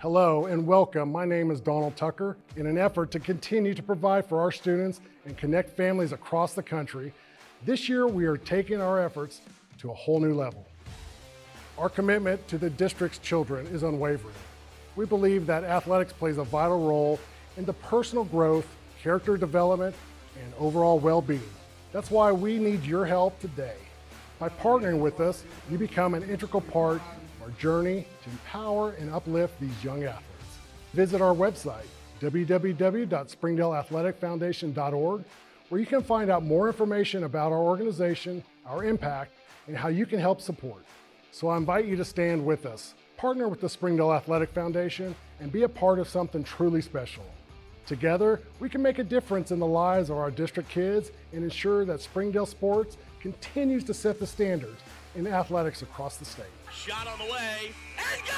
Hello and welcome. My name is Donald Tucker. In an effort to continue to provide for our students and connect families across the country, this year we are taking our efforts to a whole new level. Our commitment to the district's children is unwavering. We believe that athletics plays a vital role in the personal growth, character development, and overall well-being. That's why we need your help today. By partnering with us, you become an integral part of our journey to empower and uplift these young athletes. Visit our website, www.springdaleathleticfoundation.org, where you can find out more information about our organization, our impact, and how you can help support. So I invite you to stand with us, partner with the Springdale Athletic Foundation, and be a part of something truly special. Together, we can make a difference in the lives of our district kids and ensure that Springdale sports continues to set the standards in athletics across the state. Shot on the way, and good!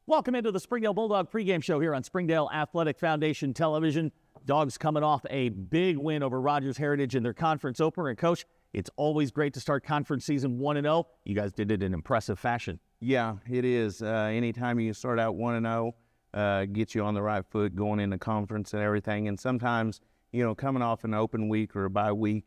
Welcome into the Springdale Bulldog pregame show here on Springdale Athletic Foundation Television. Dogs coming off a big win over Rogers Heritage in their conference opener. And, Coach, it's always great to start conference season 1-0. You guys did it in impressive fashion. Yeah, it is. Anytime you start out 1-0, gets you on the right foot going into conference and everything. And sometimes, coming off an open week or a bye week,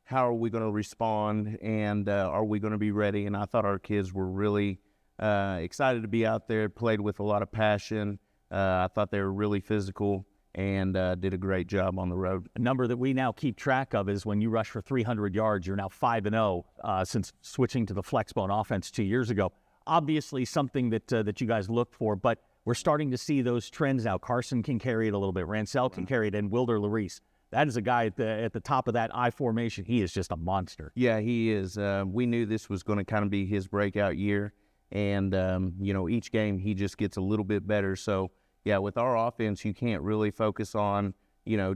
how are we going to respond and are we going to be ready? And I thought our kids were really excited to be out there, played with a lot of passion. I thought they were really physical and did a great job on the road. A number that we now keep track of is when you rush for 300 yards, you're now 5-0 since switching to the flexbone offense 2 years ago. Obviously something that you guys look for, but we're starting to see those trends now. Carson can carry it a little bit. Rancel can carry it, and Wilder Larice. That is a guy at the top of that I formation. He is just a monster. Yeah, he is. We knew this was going to kind of be his breakout year. And, each game he just gets a little bit better. So, yeah, with our offense, you can't really focus on,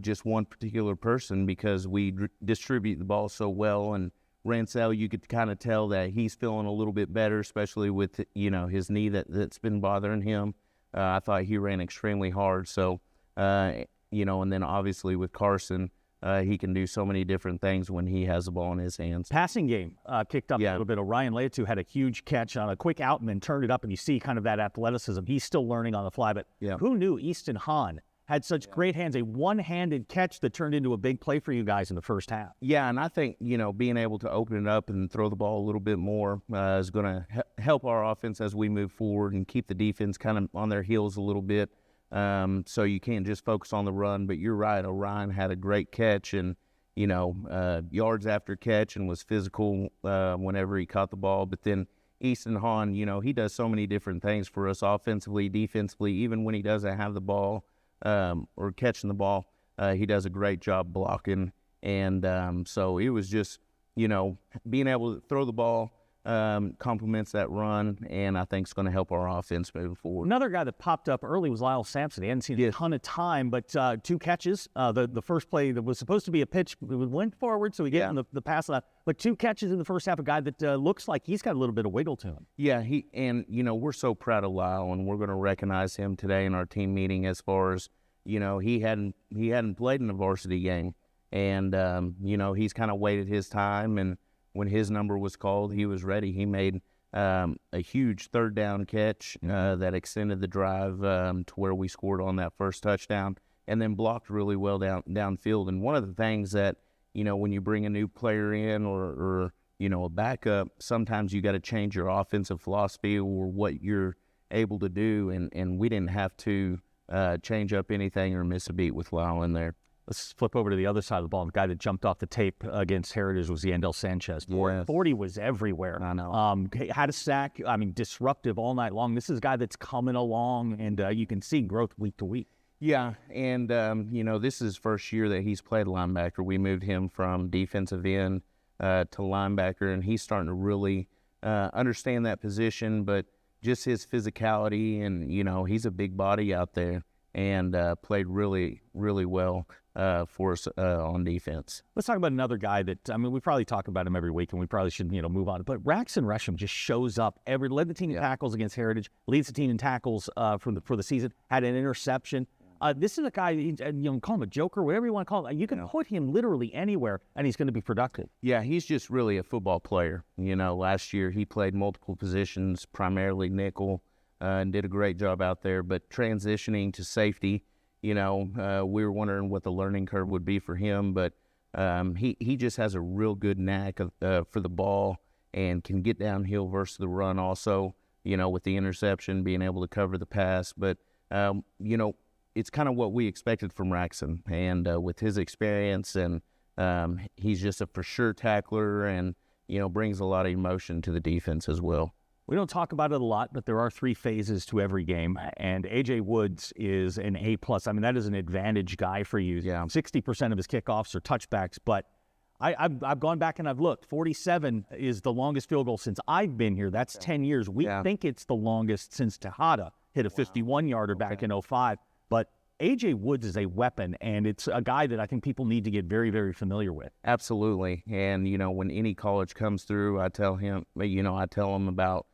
just one particular person because we distribute the ball so well. And Rancel, you could kind of tell that he's feeling a little bit better, especially with, his knee that's been bothering him. I thought he ran extremely hard. So, and then obviously with Carson, he can do so many different things when he has the ball in his hands. Passing game kicked up a little bit. Orion Leatu had a huge catch on a quick out and then turned it up, and you see kind of that athleticism. He's still learning on the fly, but who knew Easton Hahn had such great hands, a one-handed catch that turned into a big play for you guys in the first half. Yeah, and I think, being able to open it up and throw the ball a little bit more is going to help our offense as we move forward and keep the defense kind of on their heels a little bit. So you can't just focus on the run, but you're right. Orion had a great catch and, yards after catch and was physical whenever he caught the ball. But then Easton Hahn, he does so many different things for us offensively, defensively, even when he doesn't have the ball or catching the ball, he does a great job blocking. And so it was just, being able to throw the ball complements that run, and I think it's going to help our offense moving forward. Another guy that popped up early was Lyle Sampson. He hadn't seen a ton of time, but 2 catches. The first play that was supposed to be a pitch went forward, so he gave him the pass on. But 2 catches in the first half, a guy that looks like he's got a little bit of wiggle to him. Yeah, we're so proud of Lyle, and we're going to recognize him today in our team meeting as far as, he hadn't played in a varsity game, and, he's kind of waited his time, and when his number was called, he was ready. He made a huge third down catch that extended the drive to where we scored on that first touchdown, and then blocked really well downfield. And one of the things that, when you bring a new player in or a backup, sometimes you got to change your offensive philosophy or what you're able to do, and we didn't have to change up anything or miss a beat with Lyle in there. Let's flip over to the other side of the ball. The guy that jumped off the tape against Heritage was Yandel Sanchez. 40 was everywhere. I know. Had a sack. Disruptive all night long. This is a guy that's coming along, and you can see growth week to week. Yeah, and, this is his first year that he's played linebacker. We moved him from defensive end to linebacker, and he's starting to really understand that position, but just his physicality and, he's a big body out there. and played really, really well for us on defense. Let's talk about another guy that, I mean, we probably talk about him every week, and we probably should, move on. But Raxon Resham just shows up. Led the team in tackles against Heritage, leads the team in tackles for the season, had an interception. This is a guy, call him a joker, whatever you want to call him. You can put him literally anywhere, and he's going to be productive. Yeah, he's just really a football player. Last year he played multiple positions, primarily nickel, and did a great job out there. But transitioning to safety, we were wondering what the learning curve would be for him. But he just has a real good knack for the ball and can get downhill versus the run also, with the interception, being able to cover the pass. But, it's kind of what we expected from Raxon, and with his experience, and he's just a for sure tackler, and brings a lot of emotion to the defense as well. We don't talk about it a lot, but there are 3 phases to every game, and AJ Woods is an A+. I mean, that is an advantage guy for you. Yeah. 60% of his kickoffs are touchbacks, but I've gone back and I've looked. 47 is the longest field goal since I've been here. That's 10 years. We think it's the longest since Tejada hit a 51-yarder back in 05. But A.J. Woods is a weapon, and it's a guy that I think people need to get very, very familiar with. Absolutely. And, when any college comes through, I tell him about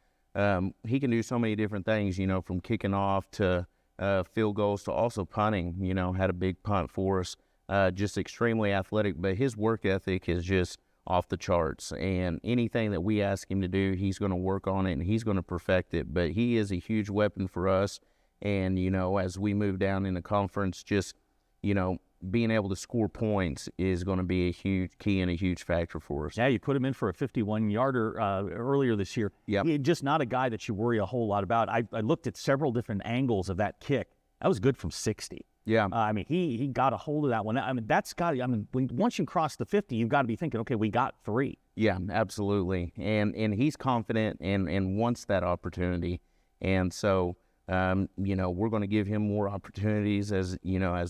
he can do so many different things, from kicking off to field goals to also punting, had a big punt for us, just extremely athletic. But his work ethic is just off the charts. And anything that we ask him to do, he's going to work on it, and he's going to perfect it. But he is a huge weapon for us. And, as we move down in the conference, just, being able to score points is going to be a huge key and a huge factor for us. Yeah, you put him in for a 51-yarder earlier this year. Yep. He's just not a guy that you worry a whole lot about. I looked at several different angles of that kick. That was good from 60. Yeah. He got a hold of that one. Once you cross the 50, you've got to be thinking, okay, we got 3. Yeah, absolutely. And he's confident and wants that opportunity. And so, we're going to give him more opportunities as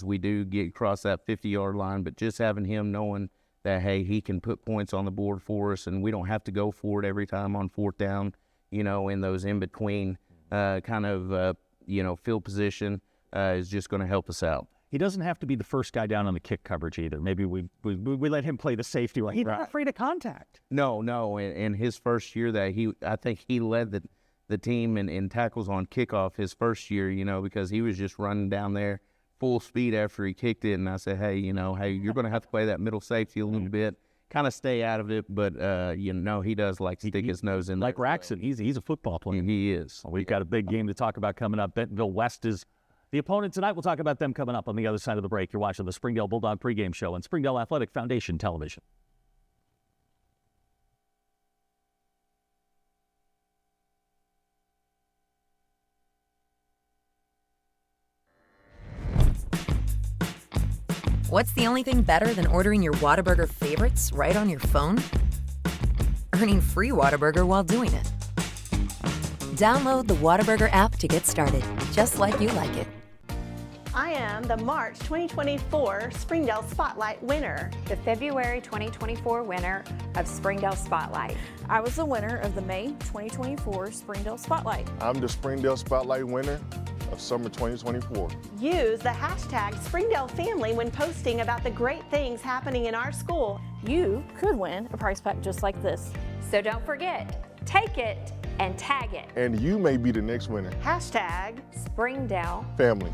we do get across that 50-yard line, but just having him knowing that, hey, he can put points on the board for us, and we don't have to go for it every time on 4th down, in those in-between field position is just going to help us out. He doesn't have to be the first guy down on the kick coverage either. Maybe we let him play the safety role. He's not afraid of contact. No. In his first year I think he led the team in tackles on kickoff his first year, because he was just running down there full speed after he kicked it. And I said, hey, you're going to have to play that middle safety a little bit, kind of stay out of it. But, he does like stick his nose in. Like Raxon, he's a football player. He is. Well, we've got a big game to talk about coming up. Bentonville West is the opponent tonight. We'll talk about them coming up on the other side of the break. You're watching the Springdale Bulldog pregame show on Springdale Athletic Foundation Television. What's the only thing better than ordering your Whataburger favorites right on your phone? Earning free Whataburger while doing it. Download the Whataburger app to get started, just like you like it. I am the March 2024 Springdale Spotlight winner. The February 2024 winner of Springdale Spotlight. I was the winner of the May 2024 Springdale Spotlight. I'm the Springdale Spotlight winner of Summer 2024. Use the hashtag Springdale Family when posting about the great things happening in our school. You could win a prize pack just like this. So don't forget, take it and tag it. And you may be the next winner. Hashtag Springdale Family.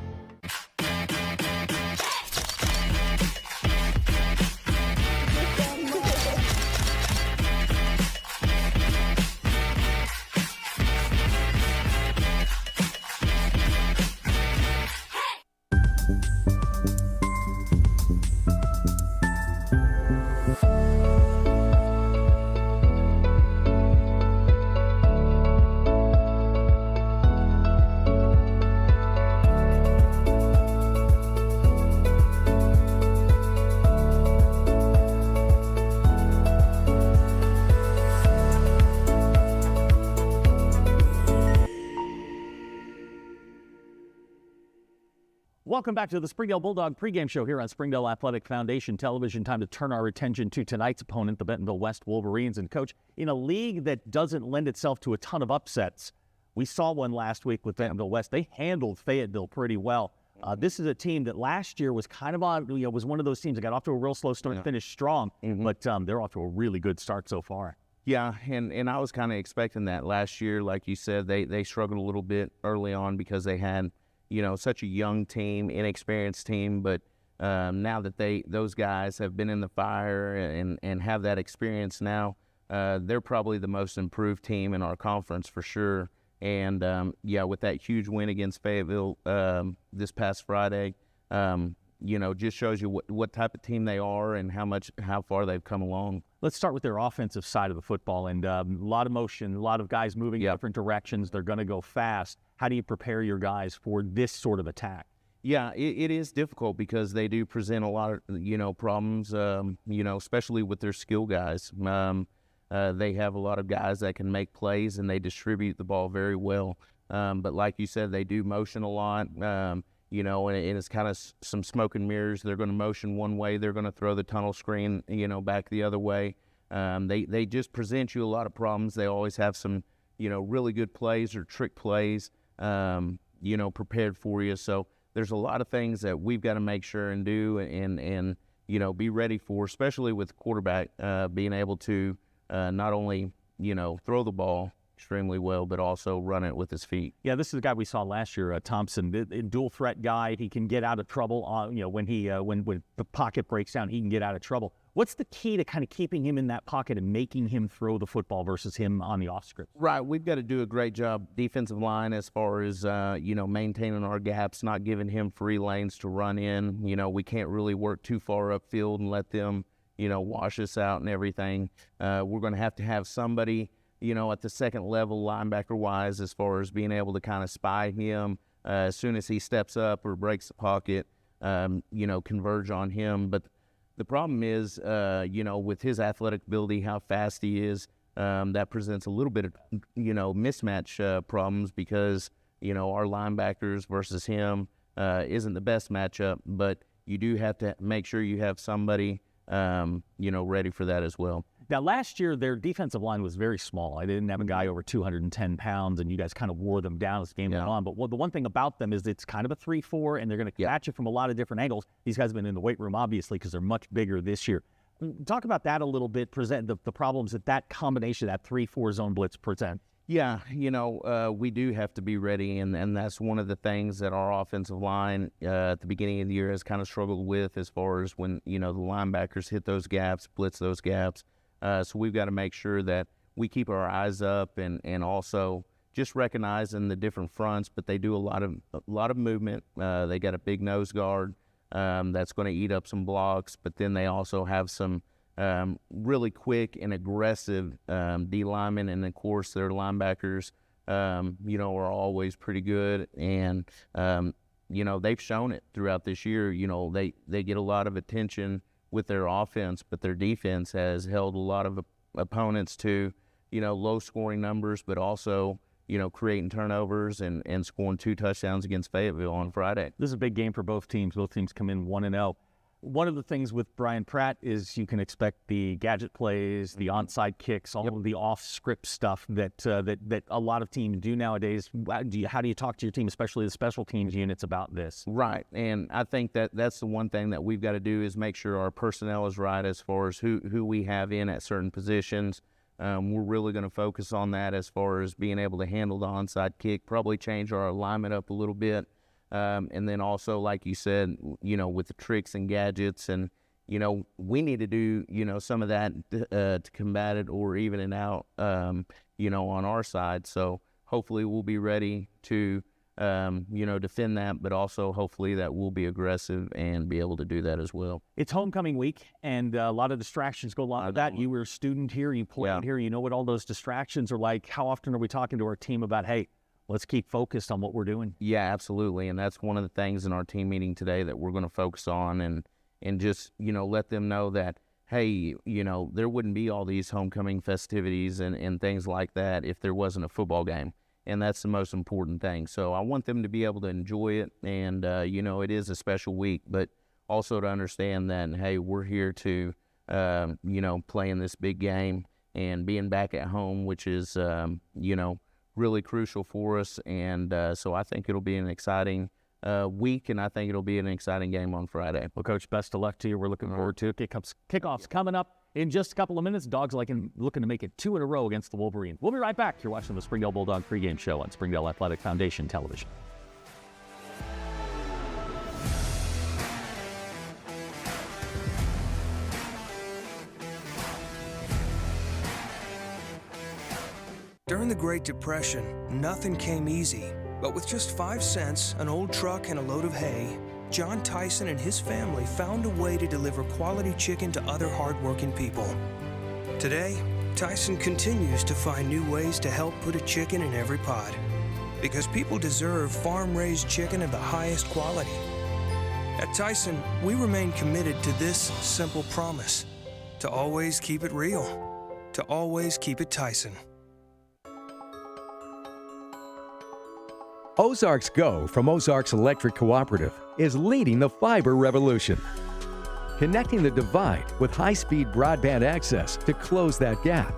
Welcome back to the Springdale Bulldog pregame show here on Springdale Athletic Foundation Television. Time to turn our attention to tonight's opponent, the Bentonville West Wolverines. And, Coach, in a league that doesn't lend itself to a ton of upsets, we saw one last week with Bentonville West. They handled Fayetteville pretty well. This is a team that last year was kind of on, was one of those teams that got off to a real slow start, finished strong, but they're off to a really good start so far. Yeah, and I was kind of expecting that last year. Like you said, they struggled a little bit early on because they had, such a young team, inexperienced team. But now that those guys have been in the fire and have that experience now, they're probably the most improved team in our conference for sure. And with that huge win against Fayetteville this past Friday, just shows you what type of team they are and how far they've come along. Let's start with their offensive side of the football, and a lot of motion, a lot of guys moving in different directions. They're going to go fast. How do you prepare your guys for this sort of attack? Yeah, it is difficult because they do present a lot of, problems, especially with their skill guys. They have a lot of guys that can make plays, and they distribute the ball very well. But like you said, they do motion a lot. And it's kind of some smoke and mirrors. They're going to motion one way. They're going to throw the tunnel screen, back the other way. They just present you a lot of problems. They always have some, really good plays or trick plays, prepared for you. So there's a lot of things that we've got to make sure and do and be ready for, especially with the quarterback being able to not only, throw the ball extremely well, but also run it with his feet. Yeah, this is the guy we saw last year, Thompson, dual threat guy. He can get out of trouble. When the pocket breaks down, he can get out of trouble. What's the key to kind of keeping him in that pocket and making him throw the football versus him on the off script? Right, we've got to do a great job defensive line as far as maintaining our gaps, not giving him free lanes to run in. We can't really work too far upfield and let them wash us out and everything. We're going to have somebody at the second level linebacker-wise as far as being able to kind of spy him as soon as he steps up or breaks the pocket, converge on him. But the problem is, with his athletic ability, how fast he is, that presents a little bit of, mismatch problems because, our linebackers versus him isn't the best matchup. But you do have to make sure you have somebody, ready for that as well. Now, last year, their defensive line was very small. I didn't have a guy over 210 pounds, and you guys kind of wore them down as the game went on. But the one thing about them is it's kind of a 3-4, and they're going to catch you from a lot of different angles. These guys have been in the weight room, obviously, because they're much bigger this year. Talk about that a little bit, present the problems that combination, that 3-4 zone blitz present. Yeah, we do have to be ready, and that's one of the things that our offensive line at the beginning of the year has kind of struggled with as far as when, the linebackers hit those gaps, blitz those gaps. So we've got to make sure that we keep our eyes up and also just recognizing the different fronts. But they do a lot of movement. They got a big nose guard that's going to eat up some blocks. But then they also have some really quick and aggressive D linemen, and of course their linebackers, are always pretty good. And they've shown it throughout this year. They get a lot of attention with their offense, but their defense has held a lot of opponents to, low scoring numbers, but also, creating turnovers and scoring 2 touchdowns against Fayetteville on Friday. This is a big game for both teams. Both teams come in 1-0. One of the things with Brian Pratt is you can expect the gadget plays, the onside kicks, all of the off-script stuff that a lot of teams do nowadays. How do you talk to your team, especially the special teams units, about this? Right, and I think that's the one thing that we've got to do is make sure our personnel is right as far as who we have in at certain positions. We're really going to focus on that as far as being able to handle the onside kick, probably change our alignment up a little bit. And then also, like you said, with the tricks and gadgets and, we need to do, some of that to combat it or even it out, on our side. So hopefully we'll be ready to, defend that, but also hopefully that we'll be aggressive and be able to do that as well. It's homecoming week, and a lot of distractions go along with that. You were a student here, you played here, you know what all those distractions are like. How often are we talking to our team about, hey, let's keep focused on what we're doing? Yeah, absolutely. And that's one of the things in our team meeting today that we're going to focus on and just, let them know that, hey, there wouldn't be all these homecoming festivities and things like that if there wasn't a football game. And that's the most important thing. So I want them to be able to enjoy it. And, it is a special week, but also to understand that, hey, we're here to, play in this big game and being back at home, which is, really crucial for us. And so I think it'll be an exciting week, and I think it'll be an exciting game on Friday. Well, Coach, best of luck to you. We're looking forward to it. Kickoff's coming up in just a couple of minutes. Dogs looking to make it 2 in a row against the Wolverines. We'll be right back. You're watching the Springdale Bulldog pregame show on Springdale Athletic Foundation Television. During the Great Depression, nothing came easy. But with just 5 cents, an old truck, and a load of hay, John Tyson and his family found a way to deliver quality chicken to other hardworking people. Today, Tyson continues to find new ways to help put a chicken in every pot. Because people deserve farm-raised chicken of the highest quality. At Tyson, we remain committed to this simple promise: to always keep it real, to always keep it Tyson. Ozarks Go from Ozarks Electric Cooperative is leading the fiber revolution, connecting the divide with high-speed broadband access to close that gap.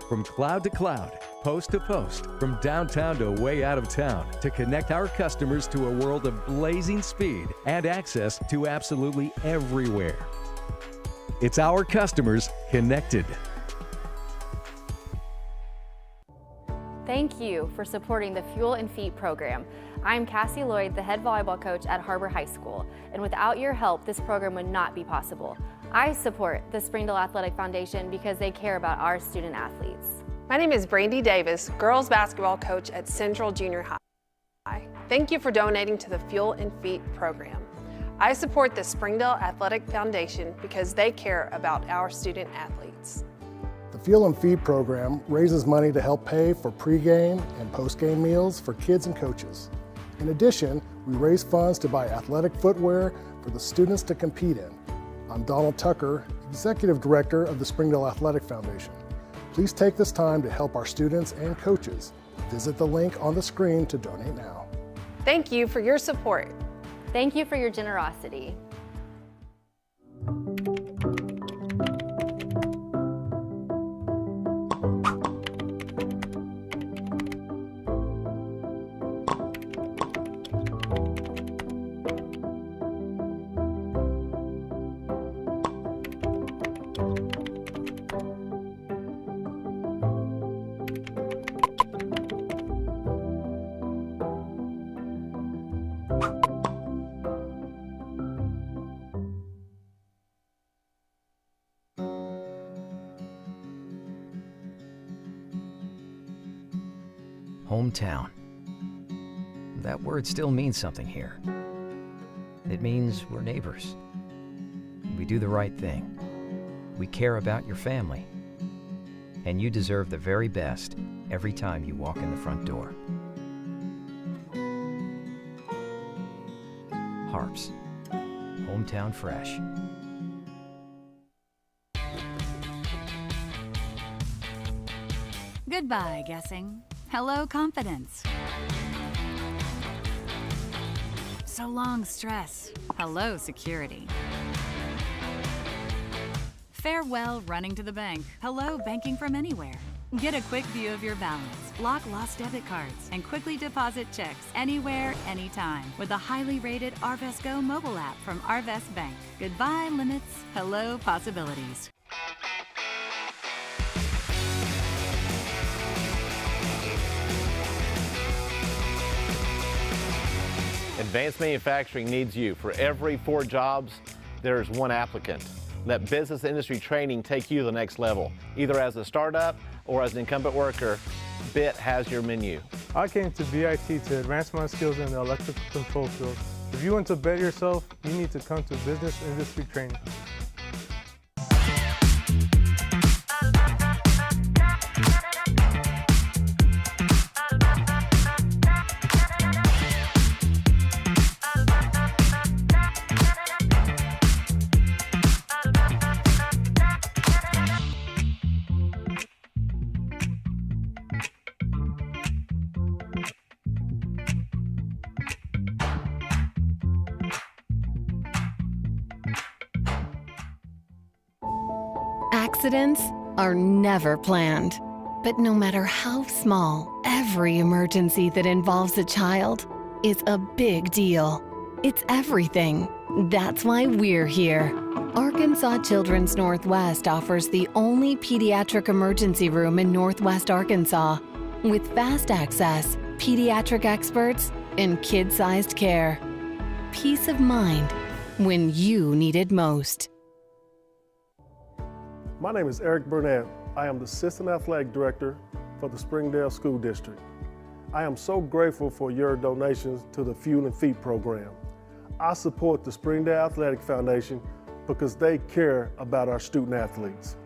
From cloud to cloud, post to post, from downtown to way out of town, to connect our customers to a world of blazing speed and access to absolutely everywhere. It's our customers connected. Thank you for supporting the Fuel and Feet program. I'm Cassie Lloyd, the head volleyball coach at Harbor High School, and without your help, this program would not be possible. I support the Springdale Athletic Foundation because they care about our student athletes. My name is Brandy Davis, girls basketball coach at Central Junior High. Thank you for donating to the Fuel and Feet program. I support the Springdale Athletic Foundation because they care about our student athletes. The Fuel and Feed program raises money to help pay for pregame and postgame meals for kids and coaches. In addition, we raise funds to buy athletic footwear for the students to compete in. I'm Donald Tucker, Executive Director of the Springdale Athletic Foundation. Please take this time to help our students and coaches. Visit the link on the screen to donate now. Thank you for your support. Thank you for your generosity. Hometown. That word still means something here. It means we're neighbors. We do the right thing. We care about your family. And you deserve the very best every time you walk in the front door. Harps. Hometown fresh. Goodbye, guessing. Hello, confidence. So long, stress. Hello, security. Farewell, running to the bank. Hello, banking from anywhere. Get a quick view of your balance, block lost debit cards, and quickly deposit checks anywhere, anytime with the highly rated Arvest Go mobile app from Arvest Bank. Goodbye, limits. Hello, possibilities. Advanced Manufacturing needs you. For every 4 jobs, there's 1 applicant. Let business industry training take you to the next level. Either as a startup or as an incumbent worker, BIT has your menu. I came to BIT to advance my skills in the electrical control field. If you want to better yourself, you need to come to business industry training. Accidents are never planned. But no matter how small, every emergency that involves a child is a big deal. It's everything. That's why we're here. Arkansas Children's Northwest offers the only pediatric emergency room in Northwest Arkansas with fast access, pediatric experts, and kid-sized care. Peace of mind when you need it most. My name is Eric Burnett. I am the Assistant Athletic Director for the Springdale School District. I am so grateful for your donations to the Fuel and Feet program. I support the Springdale Athletic Foundation because they care about our student athletes.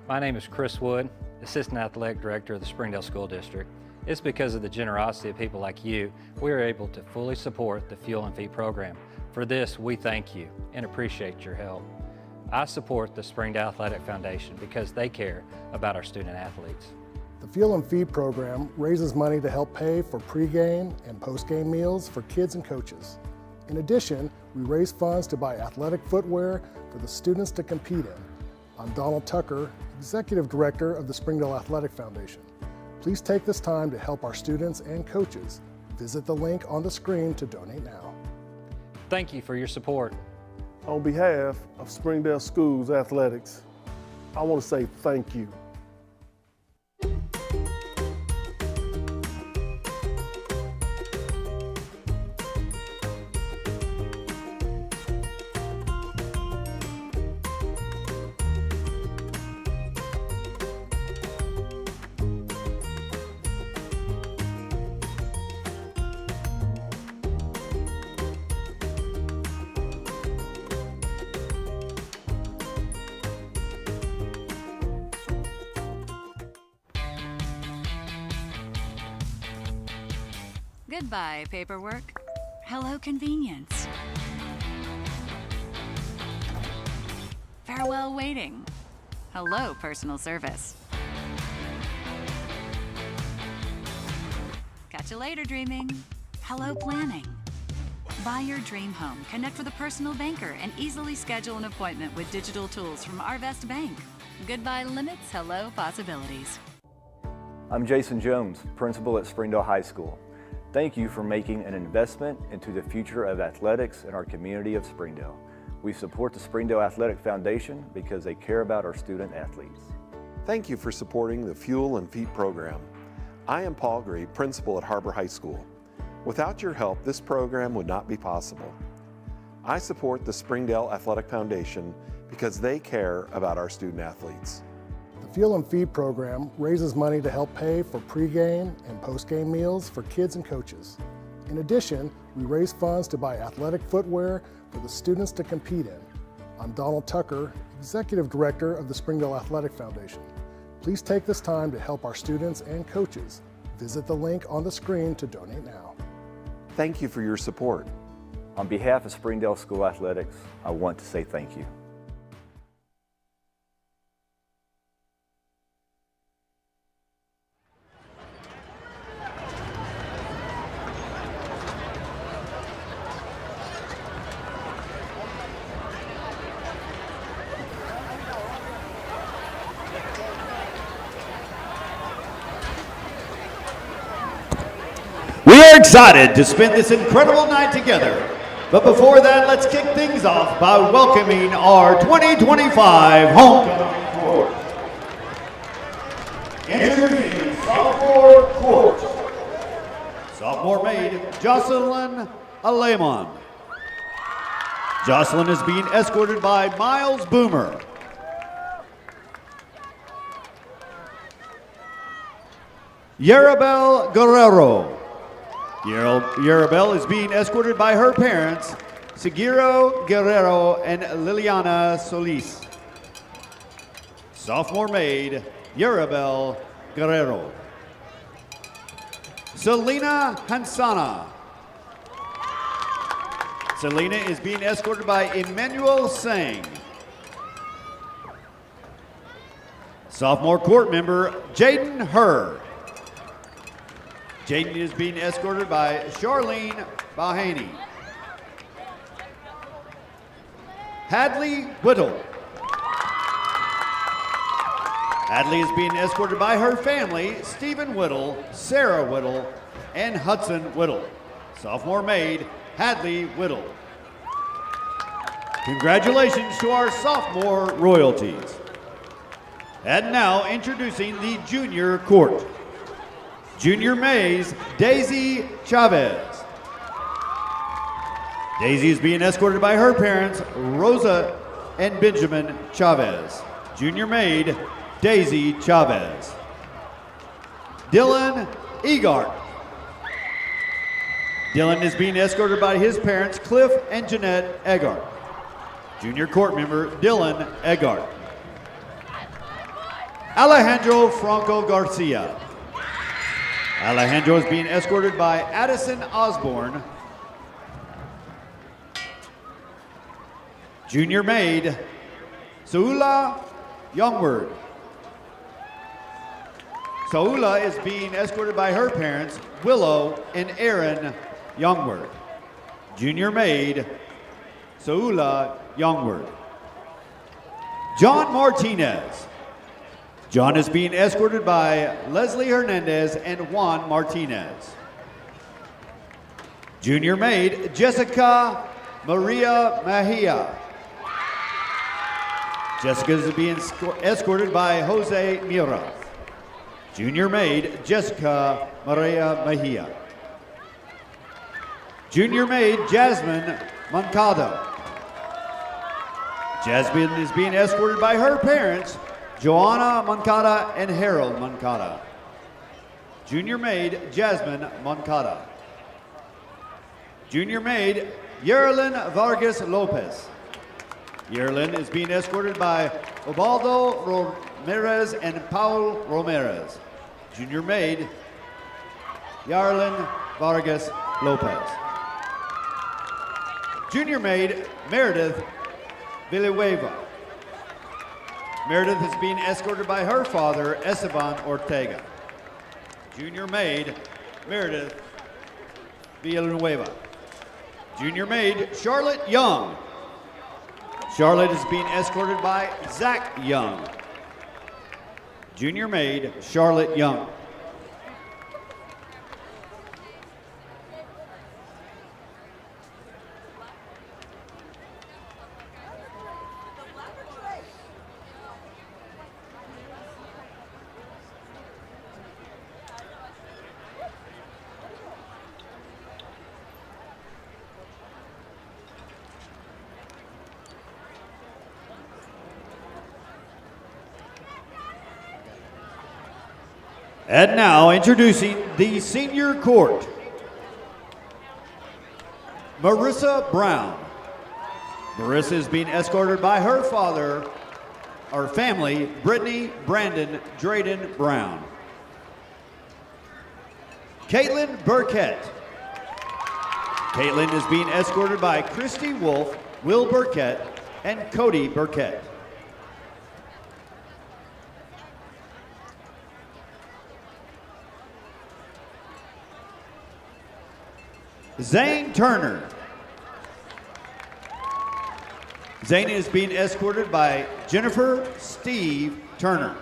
My name is Chris Wood, Assistant Athletic Director of the Springdale School District. It's because of the generosity of people like you, we are able to fully support the Fuel and Feed program. For this, we thank you and appreciate your help. I support the Springdale Athletic Foundation because they care about our student athletes. The Fuel and Feed program raises money to help pay for pregame and postgame meals for kids and coaches. In addition, we raise funds to buy athletic footwear for the students to compete in. I'm Donald Tucker, Executive Director of the Springdale Athletic Foundation. Please take this time to help our students and coaches. Visit the link on the screen to donate now. Thank you for your support. On behalf of Springdale Schools Athletics, I want to say thank you. Goodbye, paperwork. Hello, convenience. Farewell, waiting. Hello, personal service. Catch you later, dreaming. Hello, planning. Buy your dream home, connect with a personal banker, and easily schedule an appointment with digital tools from Arvest Bank. Goodbye limits, hello possibilities. I'm Jason Jones, principal at Springdale High School. Thank you for making an investment into the future of athletics in our community of Springdale. We support the Springdale Athletic Foundation because they care about our student athletes. Thank you for supporting the Fuel and Feet program. I am Paul Gree, principal at Harbor High School. Without your help, this program would not be possible. I support the Springdale Athletic Foundation because they care about our student athletes. The Fuel and Feed program raises money to help pay for pregame and postgame meals for kids and coaches. In addition, we raise funds to buy athletic footwear for the students to compete in. I'm Donald Tucker, Executive Director of the Springdale Athletic Foundation. Please take this time to help our students and coaches. Visit the link on the screen to donate now. Thank you for your support. On behalf of Springdale School Athletics, I want to say thank you. We are excited to spend this incredible night together. But before that, let's kick things off by welcoming our 2025 homecoming court. Introducing sophomore court. Sophomore maid, Jocelyn Alemon. Jocelyn is being escorted by Miles Boomer. Yarabel Guerrero. Yarabel is being escorted by her parents, Seguiro Guerrero and Liliana Solis. Sophomore maid, Yarabel Guerrero. Selena Hansana. Selena is being escorted by Emmanuel Sang. Sophomore court member, Jaden Herr. Jaden is being escorted by Charlene Bahani. Hadley Whittle. Hadley is being escorted by her family, Stephen Whittle, Sarah Whittle, and Hudson Whittle. Sophomore maid, Hadley Whittle. Congratulations to our sophomore royalties. And now introducing the junior court. Junior maids, Daisy Chavez. Daisy is being escorted by her parents, Rosa and Benjamin Chavez. Junior maid, Daisy Chavez. Dylan Egart. Dylan is being escorted by his parents, Cliff and Jeanette Egart. Junior court member, Dylan Egart. Alejandro Franco Garcia. Alejandro is being escorted by Addison Osborne. Junior maid, Saula Youngward. Saula is being escorted by her parents, Willow and Aaron Youngward. Junior maid, Saula Youngward. John Martinez. John is being escorted by Leslie Hernandez and Juan Martinez. Junior maid, Jessica Maria Mejia. Jessica is being escorted by Jose Mira. Junior maid, Jessica Maria Mejia. Junior maid, Jasmine Moncada. Jasmine is being escorted by her parents, Joanna Moncada and Harold Moncada. Junior maid, Jasmine Moncada. Junior maid, Yerlin Vargas Lopez. Yerlin is being escorted by Obaldo Ramirez and Paul Ramirez. Junior maid, Yarlin Vargas Lopez. Junior maid, Meredith Villanueva. Meredith is being escorted by her father, Esteban Ortega. Junior maid, Meredith Villanueva. Junior maid, Charlotte Young. Charlotte is being escorted by Zach Young. Junior maid, Charlotte Young. And now introducing the senior court. Marissa Brown. Marissa is being escorted by her father, or family, Brittany Brandon Drayden Brown. Caitlin Burkett. Caitlin is being escorted by Christy Wolf, Will Burkett, and Cody Burkett. Zane Turner. Zane is being escorted by Jennifer Steve Turner.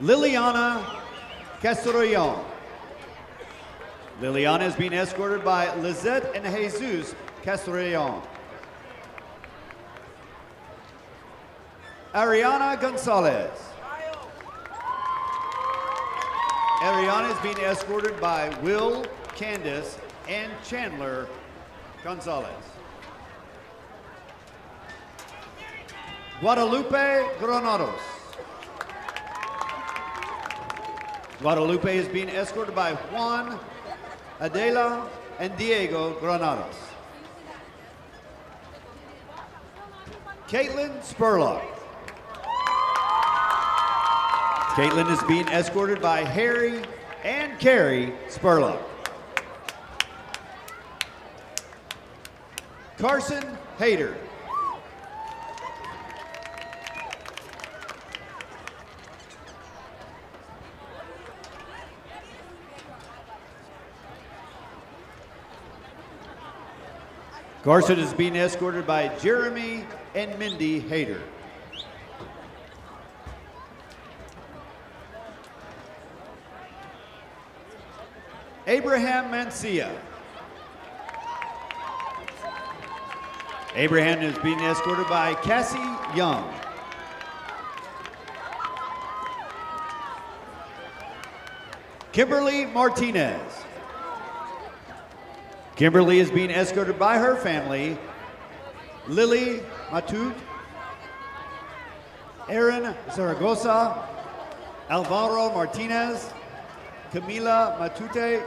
Liliana Castrillon. Liliana is being escorted by Lizette and Jesus Castrillon. Ariana Gonzalez. Ariana is being escorted by Will, Candace, and Chandler Gonzalez. Guadalupe Granados. Guadalupe is being escorted by Juan, Adela, and Diego Granados. Caitlin Spurlock. Caitlin is being escorted by Harry and Carrie Spurlock. Carson Hayter. Carson is being escorted by Jeremy and Mindy Hayter. Abraham Mancia. Abraham is being escorted by Cassie Young. Kimberly Martinez. Kimberly is being escorted by her family, Lily Matut, Aaron Zaragoza, Alvaro Martinez, Camila Matute,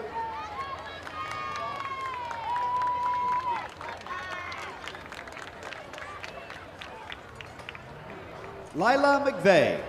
Lila McVeigh.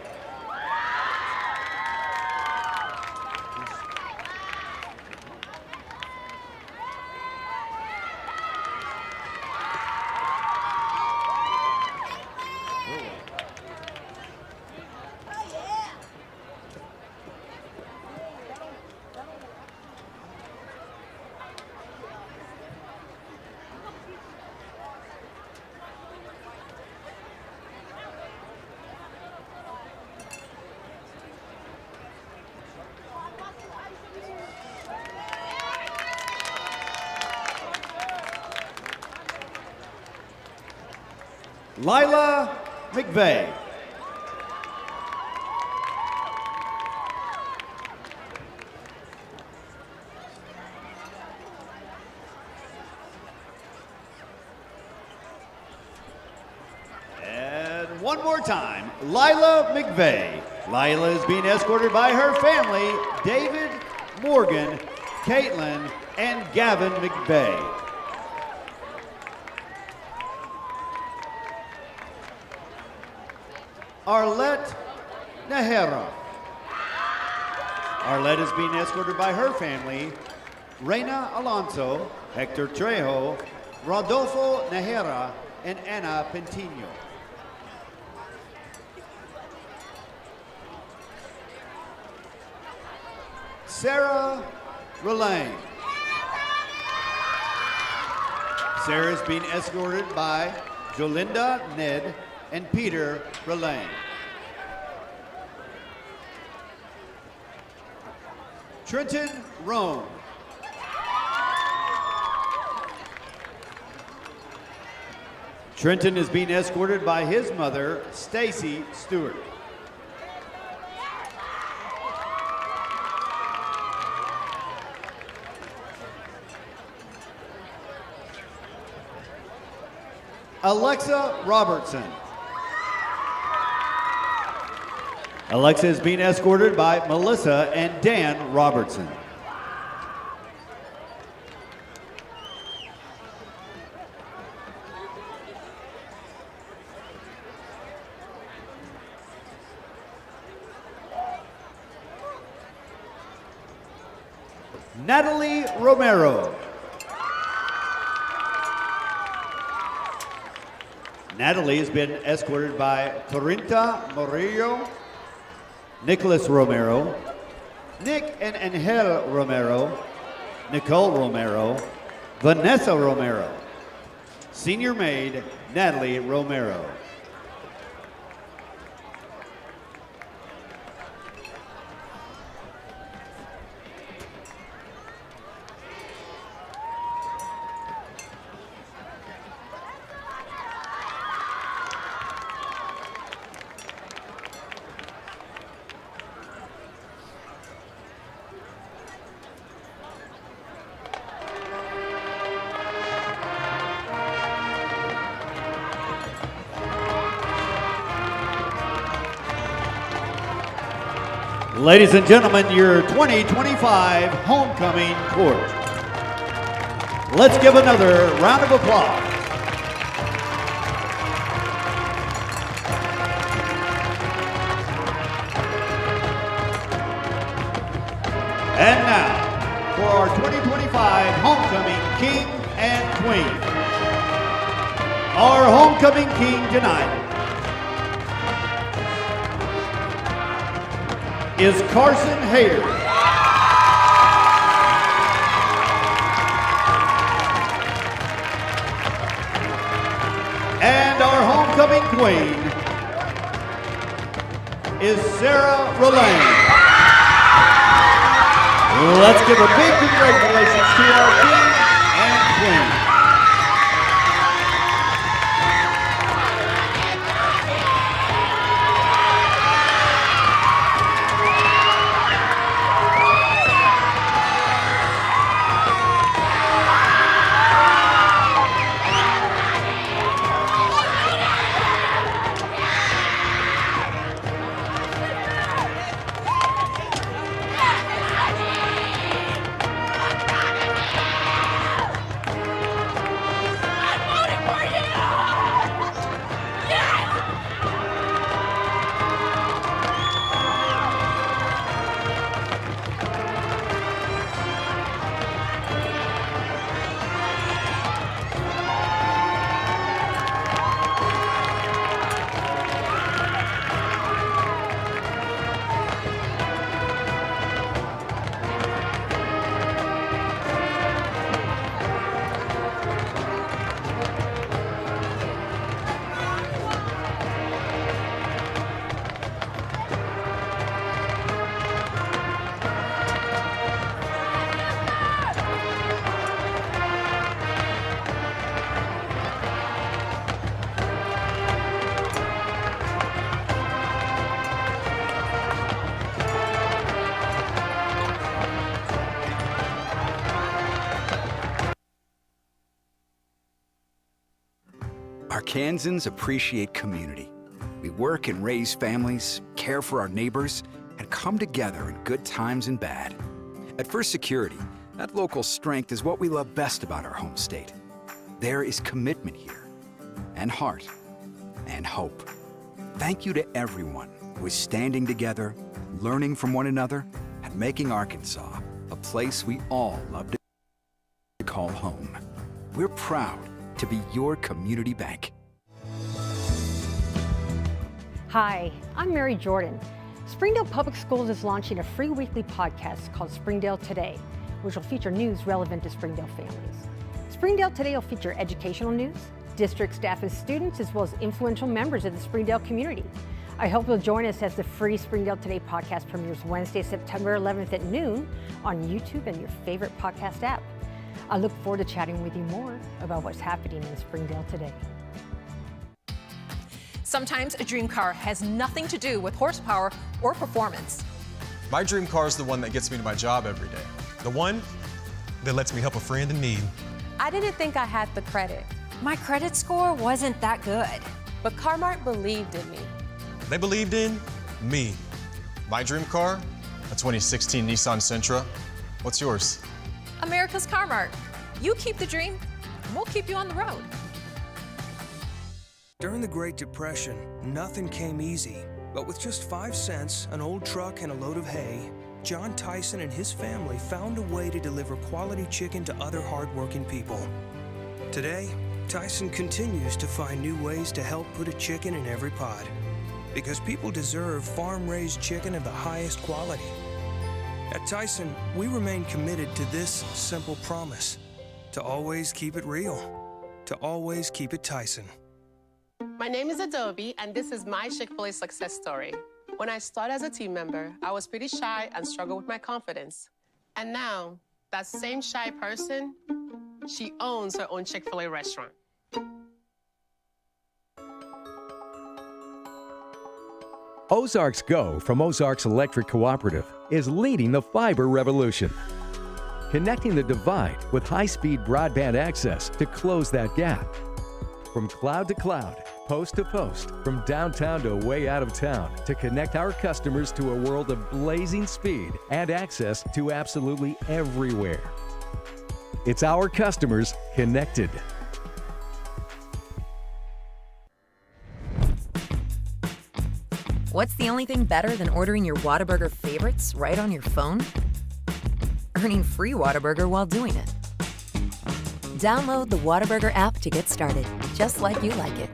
Lila McVeigh. And one more time, Lila McVeigh. Lila is being escorted by her family, David, Morgan, Caitlin, and Gavin McVeigh. Arlette Nahera. Arlette is being escorted by her family, Reina Alonso, Hector Trejo, Rodolfo Nahera, and Ana Pentino. Sarah Relaine. Sarah is being escorted by Jolinda Ned and Peter Relaine. Trenton Rome. Trenton is being escorted by his mother, Stacy Stewart. Alexa Robertson. Alexa is being escorted by Melissa and Dan Robertson. Natalie Romero. Natalie has been escorted by Corinta Morillo, Nicholas Romero, Nick and Angel Romero, Nicole Romero, Vanessa Romero, senior maid Natalie Romero. Ladies and gentlemen, your 2025 homecoming court. Let's give another round of applause. And now, for our 2025 homecoming king and queen. Our homecoming king tonight is Carson Hayter. And our homecoming queen is Sarah Relaine. Let's give a big congratulations to our king and queen. Arkansans appreciate community. We work and raise families, care for our neighbors, and come together in good times and bad. At First Security, that local strength is what we love best about our home state. There is commitment here, and heart, and hope. Thank you to everyone who is standing together, learning from one another, and making Arkansas a place we all love to call home. We're proud to be your community bank. Hi, I'm Mary Jordan. Springdale Public Schools is launching a free weekly podcast called Springdale Today, which will feature news relevant to Springdale families. Springdale Today will feature educational news, district staff and students, as well as influential members of the Springdale community. I hope you'll join us as the free Springdale Today podcast premieres Wednesday, September 11th at noon on YouTube and your favorite podcast app. I look forward to chatting with you more about what's happening in Springdale today. Sometimes a dream car has nothing to do with horsepower or performance. My dream car is the one that gets me to my job every day. The one that lets me help a friend in need. I didn't think I had the credit. My credit score wasn't that good. But Carmart believed in me. They believed in me. My dream car? A 2016 Nissan Sentra. What's yours? America's Carmart. You keep the dream, and we'll keep you on the road. During the Great Depression, nothing came easy. But with just 5 cents, an old truck, and a load of hay, John Tyson and his family found a way to deliver quality chicken to other hardworking people. Today, Tyson continues to find new ways to help put a chicken in every pot. Because people deserve farm-raised chicken of the highest quality. At Tyson, we remain committed to this simple promise: to always keep it real, to always keep it Tyson. My name is Adobe, and this is my Chick-fil-A success story. When I started as a team member, I was pretty shy and struggled with my confidence. And now, that same shy person, she owns her own Chick-fil-A restaurant. Ozarks Go from Ozarks Electric Cooperative is leading the fiber revolution, connecting the divide with high-speed broadband access to close that gap. From cloud to cloud, post to post, from downtown to way out of town, to connect our customers to a world of blazing speed and access to absolutely everywhere. It's our customers connected. What's the only thing better than ordering your Whataburger favorites right on your phone? Earning free Whataburger while doing it. Download the Whataburger app to get started, just like you like it.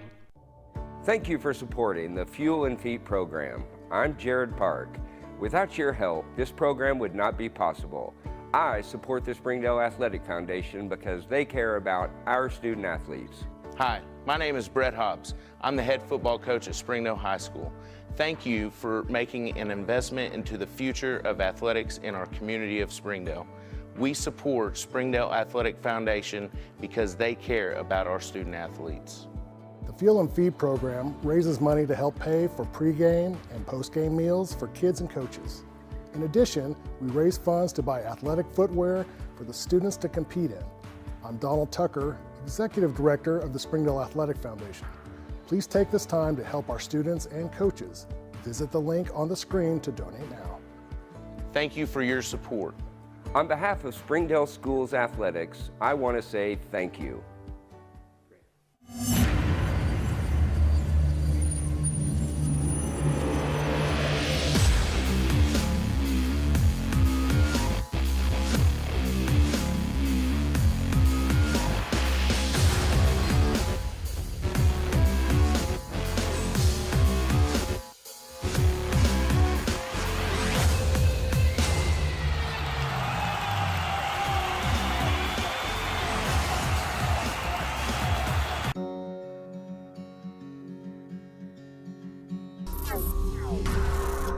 Thank you for supporting the Fuel and Feet program. I'm Jared Park. Without your help, this program would not be possible. I support the Springdale Athletic Foundation because they care about our student athletes. Hi, my name is Brett Hobbs. I'm the head football coach at Springdale High School. Thank you for making an investment into the future of athletics in our community of Springdale. We support Springdale Athletic Foundation because they care about our student athletes. The Fuel and Feed program raises money to help pay for pregame and postgame meals for kids and coaches. In addition, we raise funds to buy athletic footwear for the students to compete in. I'm Donald Tucker, Executive Director of the Springdale Athletic Foundation. Please take this time to help our students and coaches. Visit the link on the screen to donate now. Thank you for your support. On behalf of Springdale Schools Athletics, I want to say thank you.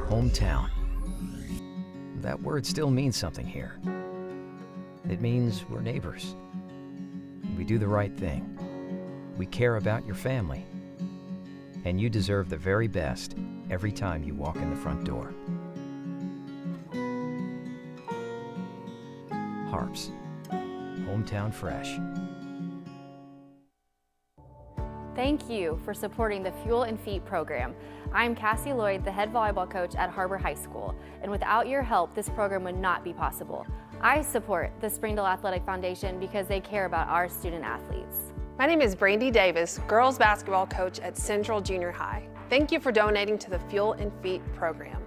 Hometown. That word still means something here. It means we're neighbors. We do the right thing. We care about your family. And you deserve the very best every time you walk in the front door. Harps. Hometown Fresh. Thank you for supporting the Fuel and Feet program. I'm Cassie Lloyd, the head volleyball coach at Harbor High School, and without your help, this program would not be possible. I support the Springdale Athletic Foundation because they care about our student athletes. My name is Brandy Davis, girls basketball coach at Central Junior High. Thank you for donating to the Fuel and Feet program.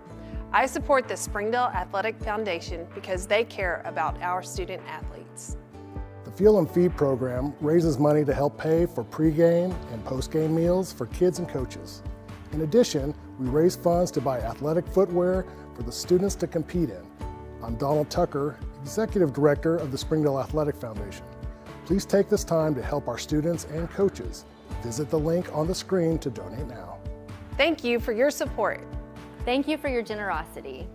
I support the Springdale Athletic Foundation because they care about our student athletes. The Fuel and Feed program raises money to help pay for pregame and postgame meals for kids and coaches. In addition, we raise funds to buy athletic footwear for the students to compete in. I'm Donald Tucker, Executive Director of the Springdale Athletic Foundation. Please take this time to help our students and coaches. Visit the link on the screen to donate now. Thank you for your support. Thank you for your generosity.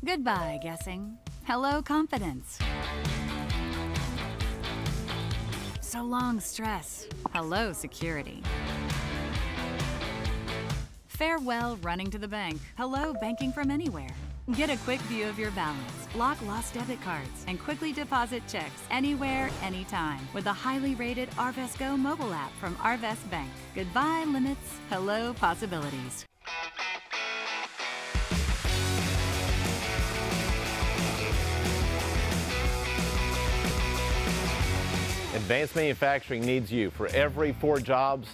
Goodbye, guessing. Hello, confidence. So long, stress. Hello, security. Farewell, running to the bank. Hello, banking from anywhere. Get a quick view of your balance, lock lost debit cards, and quickly deposit checks anywhere, anytime with the highly rated Arvest Go mobile app from Arvest Bank. Goodbye, limits. Hello, possibilities. Advanced manufacturing needs you. For every 4 jobs,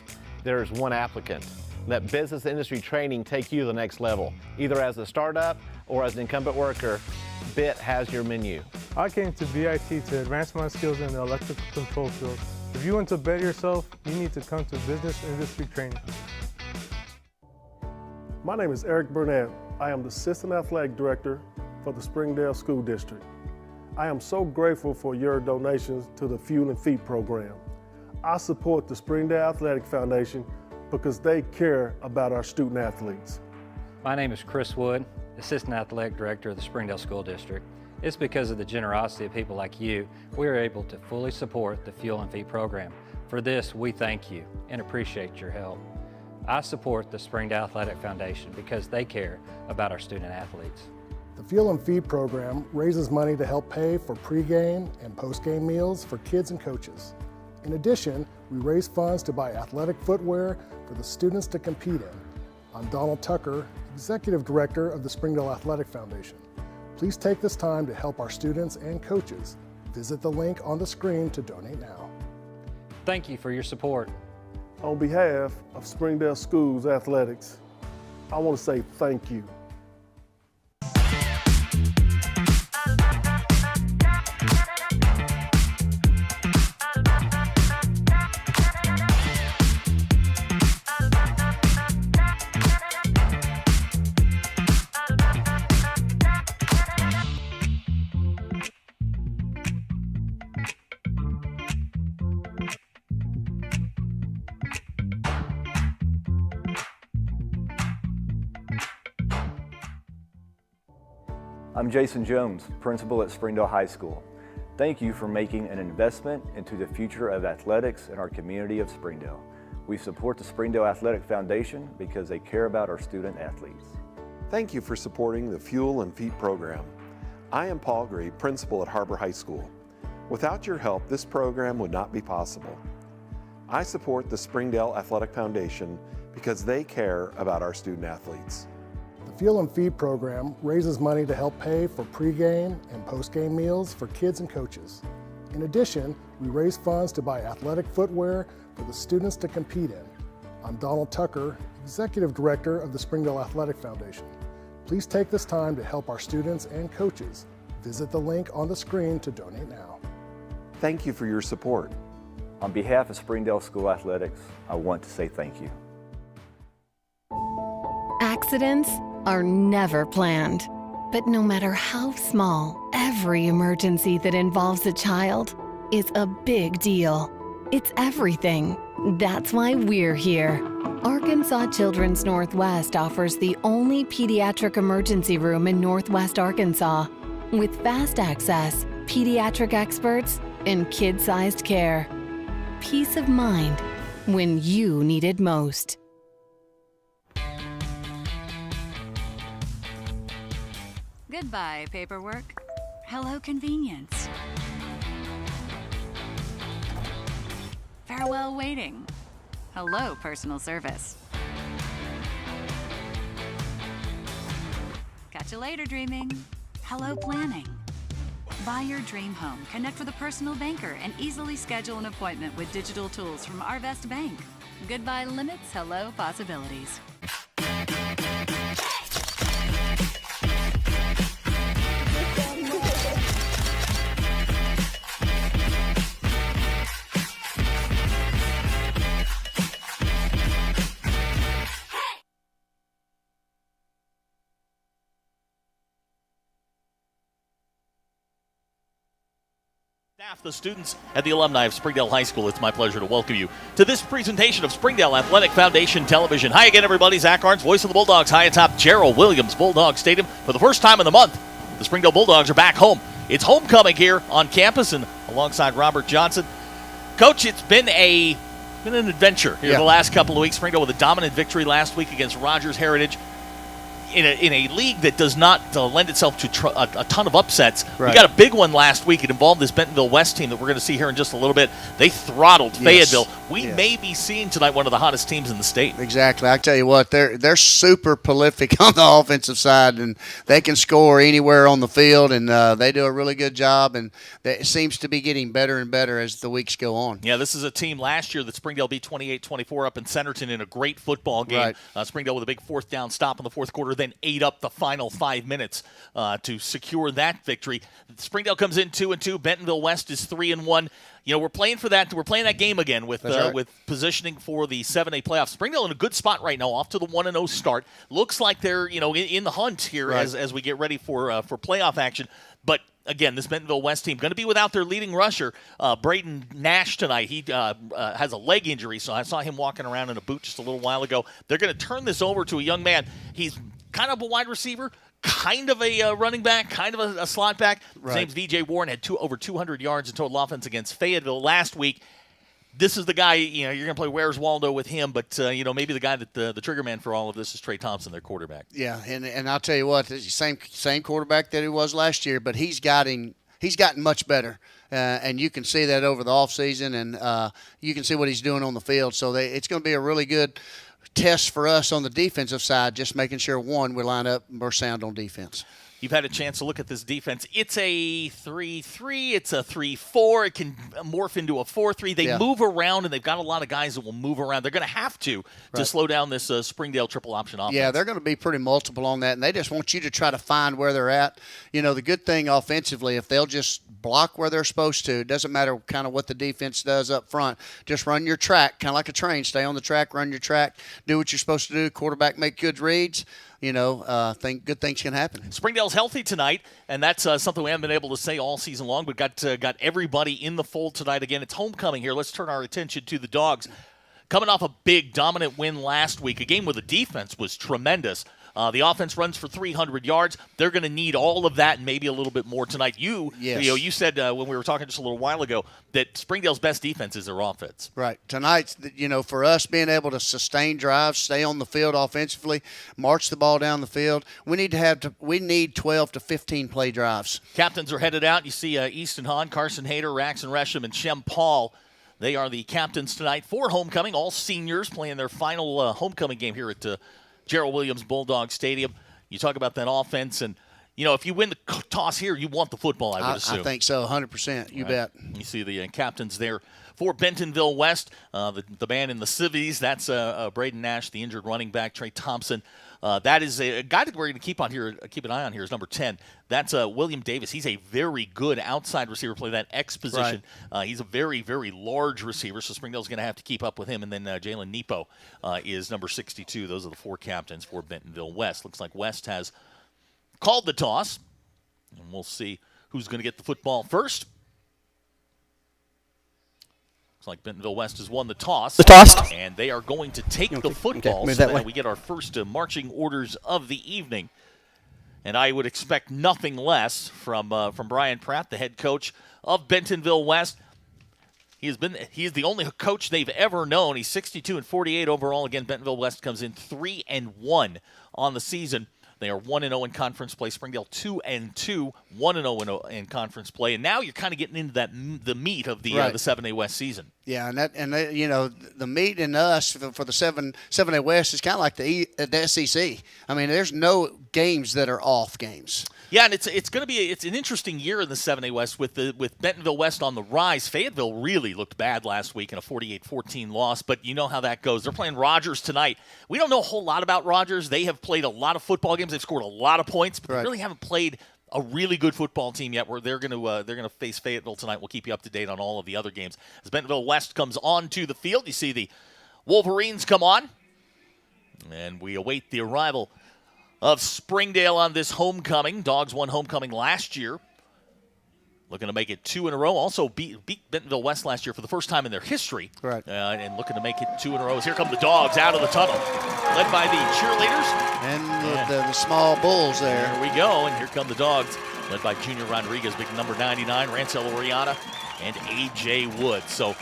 there's 1 applicant. Let business industry training take you to the next level. Either as a startup or as an incumbent worker, BIT has your menu. I came to BIT to advance my skills in the electrical control field. If you want to better yourself, you need to come to business industry training. My name is Eric Burnett. I am the Assistant Athletic Director for the Springdale School District. I am so grateful for your donations to the Fuel and Feet program. I support the Springdale Athletic Foundation because they care about our student athletes. My name is Chris Wood, Assistant Athletic Director of the Springdale School District. It's because of the generosity of people like you, we are able to fully support the Fuel and Feed program. For this, we thank you and appreciate your help. I support the Springdale Athletic Foundation because they care about our student athletes. The Fuel and Feed program raises money to help pay for pregame and postgame meals for kids and coaches. In addition, we raise funds to buy athletic footwear for the students to compete in. I'm Donald Tucker, Executive Director of the Springdale Athletic Foundation. Please take this time to help our students and coaches. Visit the link on the screen to donate now. Thank you for your support. On behalf of Springdale Schools Athletics, I want to say thank you. I'm Jason Jones, principal at Springdale High School. Thank you for making an investment into the future of athletics in our community of Springdale. We support the Springdale Athletic Foundation because they care about our student athletes. Thank you for supporting the Fuel and Feet program. I am Paul Gray, principal at Harbor High School. Without your help, this program would not be possible. I support the Springdale Athletic Foundation because they care about our student athletes. The Fuel and Feed program raises money to help pay for pregame and postgame meals for kids and coaches. In addition, we raise funds to buy athletic footwear for the students to compete in. I'm Donald Tucker, Executive Director of the Springdale Athletic Foundation. Please take this time to help our students and coaches. Visit the link on the screen to donate now. Thank you for your support. On behalf of Springdale School Athletics, I want to say thank you. Accidents are never planned. But no matter how small, every emergency that involves a child is a big deal. It's everything. That's why we're here. Arkansas Children's Northwest offers the only pediatric emergency room in Northwest Arkansas, with fast access, pediatric experts, and kid-sized care. Peace of mind when you need it most. Goodbye, paperwork. Hello, convenience. Farewell, waiting. Hello, personal service. Catch you later, dreaming. Hello, planning. Buy your dream home, connect with a personal banker, and easily schedule an appointment with digital tools from Arvest Bank. Goodbye limits, hello possibilities. The students and the alumni of Springdale High School, it's my pleasure to welcome you to this presentation of Springdale Athletic Foundation Television. Hi again, everybody. Zach Arns, voice of the Bulldogs, high atop Gerald Williams Bulldog Stadium. For the first time in the month, the Springdale Bulldogs are back home. It's homecoming here on campus, and alongside Robert Johnson. Coach, it's been an adventure here the last couple of weeks. Springdale with a dominant victory last week against Rogers Heritage. In a league that does not lend itself to a ton of upsets. Right. We got a big one last week. It involved this Bentonville West team that we're going to see here in just a little bit. They throttled Fayetteville. We may be seeing tonight one of the hottest teams in the state. Exactly. I tell you what, they're super prolific on the offensive side, and they can score anywhere on the field, and they do a really good job, and it seems to be getting better and better as the weeks go on. Yeah, this is a team last year that Springdale beat 28-24 up in Centerton in a great football game. Right. Springdale with a big fourth down stop in the fourth quarter, then ate up the final 5 minutes to secure that victory. Springdale comes in 2-2. Bentonville West is 3-1. You know, we're playing for that. We're playing that game again with positioning for the 7A playoffs. Springdale in a good spot right now, off to the 1-0 start. Looks like they're in the hunt here as we get ready for playoff action. But again, this Bentonville West team going to be without their leading rusher, Braden Nash, tonight. He has a leg injury, so I saw him walking around in a boot just a little while ago. They're going to turn this over to a young man. He's kind of a wide receiver, kind of a running back, kind of a slot back. His name's VJ Warren, had over 200 yards in total offense against Fayetteville last week. This is the guy, you're going to play Where's Waldo with him, but, maybe the guy that the trigger man for all of this is Trey Thompson, their quarterback. Yeah, and I'll tell you what, the same quarterback that he was last year, but he's gotten much better, and you can see that over the offseason, and you can see what he's doing on the field. So it's going to be a really good test for us on the defensive side, just making sure, one, we line up, we're sound on defense. you've had a chance to look at this defense. It's a 3-3. It's a 3-4. It can morph into a 4-3. They move around, and they've got a lot of guys that will move around. They're going to have to slow down this Springdale triple option offense. Yeah, they're going to be pretty multiple on that, and they just want you to try to find where they're at. The good thing offensively, if they'll just block where they're supposed to, it doesn't matter kind of what the defense does up front. Just run your track, kind of like a train. Stay on the track, run your track, do what you're supposed to do. Quarterback make good reads. Think good things can happen. Springdale's healthy tonight, and that's something we haven't been able to say all season long. We've got everybody in the fold tonight again. It's homecoming here. Let's turn our attention to the Dogs. Coming off a big, dominant win last week, a game where the defense was tremendous. The offense runs for 300 yards. They're going to need all of that and maybe a little bit more tonight. You said when we were talking just a little while ago that Springdale's best defense is their offense. Right. Tonight's, for us being able to sustain drives, stay on the field offensively, march the ball down the field, we need 12 to 15 play drives. Captains are headed out. You see Easton Hahn, Carson Hayter, Raxon Resham, and Shem Paul. They are the captains tonight for homecoming. All seniors playing their final homecoming game here at Gerald Williams Bulldog Stadium. You talk about that offense, and if you win the toss here, you want the football, I would assume. I think so, 100%. You bet. You see the captains there for Bentonville West, the man in the civvies. That's Braden Nash, the injured running back, Trey Thompson. That is a guy that we're going to keep an eye on here is number 10. That's William Davis. He's a very good outside receiver, play that X position. Right. He's a very, very large receiver, so Springdale's going to have to keep up with him. And then Jalen Nepo is number 62. Those are the 4 captains for Bentonville West. Looks like West has called the toss, and we'll see who's going to get the football first. Looks like Bentonville West has won the toss. And they are going to take the football. Okay, so that we get our first marching orders of the evening. And I would expect nothing less from Brian Pratt, the head coach of Bentonville West. He is the only coach they've ever known. He's 62-48 overall. Again, Bentonville West comes in 3-1 on the season. They are 1-0 in conference play. Springdale 2-2, 1-0 in conference play. And now you're kind of getting into the meat of the 7A West season. Yeah, and the meat in us for the 7A West is kind of like the SEC. I mean, there's no games that are off games. Yeah, and it's going to be it's an interesting year in the 7A West with Bentonville West on the rise. Fayetteville really looked bad last week in a 48-14 loss, but you know how that goes. They're playing Rogers tonight. We don't know a whole lot about Rogers. They have played a lot of football games. They've scored a lot of points, but they really haven't played a really good football team yet. Where they're going to face Fayetteville tonight. We'll keep you up to date on all of the other games as Bentonville West comes onto the field. You see the Wolverines come on, and we await the arrival of Springdale on this homecoming. Dogs won homecoming last year. Looking to make it 2 in a row. Also beat Bentonville West last year for the first time in their history. Right. And looking to make it 2 in a row. Here come the Dogs out of the tunnel, led by the cheerleaders. And the small bulls there. Here we go. And here come the Dogs, led by Junior Rodriguez, big number 99, Rancel Oriana, and A.J. Wood. So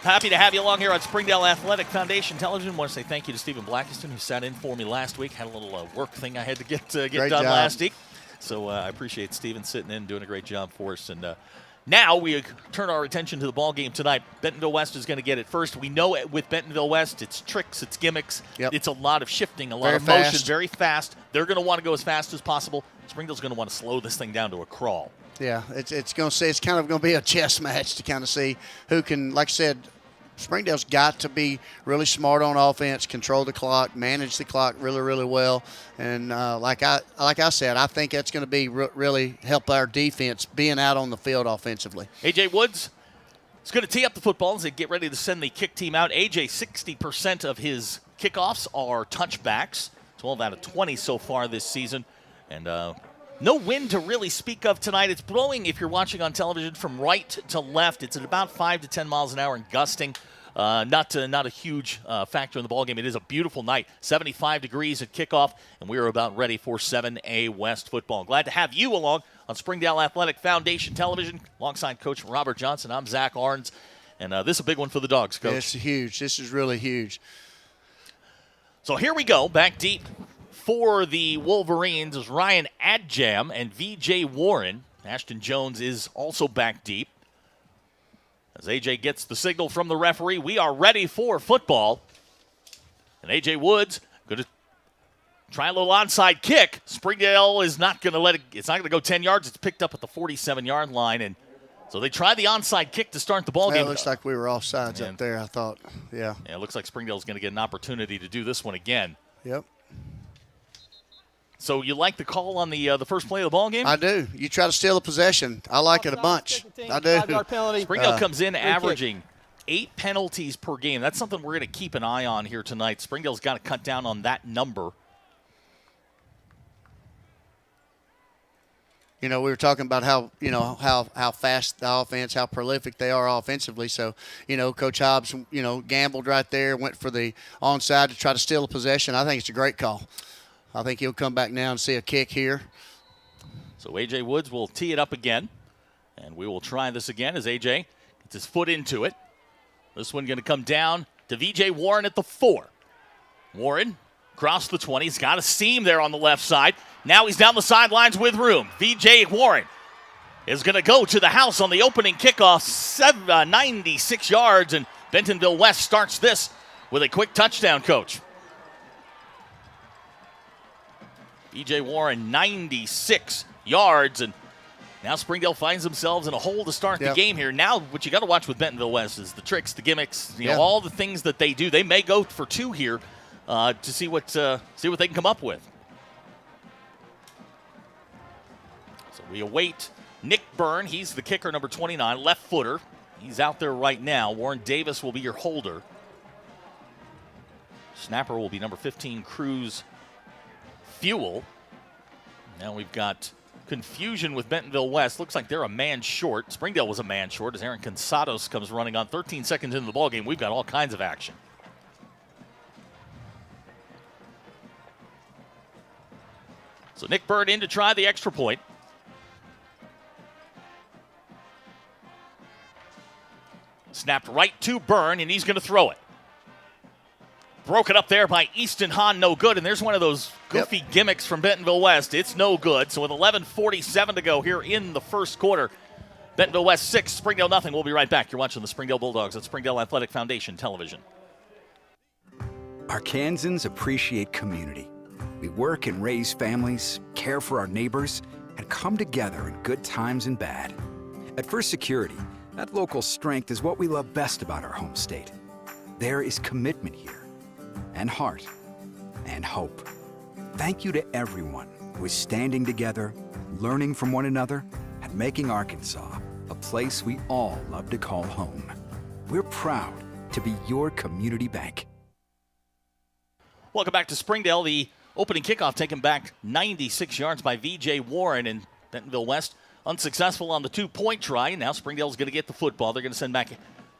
happy to have you along here on Springdale Athletic Foundation Television. I want to say thank you to Stephen Blackiston, who sat in for me last week. Had a little work thing I had to get done last week. So I appreciate Stephen sitting in, doing a great job for us. And now we turn our attention to the ball game tonight. Bentonville West is going to get it first. We know with Bentonville West, it's tricks, it's gimmicks. Yep. It's a lot of shifting, a lot of motion, very fast. They're going to want to go as fast as possible. Springdale's going to want to slow this thing down to a crawl. Yeah, it's kind of going to be a chess match to kind of see who can, like I said, Springdale's got to be really smart on offense, control the clock, manage the clock really, really well. And like I said, I think that's going to be really help our defense being out on the field offensively. A.J. Woods is going to tee up the football as they get ready to send the kick team out. A.J., 60% of his kickoffs are touchbacks, 12 out of 20 so far this season. And no wind to really speak of tonight. It's blowing, if you're watching on television, from right to left. It's at about 5 to 10 miles an hour and gusting. Not a huge factor in the ballgame. It is a beautiful night. 75 degrees at kickoff, and we are about ready for 7A West football. Glad to have you along on Springdale Athletic Foundation Television. Alongside Coach Robert Johnson, I'm Zach Arns. And this is a big one for the Dogs, Coach. It's huge. This is really huge. So here we go, back deep. For the Wolverines is Ryan Adjam and V.J. Warren. Ashton Jones is also back deep. As A.J. gets the signal from the referee, we are ready for football. And A.J. Woods going to Try a little onside kick. Springdale is not going to let it. It's not going to go 10 yards. It's picked up at the 47-yard line, and so they tried the onside kick to start the ball game. It looks like we were offsides up there, I thought. Yeah. It looks like Springdale's going to get an opportunity to do this one again. Yep. So you like the call on the first play of the ball game? I do. You try to steal a possession. I like it a bunch. I do. Springdale comes in averaging 8 penalties per game. That's something we're going to keep an eye on here tonight. Springdale's got to cut down on that number. You know, we were talking about how fast the offense, how prolific they are offensively. So, Coach Hobbs, gambled right there, went for the onside to try to steal a possession. I think it's a great call. I think he'll come back now and see a kick here. So A.J. Woods will tee it up again, and we will try this again as A.J. gets his foot into it. This one going to come down to V.J. Warren at the 4. Warren across the 20. He's got a seam there on the left side. Now he's down the sidelines with room. V.J. Warren is going to go to the house on the opening kickoff, 96 yards, and Bentonville West starts this with a quick touchdown, Coach. V.J. Warren, 96 yards, and now Springdale finds themselves in a hole to start the game here. Now what you got to watch with Bentonville West is the tricks, the gimmicks, you know, all the things that they do. They may go for 2 here to see what they can come up with. So we await Nick Byrne. He's the kicker, number 29, left footer. He's out there right now. Warren Davis will be your holder. Snapper will be number 15, Cruz Fuel. Now we've got confusion with Bentonville West. Looks like they're a man short. Springdale was a man short as Aaron Cansados comes running on 13 seconds into the ballgame. We've got all kinds of action. So Nick Byrne in to try the extra point. Snapped right to Byrne, and he's going to throw it. Broken up there by Easton Hahn, no good. And there's one of those goofy gimmicks from Bentonville West. It's no good. So with 11:47 to go here in the first quarter, Bentonville West 6, Springdale nothing. We'll be right back. You're watching the Springdale Bulldogs at Springdale Athletic Foundation Television. Arkansans appreciate community. We work and raise families, care for our neighbors, and come together in good times and bad. At First Security, that local strength is what we love best about our home state. There is commitment here, and heart, and hope. Thank you to everyone who is standing together, learning from one another, and making Arkansas a place we all love to call home. We're proud to be your community bank. Welcome back to Springdale. The opening kickoff taken back 96 yards by V.J. Warren, and Bentonville West unsuccessful on the 2-point try. And now Springdale's going to get the football. They're going to send back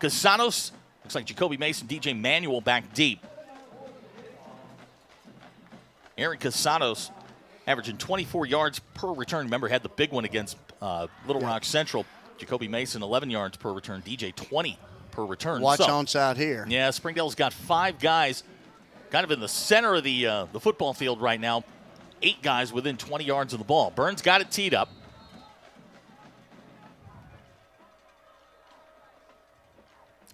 Casanos. Looks like Jacoby Mason, DJ Manuel back deep. Aaron Casanos averaging 24 yards per return. Remember, had the big one against Little Rock Central. Jacoby Mason, 11 yards per return. DJ, 20 per return. Watch onside here. Yeah, Springdale's got 5 guys kind of in the center of the football field right now. 8 guys within 20 yards of the ball. Burns got it teed up.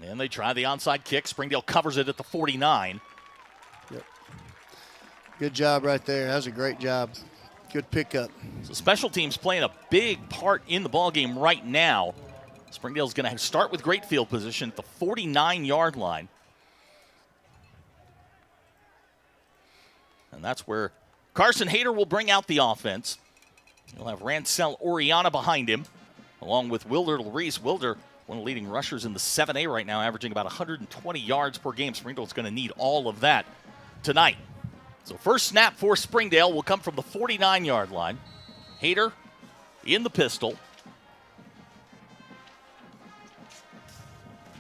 And they try the onside kick. Springdale covers it at the 49. Yep. Good job right there. That was a great job. Good pickup. So special teams playing a big part in the ballgame right now. Springdale's going to start with great field position at the 49-yard line. And that's where Carson Hayter will bring out the offense. He'll have Rancel Oriana behind him, along with Wilder Reese. Wilder, one of the leading rushers in the 7A right now, averaging about 120 yards per game. Springdale's going to need all of that tonight. So first snap for Springdale will come from the 49-yard line. Hayter in the pistol.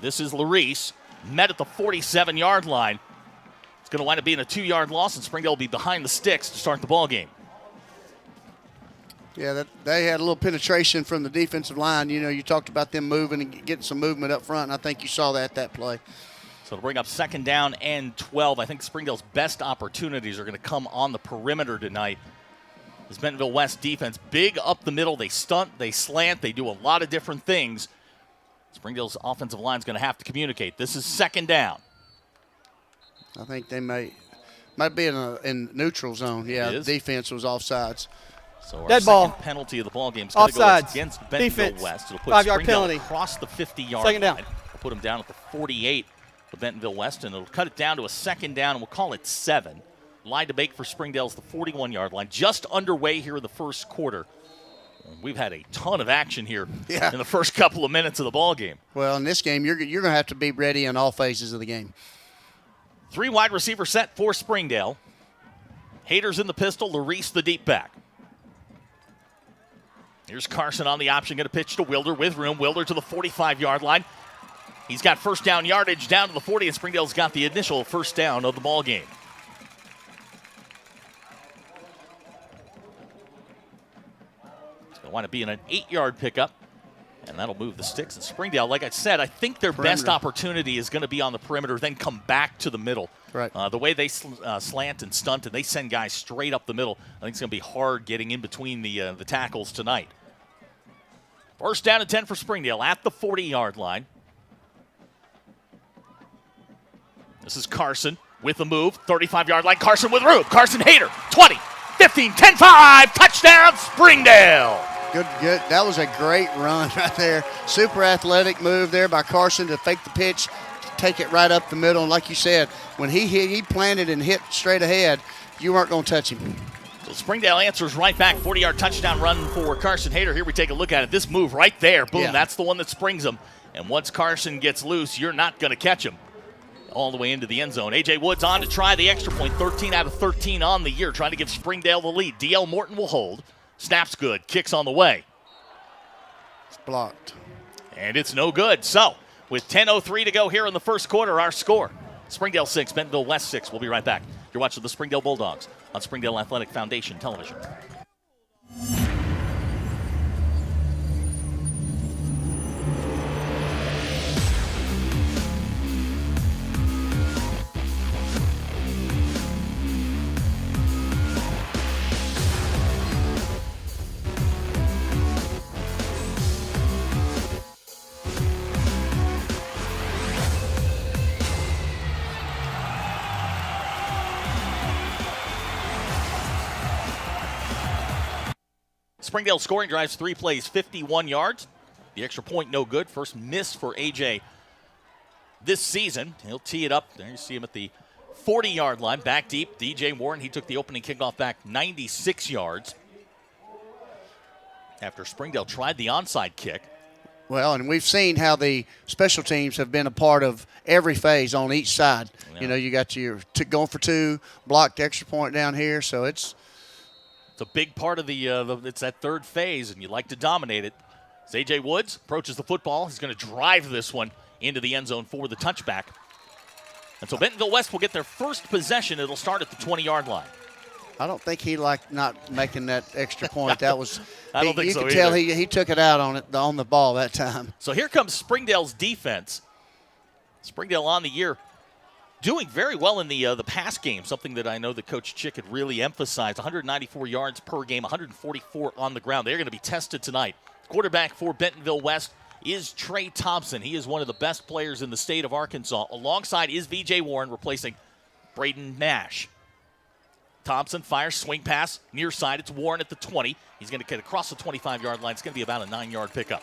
This is Larice, met at the 47-yard line. It's going to wind up being a 2-yard loss, and Springdale will be behind the sticks to start the ball game. Yeah, they had a little penetration from the defensive line. You know, you talked about them moving and getting some movement up front, and I think you saw that play. So to bring up 2nd down and 12, I think Springdale's best opportunities are going to come on the perimeter tonight. This Bentonville West defense, big up the middle. They stunt, they slant, they do a lot of different things. Springdale's offensive line is going to have to communicate. This is 2nd down. I think they may Might be in neutral zone. Yeah, defense was offsides. So our Dead second ball. penalty of the ball game is going to go Offsides. against Bentonville Defense. West. It'll put 5-yard Springdale penalty. across the 50-yard Second down. line. We'll put them down at the 48 of Bentonville West, and it'll cut it down to a second down, and we'll call it 7. Line to make for Springdale's the 41-yard line. Just underway here in the first quarter. We've had a ton of action here in the first couple of minutes of the ball game. Well, in this game, you're going to have to be ready in all phases of the game. 3 wide receiver set for Springdale. Hader's in the pistol, Larice the deep back. Here's Carson on the option, going to pitch to Wilder with room. Wilder to the 45-yard line. He's got first down yardage down to the 40, and Springdale's got the initial first down of the ball game. It's going to wind up being an 8-yard pickup, and that'll move the sticks. And Springdale, like I said, I think their best opportunity is going to be on the perimeter, then come back to the middle. Right. The way they slant and stunt, and they send guys straight up the middle, I think it's going to be hard getting in between the tackles tonight. First down and 10 for Springdale at the 40-yard line. This is Carson with the move, 35-yard line. Carson with room. Carson Hader, 20, 15, 10, 5, touchdown Springdale. Good. That was a great run right there. Super athletic move there by Carson to fake the pitch, take it right up the middle. And like you said, when he planted and hit straight ahead, you weren't going to touch him. So Springdale answers right back. 40-yard touchdown run for Carson Hader. Here we take a look at it. This move right there, boom, that's the one that springs him. And once Carson gets loose, you're not going to catch him. All the way into the end zone. A.J. Woods on to try the extra point. 13 out of 13 on the year, trying to give Springdale the lead. D.L. Morton will hold. Snap's good. Kicks on the way. It's blocked. And it's no good. So, with 10:03 to go here in the first quarter, our score, Springdale 6, Bentonville West 6. We'll be right back. You're watching the Springdale Bulldogs on Springdale Athletic Foundation Television. Springdale scoring drives 3 plays, 51 yards. The extra point no good. First miss for A.J. this season. He'll tee it up. There you see him at the 40-yard line, back deep. D.J. Warren, he took the opening kickoff back 96 yards after Springdale tried the onside kick. Well, and we've seen how the special teams have been a part of every phase on each side. Yeah. You know, you got your going for 2, blocked extra point down here, so it's a big part of it's that third phase, and you like to dominate it. As A.J. Woods approaches the football, he's going to drive this one into the end zone for the touchback. And so Bentonville West will get their first possession. It'll start at the 20-yard line. I don't think he liked not making that extra point. That was I don't think so either. You could tell he took it out on the ball that time. So here comes Springdale's defense. Springdale on the year doing very well in the pass game, something that I know that Coach Chick had really emphasized. 194 yards per game, 144 on the ground. They're going to be tested tonight. Quarterback for Bentonville West is Trey Thompson. He is one of the best players in the state of Arkansas. Alongside is V.J. Warren, replacing Braden Nash. Thompson fires, swing pass, near side. It's Warren at the 20. He's going to get across the 25-yard line. It's going to be about a 9-yard pickup.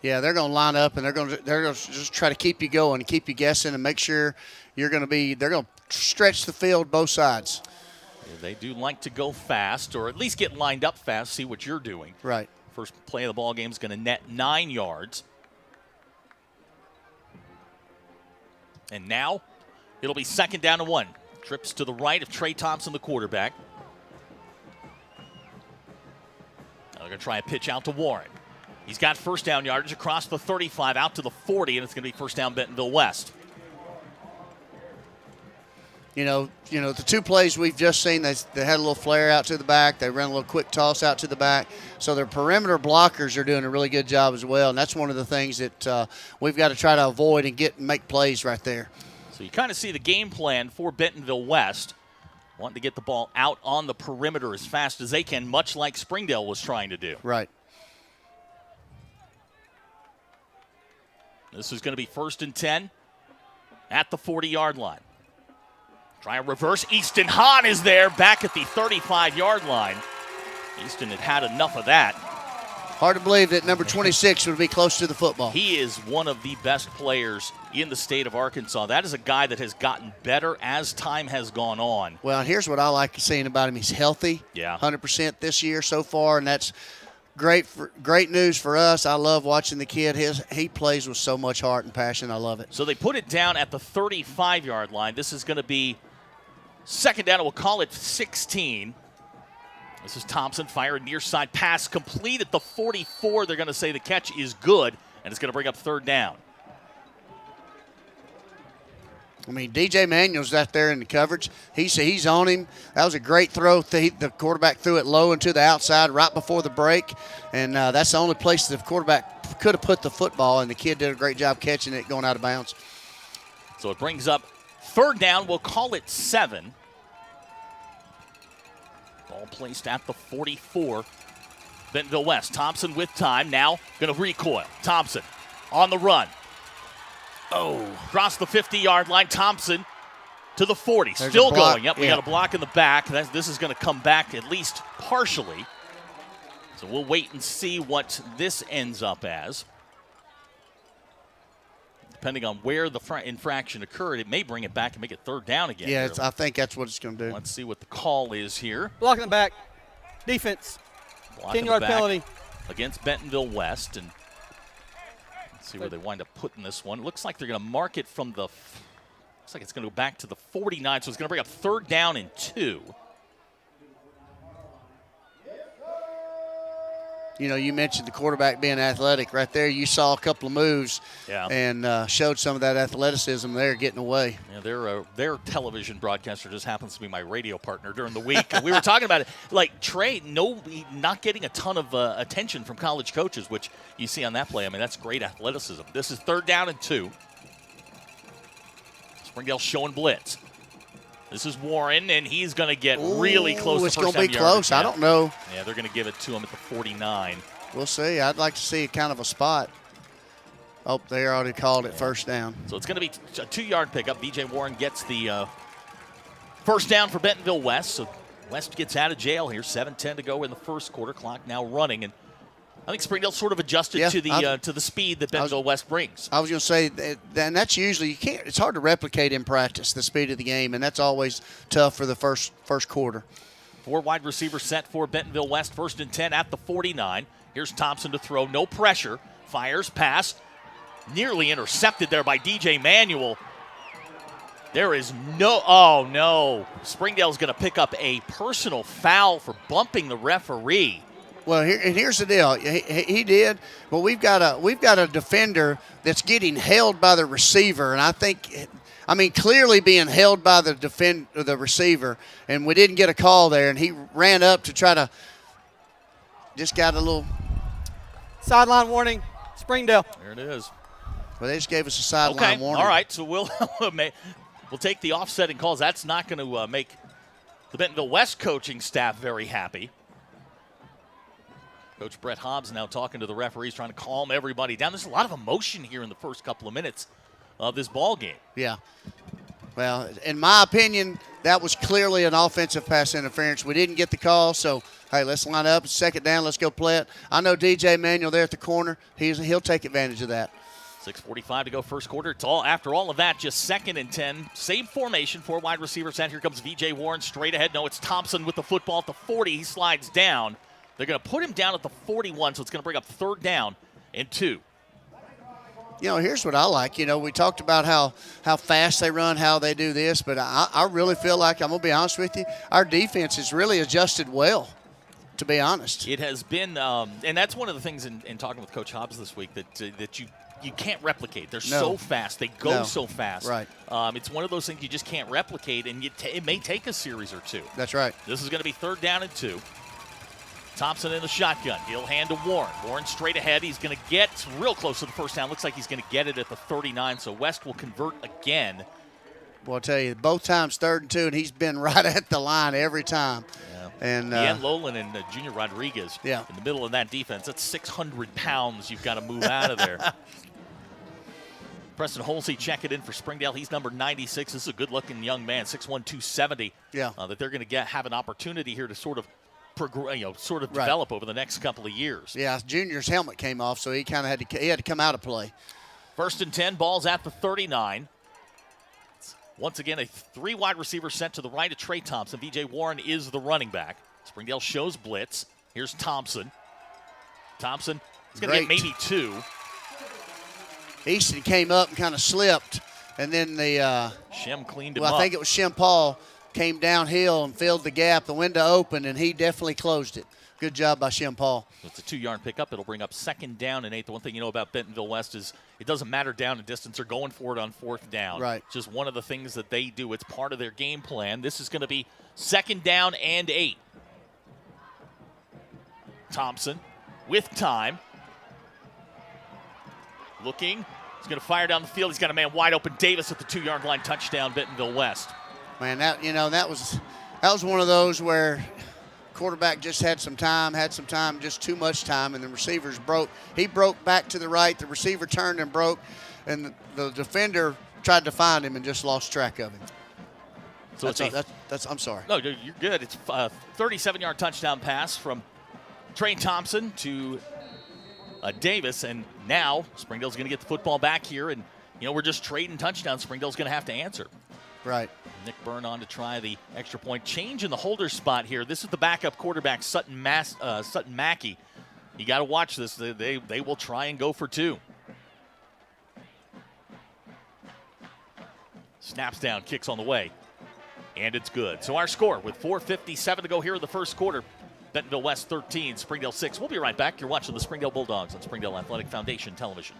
Yeah, they're going to line up, and they're going to just try to keep you going and keep you guessing and make sure they're going to stretch the field both sides. Yeah, they do like to go fast, or at least get lined up fast, see what you're doing. Right. First play of the ball game is going to net 9 yards. And now it'll be 2nd down and 1. Trips to the right of Trey Thompson, the quarterback. Now they're going to try a pitch out to Warren. He's got first down yardage across the 35 out to the 40, and it's going to be first down Bentonville West. You know, the 2 plays we've just seen, they had a little flare out to the back. They ran a little quick toss out to the back. So their perimeter blockers are doing a really good job as well, and that's one of the things that we've got to try to avoid and make plays right there. So you kind of see the game plan for Bentonville West, wanting to get the ball out on the perimeter as fast as they can, much like Springdale was trying to do. Right. This is going to be 1st and 10 at the 40-yard line. Try a reverse. Easton Hahn is there back at the 35-yard line. Easton had enough of that. Hard to believe that number 26 would be close to the football. He is one of the best players in the state of Arkansas. That is a guy that has gotten better as time has gone on. Well, here's what I like seeing about him. He's healthy. Yeah. 100% this year so far, and that's great news for us. I love watching the kid. He plays with so much heart and passion. I love it. So they put it down at the 35-yard line. This is going to be second down. We'll call it 16. This is Thompson firing near side pass complete at the 44. They're going to say the catch is good, and it's going to bring up third down. I mean, DJ Manuel's out there in the coverage. He's on him. That was a great throw. The quarterback threw it low into the outside right before the break, and that's the only place the quarterback could have put the football, and the kid did a great job catching it going out of bounds. So it brings up third down. We'll call it 7. Ball placed at the 44. Bentonville West. Thompson with time. Now going to recoil. Thompson on the run. Oh, across the 50-yard line. Thompson to the 40. There's Still a block. going. Yep, we got a block in the back. This is going to come back at least partially. So we'll wait and see what this ends up as. Depending on where the infraction occurred, it may bring it back and make it third down again. Yeah, I think that's what it's going to do. Let's see what the call is here. Block in the back. Defense. 10-yard penalty. Against Bentonville West. And let's see where they wind up putting this one. It looks like they're going to mark it from the – looks like it's going to go back to the 49, so it's going to bring up third down and 2. You know, you mentioned the quarterback being athletic. Right there, you saw a couple of moves and showed some of that athleticism there getting away. Yeah, their television broadcaster just happens to be my radio partner during the week. We were talking about it. Like, Trey, not getting a ton of attention from college coaches, which you see on that play. I mean, that's great athleticism. This is third down and 2. Springdale showing blitz. This is Warren, and he's going to get really close. It's going to be close. I don't know. Yeah, they're going to give it to him at the 49. We'll see. I'd like to see kind of a spot. Oh, they already called it first down. So it's going to be a 2-yard pickup. B.J. Warren gets the first down for Bentonville West. So West gets out of jail here. 7:10 to go in the first quarter. Clock now running, and I think Springdale sort of adjusted to the speed that Bentonville West brings. I was going to say, and that's usually you can't. It's hard to replicate in practice the speed of the game, and that's always tough for the first quarter. 4 wide receivers set for Bentonville West. First and 10 at the 49. Here's Thompson to throw. No pressure. Fires pass. Nearly intercepted there by DJ Manuel. There is no. Springdale's going to pick up a personal foul for bumping the referee. Well, here's the deal. He did, but we've got a defender that's getting held by the receiver, and I mean, clearly being held by the receiver, and we didn't get a call there, and he ran up to try to just got a little sideline warning, Springdale. There it is. Well, they just gave us a sideline warning. All right, so we'll take the offsetting calls. That's not going to make the Bentonville West coaching staff very happy. Coach Brett Hobbs now talking to the referees, trying to calm everybody down. There's a lot of emotion here in the first couple of minutes of this ball game. Yeah. Well, in my opinion, that was clearly an offensive pass interference. We didn't get the call, so, hey, let's line up. Second down, let's go play it. I know DJ Manuel there at the corner. He'll take advantage of that. 6:45 to go first quarter. It's all after all of that, just second and 10. Same formation, 4 wide receivers set. Here comes V.J. Warren straight ahead. No, it's Thompson with the football at the 40. He slides down. They're going to put him down at the 41, so it's going to bring up third down and 2. You know, here's what I like. You know, we talked about how fast they run, how they do this, but I really feel like, I'm going to be honest with you, our defense has really adjusted well, to be honest. It has been, and that's one of the things in talking with Coach Hobbs this week that you can't replicate. They're so fast. They go so fast. Right. It's one of those things you just can't replicate, and it may take a series or 2. That's right. This is going to be third down and 2. Thompson in the shotgun. He'll hand to Warren. Warren straight ahead. He's going to get real close to the first down. Looks like he's going to get it at the 39, so West will convert again. Well, I'll tell you, both times 3rd and 2, and he's been right at the line every time. Yeah. And Ian Lolan and Junior Rodriguez in the middle of that defense. That's 600 pounds you've got to move out of there. Preston Holsey checking in for Springdale. He's number 96. This is a good-looking young man, 6'1", 270. Yeah. That they're going to have an opportunity here to sort of develop over the next couple of years. Yeah, Junior's helmet came off, so he kind of had to come out of play. 1st and 10, ball's at the 39. Once again, a 3 wide receiver sent to the right of Trey Thompson. V.J. Warren is the running back. Springdale shows blitz. Here's Thompson. Thompson is going to get maybe 2. Easton came up and kind of slipped, and then Shem cleaned him up. I think it was Shem Paul came downhill and filled the gap. The window opened, and he definitely closed it. Good job by Shem Paul. It's a 2-yard pickup. It'll bring up 2nd down and 8. The one thing you know about Bentonville West is it doesn't matter down and distance. They're going for it on 4th down. Right. It's just one of the things that they do. It's part of their game plan. This is going to be 2nd down and 8. Thompson with time. Looking. He's going to fire down the field. He's got a man wide open. Davis at the 2-yard line. Touchdown, Bentonville West. Man, that was one of those where quarterback just had some time, just too much time, and the receivers broke. He broke back to the right. The receiver turned and broke, and the defender tried to find him and just lost track of him. So I'm sorry. No, you're good. It's a 37-yard touchdown pass from Trey Thompson to Davis, and now Springdale's going to get the football back here, and we're just trading touchdowns. Springdale's going to have to answer. Right. Nick Byrne on to try the extra point. Change in the holder spot here. This is the backup quarterback, Sutton Mackey. You got to watch this. They will try and go for 2. Snaps down, kicks on the way, and it's good. So our score with 4:57 to go here in the first quarter. Bentonville West 13, Springdale 6. We'll be right back. You're watching the Springdale Bulldogs on Springdale Athletic Foundation Television.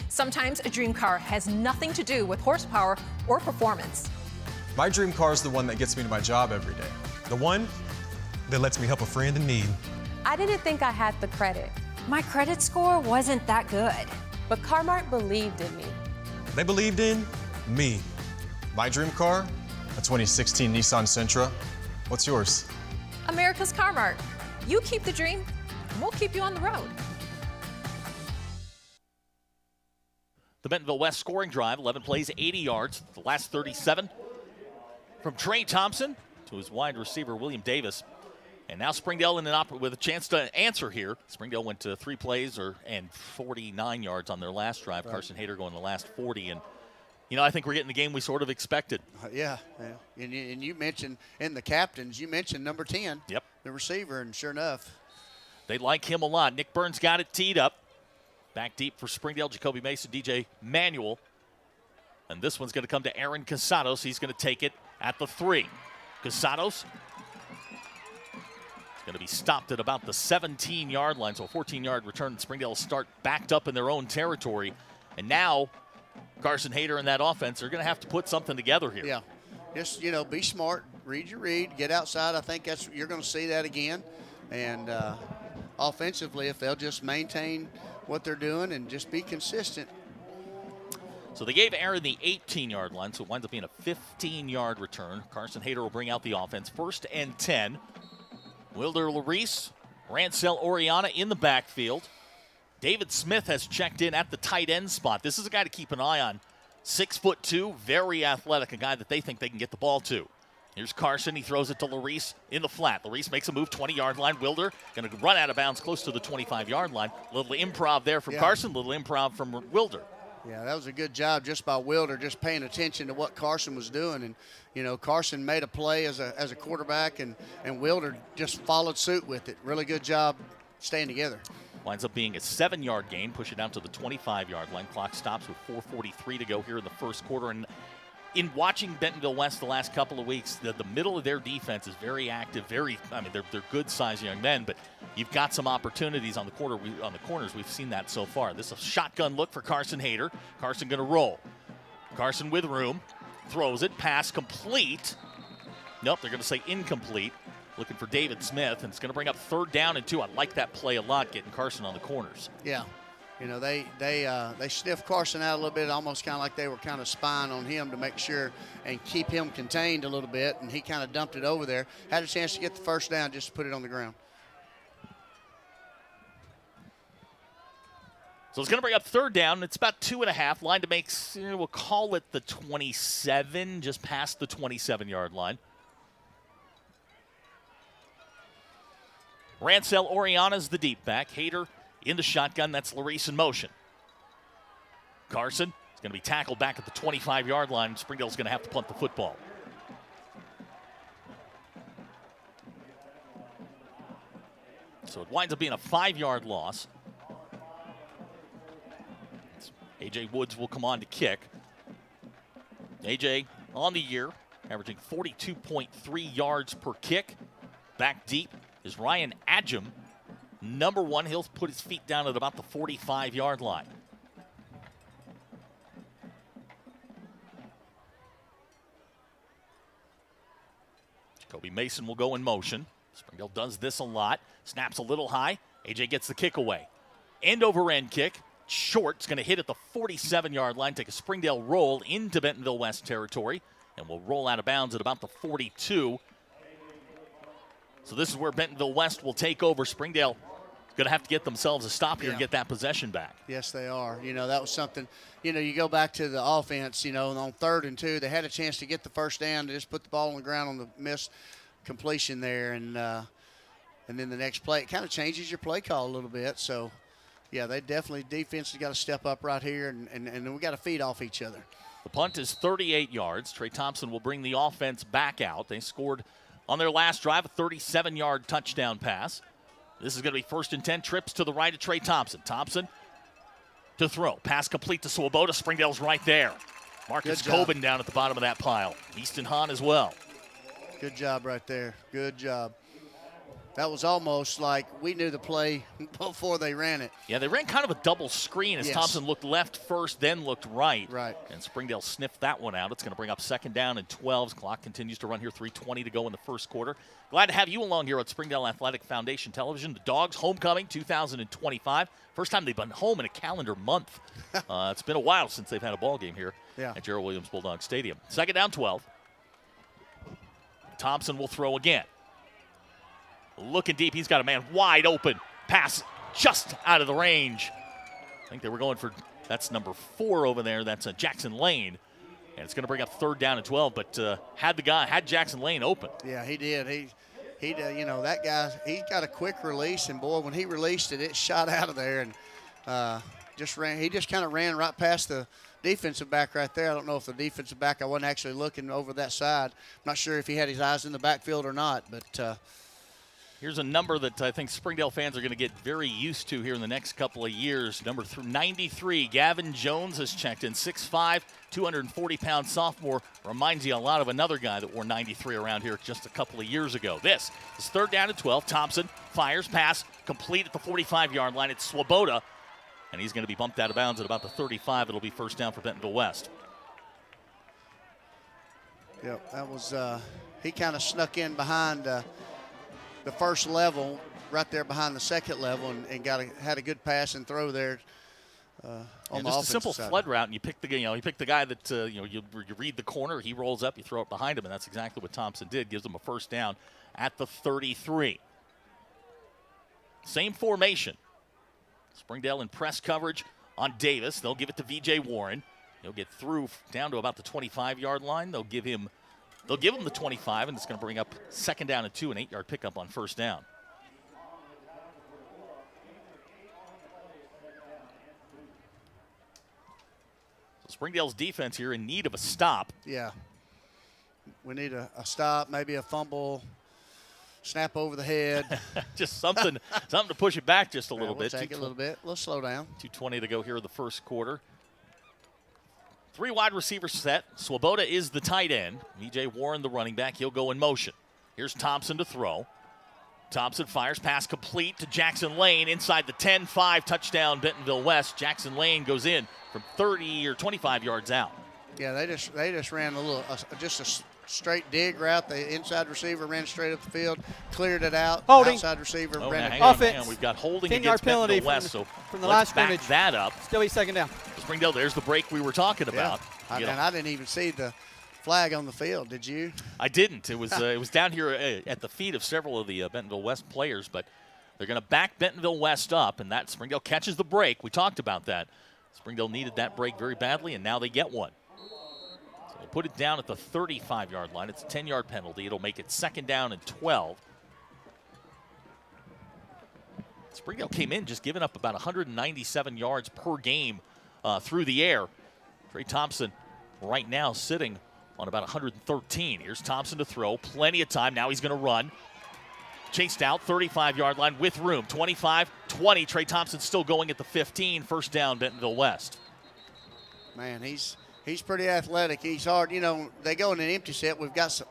Sometimes a dream car has nothing to do with horsepower or performance. My dream car is the one that gets me to my job every day. The one that lets me help a friend in need. I didn't think I had the credit. My credit score wasn't that good, but Car-Mart believed in me. They believed in me. My dream car, a 2016 Nissan Sentra. What's yours? America's Car-Mart. You keep the dream, and we'll keep you on the road. The Bentonville West scoring drive, 11 plays, 80 yards. The last 37 from Trey Thompson to his wide receiver, William Davis. And now Springdale with a chance to answer here. Springdale went to 3 plays and 49 yards on their last drive. Right. Carson Hayter going the last 40. And, I think we're getting the game we sort of expected. Yeah. And you mentioned in the captains, you mentioned number 10. Yep. The receiver, and sure enough. They like him a lot. Nick Burns got it teed up. Back deep for Springdale, Jacoby Mason, DJ Manuel. And this one's going to come to Aaron Casados. He's going to take it at the 3. Casados is going to be stopped at about the 17-yard line. So a 14-yard return. Springdale will start backed up in their own territory. And now Carson Hayter and that offense are going to have to put something together here. Yeah. Just, be smart. Read your read. Get outside. I think you're going to see that again. And offensively, if they'll just maintain what they're doing and just be consistent. So they gave Aaron the 18-yard line, so it winds up being a 15-yard return. Carson Hayter will bring out the offense. 1st and 10. Wilder Larice, Rancel Oriana in the backfield. David Smith has checked in at the tight end spot. This is a guy to keep an eye on. 6'2", very athletic, a guy that they think they can get the ball to. Here's Carson. He throws it to Larice in the flat. Larice makes a move, 20-yard line. Wilder going to run out of bounds close to the 25-yard line. Little improv there from Carson, little improv from Wilder. Yeah, that was a good job just by Wilder, just paying attention to what Carson was doing. And, Carson made a play as a quarterback, and Wilder just followed suit with it. Really good job staying together. Winds up being a 7-yard gain, push it down to the 25-yard line. Clock stops with 4:43 to go here in the first quarter. And in watching Bentonville West the last couple of weeks, the middle of their defense is very active. They're good-sized young men, but you've got some opportunities on the corners. We've seen that so far. This is a shotgun look for Carson Hayter. Carson going to roll. Carson with room, throws it, pass complete. Nope, they're going to say incomplete. Looking for David Smith, and it's going to bring up 3rd down and 2. I like that play a lot, getting Carson on the corners. Yeah. They sniffed Carson out a little bit, almost kind of like they were kind of spying on him to make sure and keep him contained a little bit, and he kind of dumped it over there. Had a chance to get the 1st down, just to put it on the ground. So it's going to bring up third down. It's about 2.5. Line to make, we'll call it the 27, just past the 27-yard line. Rancel Oriana's the deep back. Hayter in the shotgun. That's Larice in motion. Carson is going to be tackled back at the 25-yard line. Springdale's going to have to punt the football. So it winds up being a 5-yard loss. A.J. Woods will come on to kick. A.J. on the year, averaging 42.3 yards per kick. Back deep is Ryan Adjum. Number 1, he'll put his feet down at about the 45-yard line. Jacoby Mason will go in motion. Springdale does this a lot. Snaps a little high. A.J. gets the kick away. End-over-end kick. Short. It's going to hit at the 47-yard line. Take a Springdale roll into Bentonville West territory. And will roll out of bounds at about the 42. So this is where Bentonville West will take over. Springdale is going to have to get themselves a stop here and get that possession back. Yes, they are. That was something, you go back to the offense, on 3rd and 2, they had a chance to get the first down. They just put the ball on the ground on the missed completion there. And then the next play, it kind of changes your play call a little bit. So, yeah, they definitely, defense has got to step up right here, and we got to feed off each other. The punt is 38 yards. Trey Thompson will bring the offense back out. They scored on their last drive a 37-yard touchdown pass. This is going to be 1st and 10. Trips to the right of Trey Thompson. Thompson to throw. Pass complete to Swoboda. Springdale's right there. Marcus Coben down at the bottom of that pile. Easton Hahn as well. Good job right there. Good job. That was almost like we knew the play before they ran it. Yeah, they ran kind of a double screen as Thompson looked left first, then looked right. Right. And Springdale sniffed that one out. It's going to bring up 2nd down and 12. Clock continues to run here, 3:20 to go in the first quarter. Glad to have you along here at Springdale Athletic Foundation Television. The Dogs homecoming 2025. First time they've been home in a calendar month. It's been a while since they've had a ball game here at Gerald Williams Bulldog Stadium. 2nd down, 12. Thompson will throw again. Looking deep, he's got a man wide open. Pass just out of the range. I think they were going for, that's number 4 over there. That's Jackson Lane. And it's going to bring up 3rd down and 12, but had Jackson Lane open. Yeah, he did. He that guy, he got a quick release, and boy, when he released it, it shot out of there and just ran. He just kind of ran right past the defensive back right there. I don't know if the defensive back, I wasn't actually looking over that side. I'm not sure if he had his eyes in the backfield or not, but here's a number that I think Springdale fans are going to get very used to here in the next couple of years. Number 93, Gavin Jones has checked in. 6'5", 240-pound sophomore. Reminds you a lot of another guy that wore 93 around here just a couple of years ago. This is 3rd down and 12. Thompson fires, pass, complete at the 45-yard line. It's Swoboda, and he's going to be bumped out of bounds at about the 35. It'll be 1st down for Bentonville West. Yep, that was he kind of snuck in behind the first level, right there behind the 2nd level, and had a good pass and throw there on the just a offensive simple side. flood route, and you pick the guy that you read the corner, he rolls up, you throw it behind him, and that's exactly what Thompson did. Gives him a 1st down at the 33. Same formation. Springdale in press coverage on Davis. They'll give it to V.J. Warren. He'll get through down to about the 25-yard line. They'll give him the 25, and it's going to bring up 2nd down and 2, an 8-yard pickup on 1st down. So Springdale's defense here in need of a stop. Yeah. We need a stop, maybe a fumble, snap over the head. Just something to push it back just a little bit. Take it a little bit. Let's slow down. 2:20 to go here in the first quarter. 3 wide receiver set. Swoboda is the tight end. V.J. Warren, the running back. He'll go in motion. Here's Thompson to throw. Thompson fires, pass complete to Jackson Lane inside the 10-5, touchdown Bentonville West. Jackson Lane goes in from 30 or 25 yards out. Yeah, they just ran a straight dig route. The inside receiver ran straight up the field, cleared it out. Holding. Outside receiver ran it. Offense. We've got holding 10-yard against penalty Bentonville West, so from the let's last back scrimmage. that up. Still be 2nd down. Springdale, there's the break we were talking about. And I didn't even see the flag on the field. Did you? I didn't. It was down here at the feet of several of the Bentonville West players, but They're going to back Bentonville West up, and that Springdale catches the break. We talked about that. Springdale needed that break very badly, and now they get one. So they put it down at the 35-yard line. It's a 10-yard penalty. It'll make it 2nd down and 12. Springdale came in just giving up about 197 yards per game through the air. Trey Thompson right now sitting on about 113. Here's Thompson to throw. Plenty of time. Now he's going to run. Chased out, 35-yard line with room. 25, 20. Trey Thompson still going at the 15. 1st down, Bentonville West. Man, he's pretty athletic. He's hard. You know, they go in an empty set. We've got some,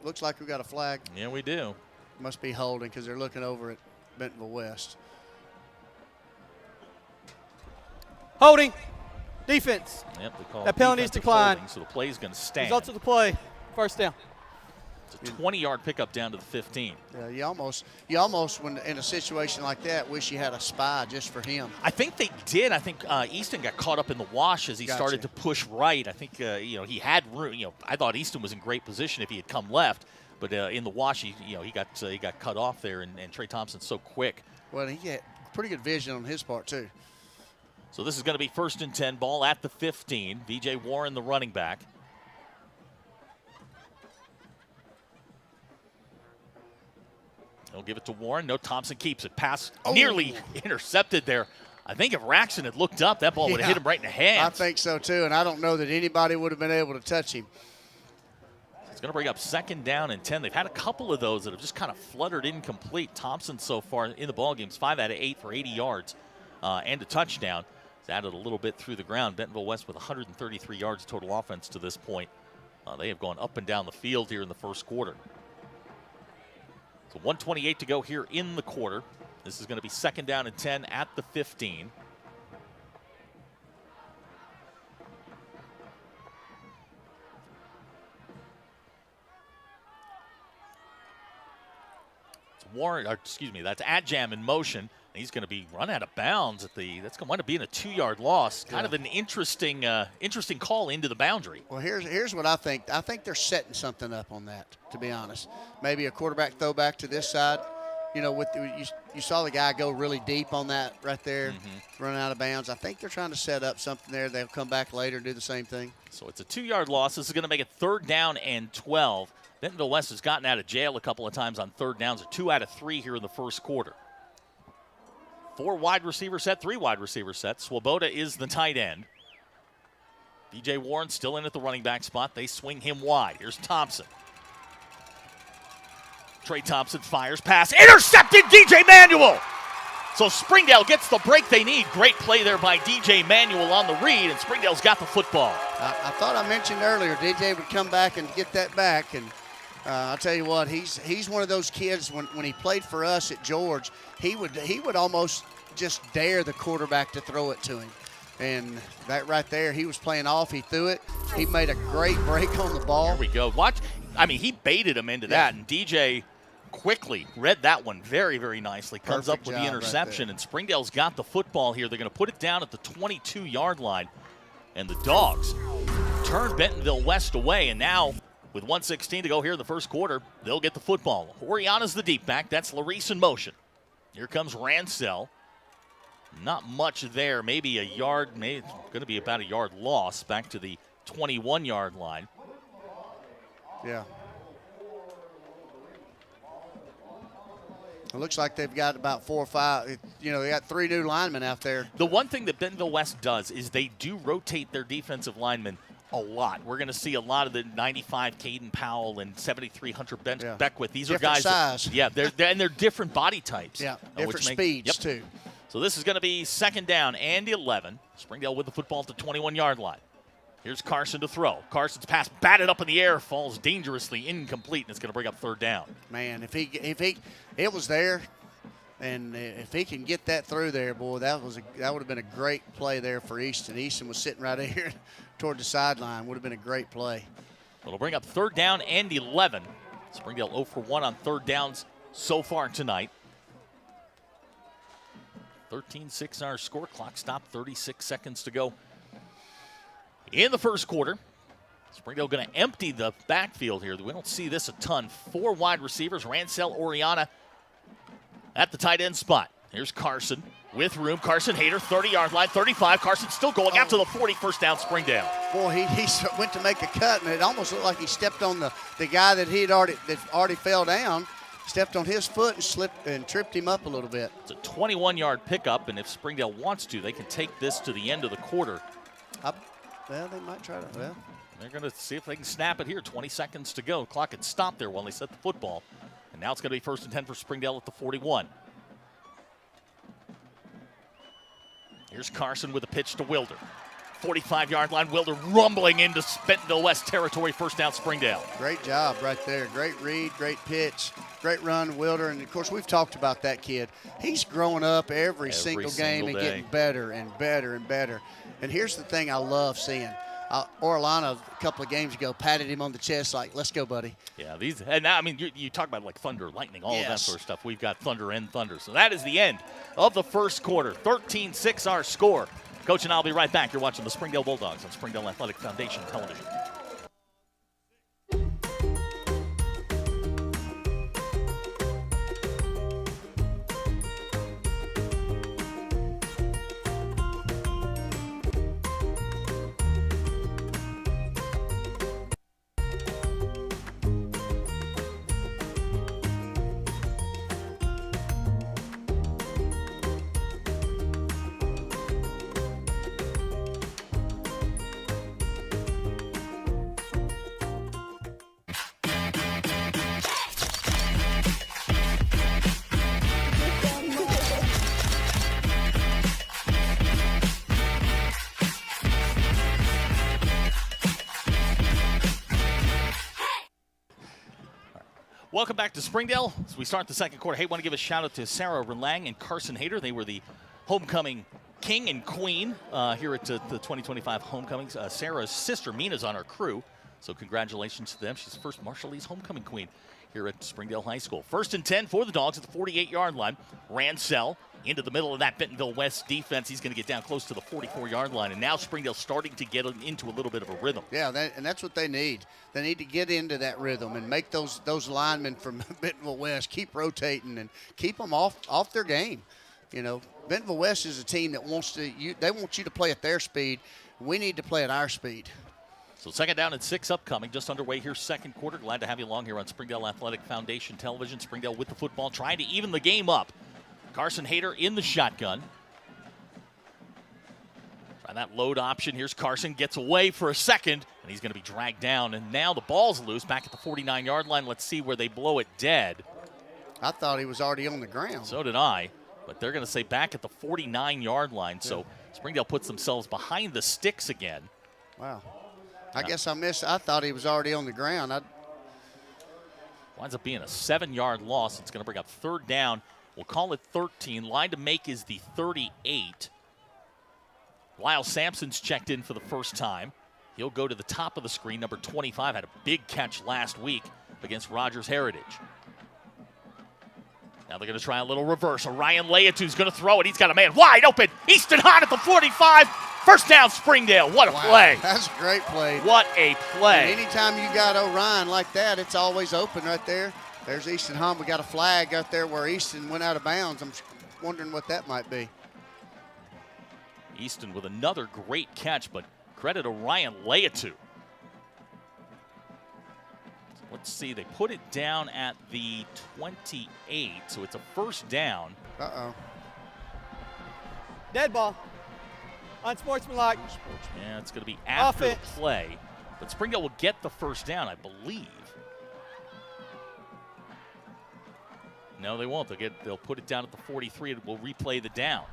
looks like we've got a flag. Yeah, we do. Must be holding because they're looking over at Bentonville West. Holding. Defense. Yep, they call that penalty is declined. Holding, so the play is going to stand. Results of the play, 1st down. It's a 20-yard pickup down to the 15. Yeah, you almost, when in a situation like that, wish you had a spy just for him. I think they did. I think Easton got caught up in the wash as he started to push right. I think he had room. I thought Easton was in great position if he had come left, but in the wash, he got cut off there, and Trey Thompson's so quick. Well, he had pretty good vision on his part too. So this is going to be 1st and 10, ball at the 15. VJ Warren, the running back. He'll give it to Warren. No, Thompson keeps it. Pass nearly intercepted there. I think if Raxon had looked up, that ball would have hit him right in the hands. I think so too, and I don't know that anybody would have been able to touch him. It's going to bring up 2nd down and 10. They've had a couple of those that have just kind of fluttered incomplete. Thompson so far in the ballgames, 5 out of 8 for 80 yards and a touchdown. He's added a little bit through the ground. Bentonville West with 133 yards total offense to this point. They have gone up and down the field here in the 1st quarter. So 1:28 to go here in the quarter. This is going to be 2nd down and 10 at the 15. Warren, that's Adjam in motion. He's going to be run out of bounds at the. That's going to wind up being a 2-yard loss. Kind of an interesting call into the boundary. Well, here's what I think. I think they're setting something up on that. To be honest, maybe a quarterback throwback to this side. You know, you saw the guy go really deep on that right there, run out of bounds. I think they're trying to set up something there. They'll come back later and do the same thing. So it's a 2-yard loss. This is going to make it 3rd down and 12. Bentonville West has gotten out of jail a couple of times on 3rd downs. 2 out of 3 here in the 1st quarter. 4 wide receiver set, 3 wide receiver sets. Swoboda is the tight end. DJ Warren still in at the running back spot. They swing him wide. Here's Thompson. Trey Thompson fires, pass, intercepted, DJ Manuel. So Springdale gets the break they need. Great play there by DJ Manuel on the read, and Springdale's got the football. I thought I mentioned earlier DJ would come back and get that back, and I'll tell you what, he's one of those kids. When he played for us at George, he would almost just dare the quarterback to throw it to him. And that right there, he was playing off. He threw it. He made a great break on the ball. Here we go. Watch. I mean, he baited him into that, and DJ quickly read that one very, very nicely. Comes up with the interception, and Springdale's got the football here. They're going to put it down at the 22-yard line, and the Dogs turn Bentonville West away, and now with 1:16 to go here in the 1st quarter, they'll get the football. Oriana's the deep back. That's Larice in motion. Here comes Ransell. Not much there. Maybe a yard. Maybe it's going to be about a yard loss back to the 21-yard line. Yeah. It looks like they've got about 4 or 5. You know, they got 3 new linemen out there. The one thing that Bentonville West does is they do rotate their defensive linemen a lot. We're going to see a lot of the 95 Caden Powell and 73 Hunter Beckwith. These different are guys. Size. They're different body types. Yeah, different speeds too. So this is going to be 2nd down and 11. Springdale with the football at the 21-yard line. Here's Carson to throw. Carson's pass batted up in the air, falls dangerously incomplete, and it's going to bring up 3rd down. Man, if it was there, and if he can get that through there, boy, that would have been a great play there for Easton. Easton was sitting right here toward the sideline. Would have been a great play. It'll bring up 3rd down and 11. Springdale 0 for 1 on 3rd downs so far tonight. 13-6 our score. Clock stopped, 36 seconds to go in the 1st quarter. Springdale going to empty the backfield here. We don't see this a ton. 4 wide receivers, Ransell, Oriana, at the tight end spot. Here's Carson with room. Carson Hayter, 30-yard line, 35. Carson still going out to the 40, first down, Springdale. Boy, he went to make a cut, and it almost looked like he stepped on the guy that already fell down, stepped on his foot and slipped and tripped him up a little bit. It's a 21-yard pickup, and if Springdale wants to, they can take this to the end of the quarter. Well, they might try to. Well, they're going to see if they can snap it here. 20 seconds to go. Clock had stopped there while they set the football. And now it's going to be 1st and 10 for Springdale at the 41. Here's Carson with a pitch to Wilder. 45-yard line. Wilder rumbling into Bentonville West territory. First down, Springdale. Great job right there. Great read, great pitch, great run, Wilder. And, of course, we've talked about that kid. He's growing up every single game and getting better and better and better. And here's the thing I love seeing. Orlando, a couple of games ago, patted him on the chest like, let's go, buddy. Yeah, and now, I mean, you talk about like thunder, lightning, all of that sort of stuff. We've got thunder and thunder. So that is the end of the first quarter. 13-6 our score. Coach and I will be right back. You're watching the Springdale Bulldogs on Springdale Athletic Foundation Television. Welcome back to Springdale. As we start the second quarter, hey, want to give a shout out to Sarah Relang and Carson Hayter. They were the homecoming king and queen here at the 2025 homecomings. Sarah's sister, Mina's on our crew, so congratulations to them. She's the first Marshall Lee's homecoming queen here at Springdale High School. 1st and 10 for the Dogs at the 48-yard line. Ransell into the middle of that Bentonville West defense. He's going to get down close to the 44-yard line, and now Springdale starting to get into a little bit of a rhythm. Yeah, and that's what they need. They need to get into that rhythm and make those linemen from Bentonville West keep rotating and keep them off their game. You know, Bentonville West is a team that they want you to play at their speed. We need to play at our speed. So 2nd down and 6 upcoming, just underway here, second quarter. Glad to have you along here on Springdale Athletic Foundation Television. Springdale with the football, trying to even the game up. Carson Hayter in the shotgun. Try that load option. Here's Carson, gets away for a second, and he's going to be dragged down. And now the ball's loose back at the 49-yard line. Let's see where they blow it dead. I thought he was already on the ground. So did I, but they're going to say back at the 49-yard line. Yeah. So Springdale puts themselves behind the sticks again. Wow. I guess I missed. I thought he was already on the ground. Winds up being a 7-yard loss. It's going to bring up 3rd down. We'll call it 13. Line to make is the 38. Lyle Sampson's checked in for the first time. He'll go to the top of the screen. Number 25 had a big catch last week against Rogers Heritage. Now they're going to try a little reverse. Ryan Leatu's going to throw it. He's got a man wide open. Easton Hahn at the 45. First down, Springdale. What a play. That's a great play. What a play. And anytime you got Orion like that, it's always open right there. There's Easton Hahn. We got a flag out there where Easton went out of bounds. I'm wondering what that might be. Easton with another great catch, but credit to Ryan Leatu. Let's see, they put it down at the 28, so it's a first down. Uh-oh. Dead ball. Unsportsmanlike. Yeah, it's going to be after Offense. the play, but Springdale will get the first down, I believe. No, they won't. They'll put it down at the 43 and we'll replay the down.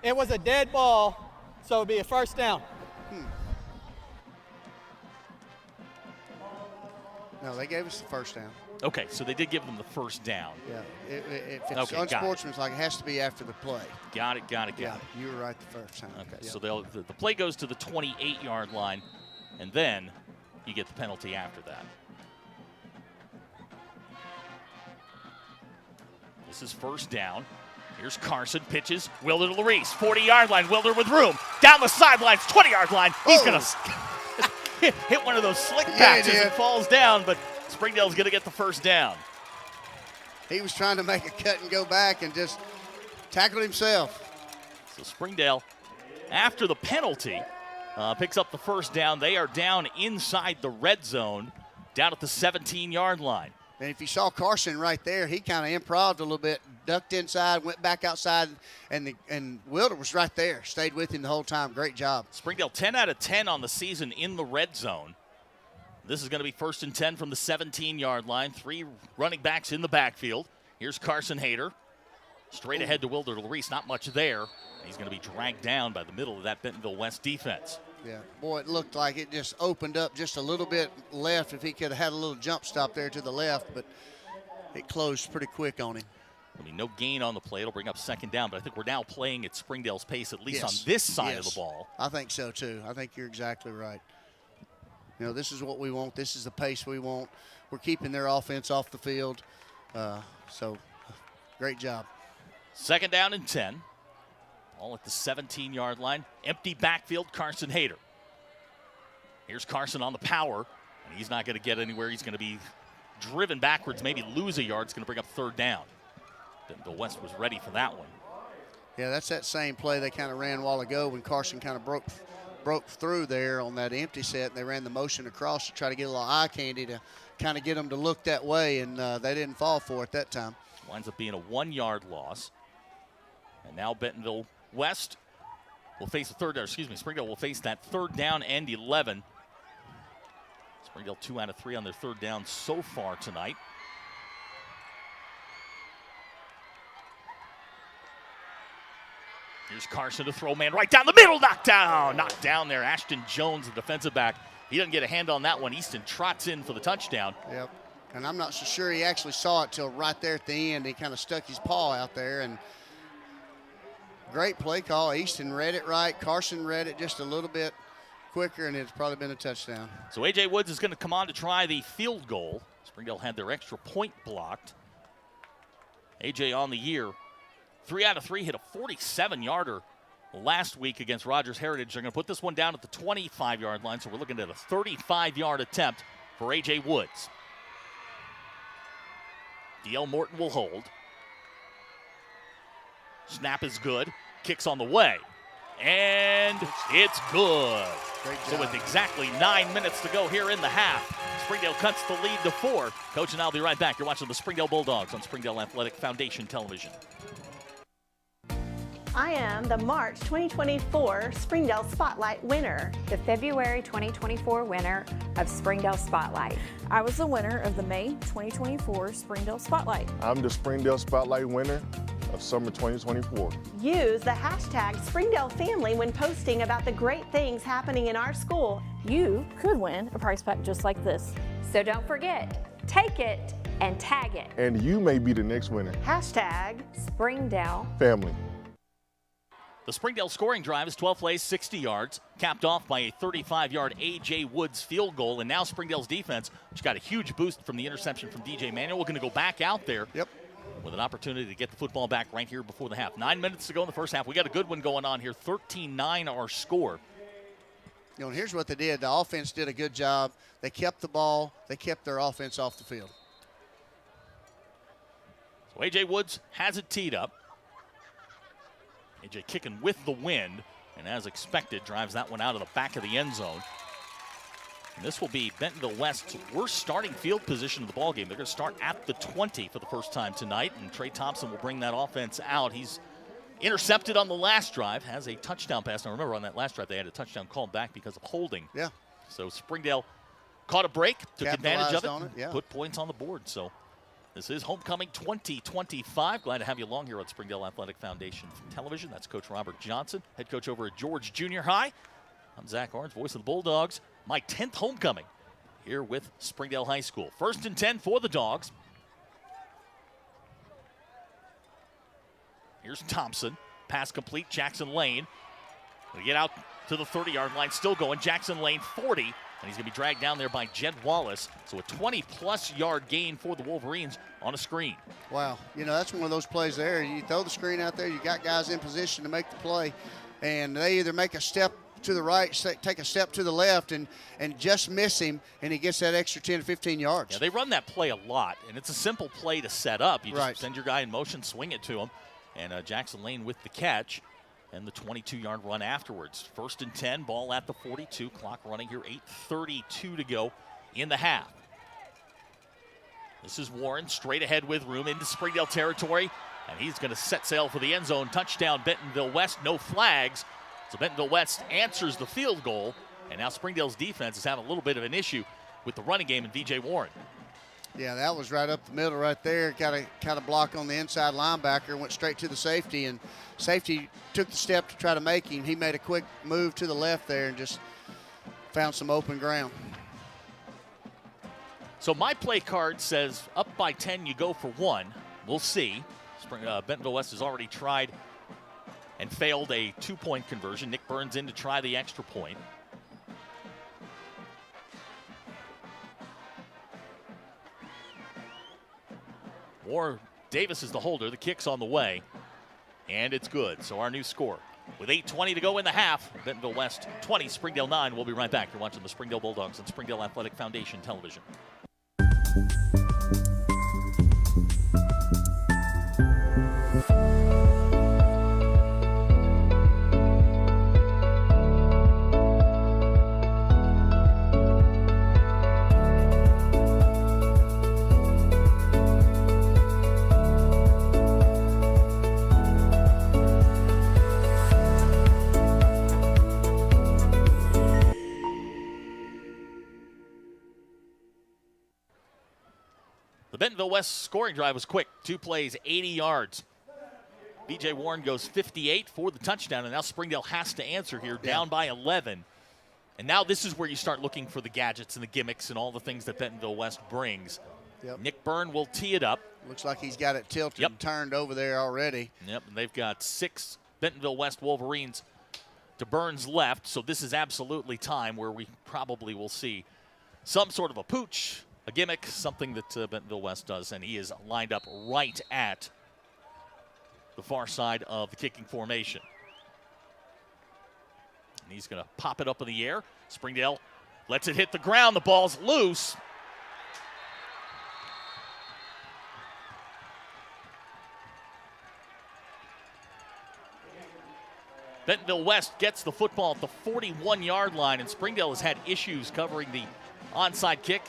It was a dead ball, so it'll be a first down. No, they gave us the first down. Okay, so they did give them the first down. Yeah, if it's unsportsmanlike, it has to be after the play. Got it. Yeah, you were right the first time. Okay, yeah. so the play goes to the 28-yard line, and then you get the penalty after that. This is first down. Here's Carson, pitches, Wilder to Larice, 40-yard line, Wilder with room, down the sidelines, 20-yard line. He's going to hit one of those slick patches and falls down, but Springdale's going to get the first down. He was trying to make a cut and go back and just tackled himself. So Springdale, after the penalty, picks up the first down. They are down inside the red zone, down at the 17-yard line. And if you saw Carson right there, he kind of improv'd a little bit, ducked inside, went back outside, and Wilder was right there, stayed with him the whole time. Great job. Springdale 10 out of 10 on the season in the red zone. This is going to be 1st and 10 from the 17-yard line. 3 running backs in the backfield. Here's Carson Hayter. Straight ahead to Wilder Larice. Not much there. He's going to be dragged down by the middle of that Bentonville West defense. Yeah, boy, it looked like it just opened up just a little bit left. If he could have had a little jump stop there to the left, but it closed pretty quick on him. There'll be no gain on the play. It'll bring up 2nd down, but I think we're now playing at Springdale's pace, at least on this side of the ball. I think so, too. I think you're exactly right. You know, this is what we want. This is the pace we want. We're keeping their offense off the field. So, great job. 2nd down and 10. All at the 17-yard line. Empty backfield, Carson Hayter. Here's Carson on the power, and he's not going to get anywhere. He's going to be driven backwards, maybe lose a yard. It's going to bring up 3rd down. Bentonville West was ready for that one. Yeah, that's that same play they kind of ran a while ago when Carson kind of broke through there on that empty set, and they ran the motion across to try to get a little eye candy to kind of get them to look that way, and they didn't fall for it that time. Winds up being a 1-yard loss. And now Bentonville West will face Springdale will face that 3rd down and 11. Springdale 2 out of 3 on their 3rd down so far tonight. Here's Carson to throw, man, right down the middle, knocked down there. Ashton Jones, the defensive back. He doesn't get a hand on that one. Easton trots in for the touchdown. Yep, and I'm not so sure he actually saw it till right there at the end. He kind of stuck his paw out there, and great play call. Easton read it right. Carson read it just a little bit quicker, and it's probably been a touchdown. So A.J. Woods is going to come on to try the field goal. Springdale had their extra point blocked. A.J. on the year. 3 out of 3, hit a 47-yarder last week against Rogers Heritage. They're going to put this one down at the 25-yard line, so we're looking at a 35-yard attempt for A.J. Woods. D.L. Morton will hold. Snap is good. Kicks on the way. And it's good. So with exactly 9 minutes to go here in the half, Springdale cuts the lead to 4. Coach and I'll be right back. You're watching the Springdale Bulldogs on Springdale Athletic Foundation Television. I am the March 2024 Springdale Spotlight winner. The February 2024 winner of Springdale Spotlight. I was the winner of the May 2024 Springdale Spotlight. I'm the Springdale Spotlight winner of summer 2024. Use the hashtag Springdale Family when posting about the great things happening in our school. You could win a prize pack just like this. So don't forget, take it and tag it. And you may be the next winner. Hashtag Springdale Family. The Springdale scoring drive is 12 plays, 60 yards, capped off by a 35-yard A.J. Woods field goal. And now Springdale's defense, which got a huge boost from the interception from D.J. Manuel, we're going to go back out there with an opportunity to get the football back right here before the half. 9 minutes to go in the first half. We got a good one going on here, 13-9 our score. You know, and here's what they did. The offense did a good job. They kept the ball. They kept their offense off the field. So A.J. Woods has it teed up. A.J. kicking with the wind, and as expected, drives that one out of the back of the end zone. And this will be Bentonville West's worst starting field position of the ballgame. They're going to start at the 20 for the first time tonight, and Trey Thompson will bring that offense out. He's intercepted on the last drive, has a touchdown pass. Now remember, on that last drive, they had a touchdown called back because of holding. Yeah. So Springdale caught a break, took advantage of on it, put points on the board. So this is Homecoming 2025. Glad to have you along here on Springdale Athletic Foundation Television. That's Coach Robert Johnson, head coach over at George Junior High. I'm Zach Orange, voice of the Bulldogs. My 10th homecoming here with Springdale High School. 1st and 10 for the Dogs. Here's Thompson. Pass complete, Jackson Lane. We get out to the 30-yard line, still going. Jackson Lane, 40. And he's going to be dragged down there by Jed Wallace. So a 20-plus yard gain for the Wolverines on a screen. Wow. You know, that's one of those plays there. You throw the screen out there, you got guys in position to make the play, and they either make a step to the right, take a step to the left, and just miss him, and he gets that extra 10 to 15 yards. Yeah, they run that play a lot, and it's a simple play to set up. You just Right. send your guy in motion, swing it to him, and Jackson Lane with the catch and the 22-yard run afterwards. 1st and 10, ball at the 42, clock running here, 8:32 to go in the half. This is Warren straight ahead with room into Springdale territory, and he's going to set sail for the end zone. Touchdown, Bentonville West, no flags. So Bentonville West answers the field goal, and now Springdale's defense is having a little bit of an issue with the running game and V.J. Warren. Yeah, that was right up the middle right there. Got a block on the inside linebacker, went straight to the safety, and safety took the step to try to make him. He made a quick move to the left there and just found some open ground. So my play card says up by 10, you go for 1. We'll see. Bentonville West has already tried and failed a 2-point conversion. Nick Burns in to try the extra point. Davis is the holder. The kick's on the way, and it's good. So our new score, with 8:20 to go in the half, Bentonville West 20, Springdale 9. We'll be right back. You're watching the Springdale Bulldogs on Springdale Athletic Foundation Television. The Bentonville West scoring drive was quick. 2 plays, 80 yards. B.J. Warren goes 58 for the touchdown, and now Springdale has to answer here, down by 11. And now this is where you start looking for the gadgets and the gimmicks and all the things that Bentonville West brings. Yep. Nick Byrne will tee it up. Looks like he's got it tilted and turned over there already. Yep, and they've got 6 Bentonville West Wolverines to Burns left, so this is absolutely time where we probably will see some sort of a pooch, a gimmick, something that Bentonville West does, and he is lined up right at the far side of the kicking formation. And he's going to pop it up in the air. Springdale lets it hit the ground. The ball's loose. Bentonville West gets the football at the 41-yard line, and Springdale has had issues covering the onside kick.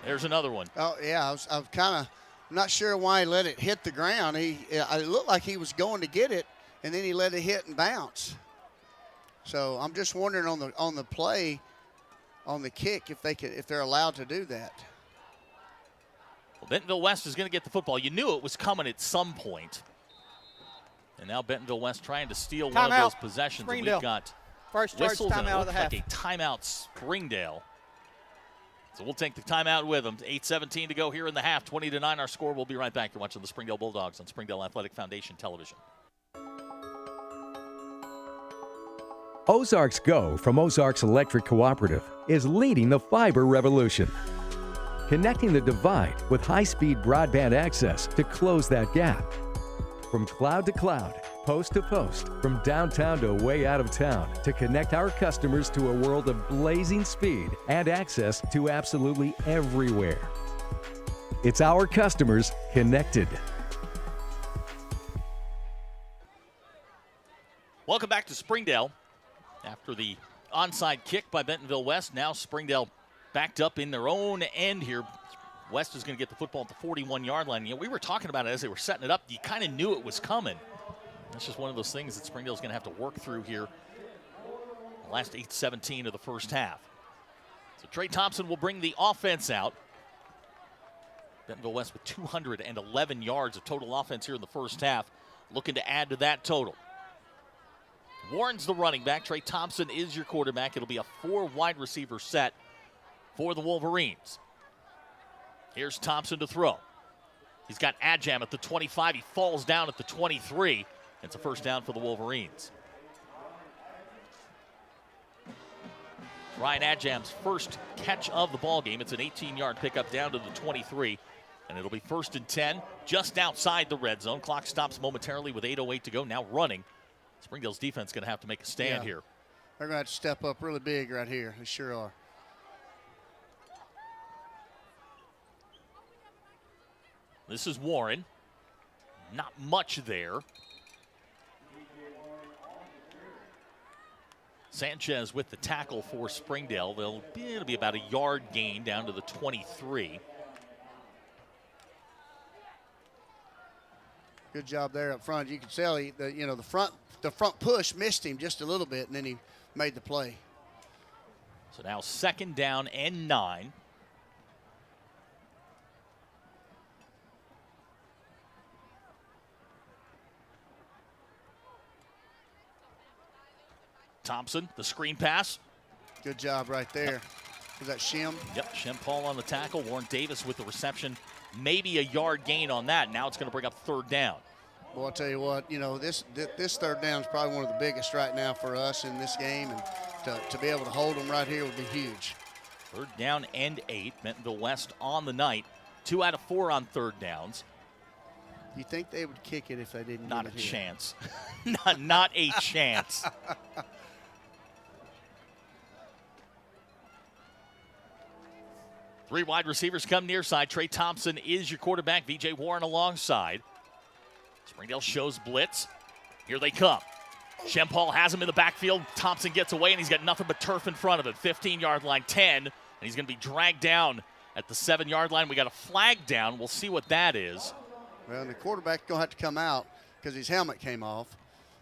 There's another one. Oh, yeah, I was kind of not sure why he let it hit the ground. It looked like he was going to get it, and then he let it hit and bounce. So I'm just wondering on the play, on the kick, if they're allowed to do that. Well, Bentonville West is going to get the football. You knew it was coming at some point. And now Bentonville West trying to steal one of those possessions. And we've got first charge whistles, and it timeout of the looks half. like a timeout Springdale. So we'll take the timeout with them. 8:17 to go here in the half. 20-9 our score. We'll be right back. You're watching the Springdale Bulldogs on Springdale Athletic Foundation Television. Ozarks Go from Ozarks Electric Cooperative is leading the fiber revolution, connecting the divide with high-speed broadband access to close that gap. From cloud to cloud, post to post, from downtown to way out of town, to connect our customers to a world of blazing speed and access to absolutely everywhere. It's our customers connected. Welcome back to Springdale. After the onside kick by Bentonville West, now Springdale backed up in their own end here. West is going to get the football at the 41-yard line. You know, we were talking about it as they were setting it up. You kind of knew it was coming. That's just one of those things that Springdale's going to have to work through here. The last 8:17 of the first half. So Trey Thompson will bring the offense out. Bentonville West with 211 yards of total offense here in the first half, looking to add to that total. Warren's the running back. Trey Thompson is your quarterback. It'll be a 4 wide receiver set for the Wolverines. Here's Thompson to throw. He's got Adjam at the 25. He falls down at the 23. It's a first down for the Wolverines. Ryan Adjam's first catch of the ball game. It's an 18-yard pickup down to the 23. And it'll be 1st and 10 just outside the red zone. Clock stops momentarily with 8:08 to go. Now running. Springdale's defense going to have to make a stand here. They're going to have to step up really big right here. They sure are. This is Warren. Not much there. Sanchez with the tackle for Springdale. It'll be about a yard gain down to the 23. Good job there up front. You can tell the front push missed him just a little bit, and then he made the play. So now 2nd down and 9. Thompson, the screen pass. Good job right there. Yep. Was that Shim? Yep, Shim Paul on the tackle. Warren Davis with the reception. Maybe a yard gain on that. Now it's going to bring up 3rd down. Well, I'll tell you what, this 3rd down is probably one of the biggest right now for us in this game, and to be able to hold them right here would be huge. 3rd down and 8. Bentonville West on the night. 2 out of 4 on 3rd downs. You think they would kick it if they didn't? Not a chance. not a chance. 3 wide receivers come near side. Trey Thompson is your quarterback. VJ Warren alongside. Springdale shows blitz. Here they come. Shempal has him in the backfield. Thompson gets away, and he's got nothing but turf in front of him. 15-yard line, 10, and he's going to be dragged down at the 7-yard line. We got a flag down. We'll see what that is. Well, and the quarterback's going to have to come out because his helmet came off.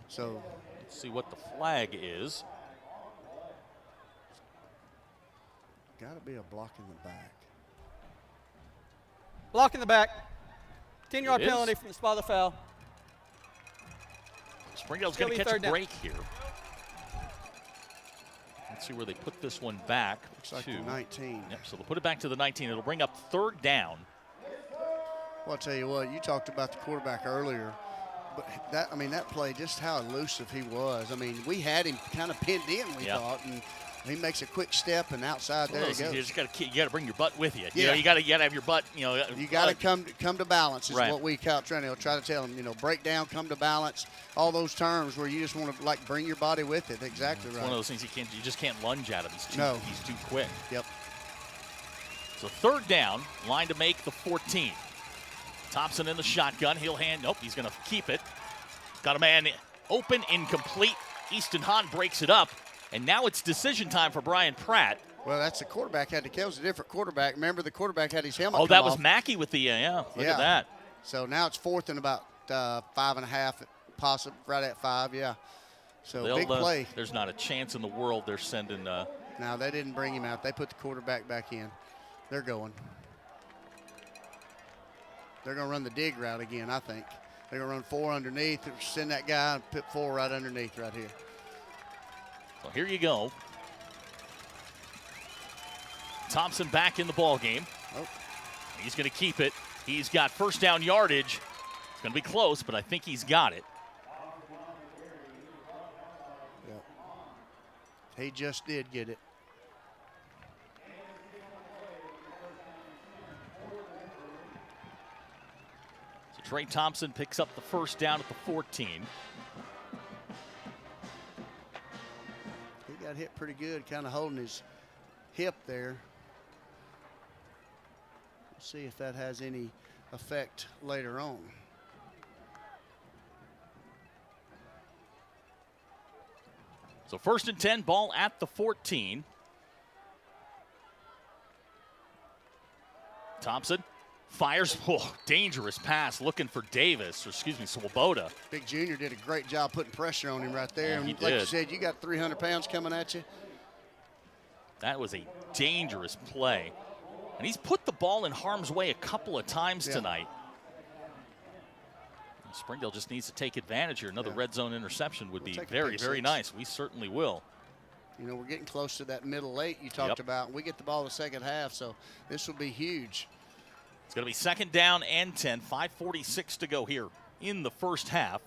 So let's see what the flag is. Got to be a block in the back. Block in the back. 10-yard penalty from the spot of the foul. Springdale's going to catch a break here. Let's see where they put this one back. Looks like the 19. Yep, so they'll put it back to the 19. It'll bring up 3rd down. Well, I'll tell you what, you talked about the quarterback earlier. But that play, just how elusive he was. I mean, we had him kind of pinned in, we thought, and he makes a quick step, and outside there he goes. You got to bring your butt with you. Yeah. You got to have your butt. You got to come to balance is what we try to tell him. Break down, come to balance. All those terms where you just want to bring your body with it. Exactly right. One of those things you just can't lunge at him. He's too quick. Yep. So 3rd down, line to make the 14. Thompson in the shotgun. He'll hand. Nope, he's going to keep it. Got a man open, incomplete. Easton Hahn breaks it up. And now it's decision time for Brian Pratt. Well, that's the quarterback had to kill. It was a different quarterback. Remember, the quarterback had his helmet. Oh, that was Mackey with the Look at that. So now it's 4th and about 5.5, possibly right at 5. Yeah. So big play. There's not a chance in the world they're sending. No, they didn't bring him out. They put the quarterback back in. They're going. They're going to run the dig route again, I think. They're going to run 4 underneath, send that guy and put 4 right underneath right here. So here you go. Thompson back in the ball game. Oh. He's going to keep it. He's got 1st down yardage. It's going to be close, but I think he's got it. Yep. He just did get it. So Trey Thompson picks up the 1st down at the 14. He got hit pretty good, kind of holding his hip there. We'll see if that has any effect later on. So 1st and 10, ball at the 14. Thompson fires. Oh, dangerous pass looking for Davis, or excuse me, Swoboda. Big Junior did a great job putting pressure on him right there. Yeah, and like you said, you got 300 pounds coming at you. That was a dangerous play. And he's put the ball in harm's way a couple of times tonight. Springdale just needs to take advantage here. Another red zone interception would be very, very nice. We certainly will. We're getting close to that middle 8 you talked about. We get the ball the 2nd half, so this will be huge. It's going to be 2nd down and 10. 5:46 to go here in the 1st half.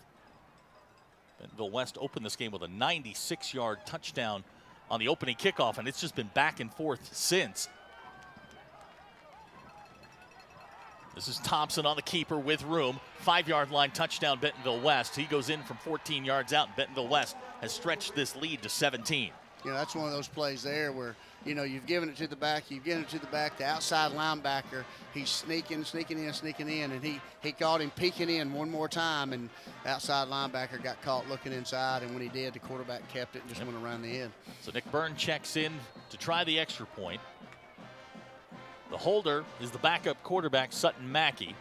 Bentonville West opened this game with a 96-yard touchdown on the opening kickoff, and it's just been back and forth since. This is Thompson on the keeper with room. 5-yard line touchdown, Bentonville West. He goes in from 14 yards out, and Bentonville West has stretched this lead to 17. You know, that's one of those plays there where, you know, you've given it to the back, the outside linebacker, he's sneaking in, and he caught him peeking in one more time, and outside linebacker got caught looking inside, and when he did, the quarterback kept it and just went around the end. So Nick Byrne checks in to try the extra point. The holder is the backup quarterback, Sutton Mackey.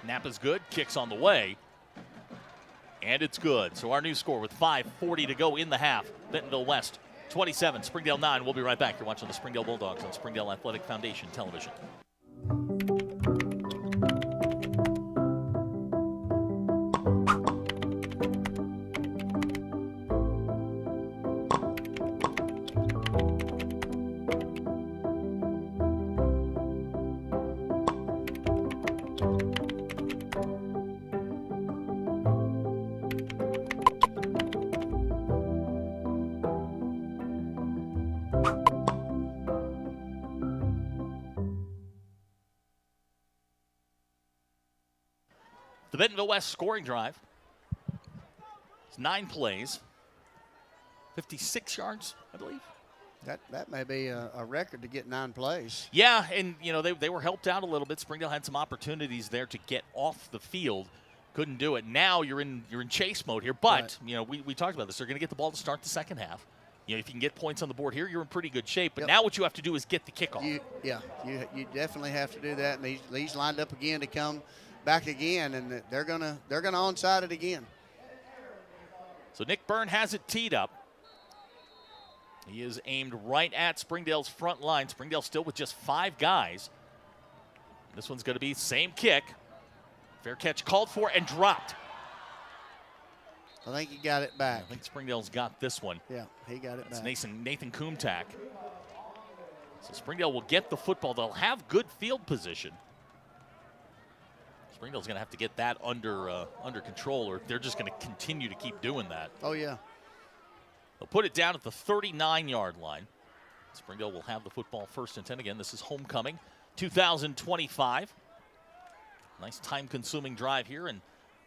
Snap is good, kicks on the way, and it's good. So our new score with 5:40 to go in the half. Bentonville West 27, Springdale 9. We'll be right back. You're watching the Springdale Bulldogs on Springdale Athletic Foundation Television. The Bentonville West scoring drive. It's 9 plays, 56 yards, I believe. That may be a record to get 9 plays. Yeah, and you know they were helped out a little bit. Springdale had some opportunities there to get off the field, couldn't do it. Now you're in chase mode here, but right. You know we talked about this. They're going to get the ball to start the second half. You know, if you can get points on the board here, you're in pretty good shape. But now what you have to do is get the kickoff. You definitely have to do that. And he's lined up again to come back again, and they're gonna onside it again. So Nick Byrne has it teed up. He is aimed right at Springdale's front line. Springdale still with just 5 guys. This one's going to be same kick. Fair catch called for and dropped. I think he got it back. I think Springdale's got this one. Yeah, he got it back. Nathan Kumtak. So Springdale will get the football. They'll have good field position. Springdale's going to have to get that under control, or they're just going to continue to keep doing that. Oh, yeah. They'll put it down at the 39-yard line. Springdale will have the football 1st and 10 again. This is homecoming 2025. Nice time-consuming drive here, and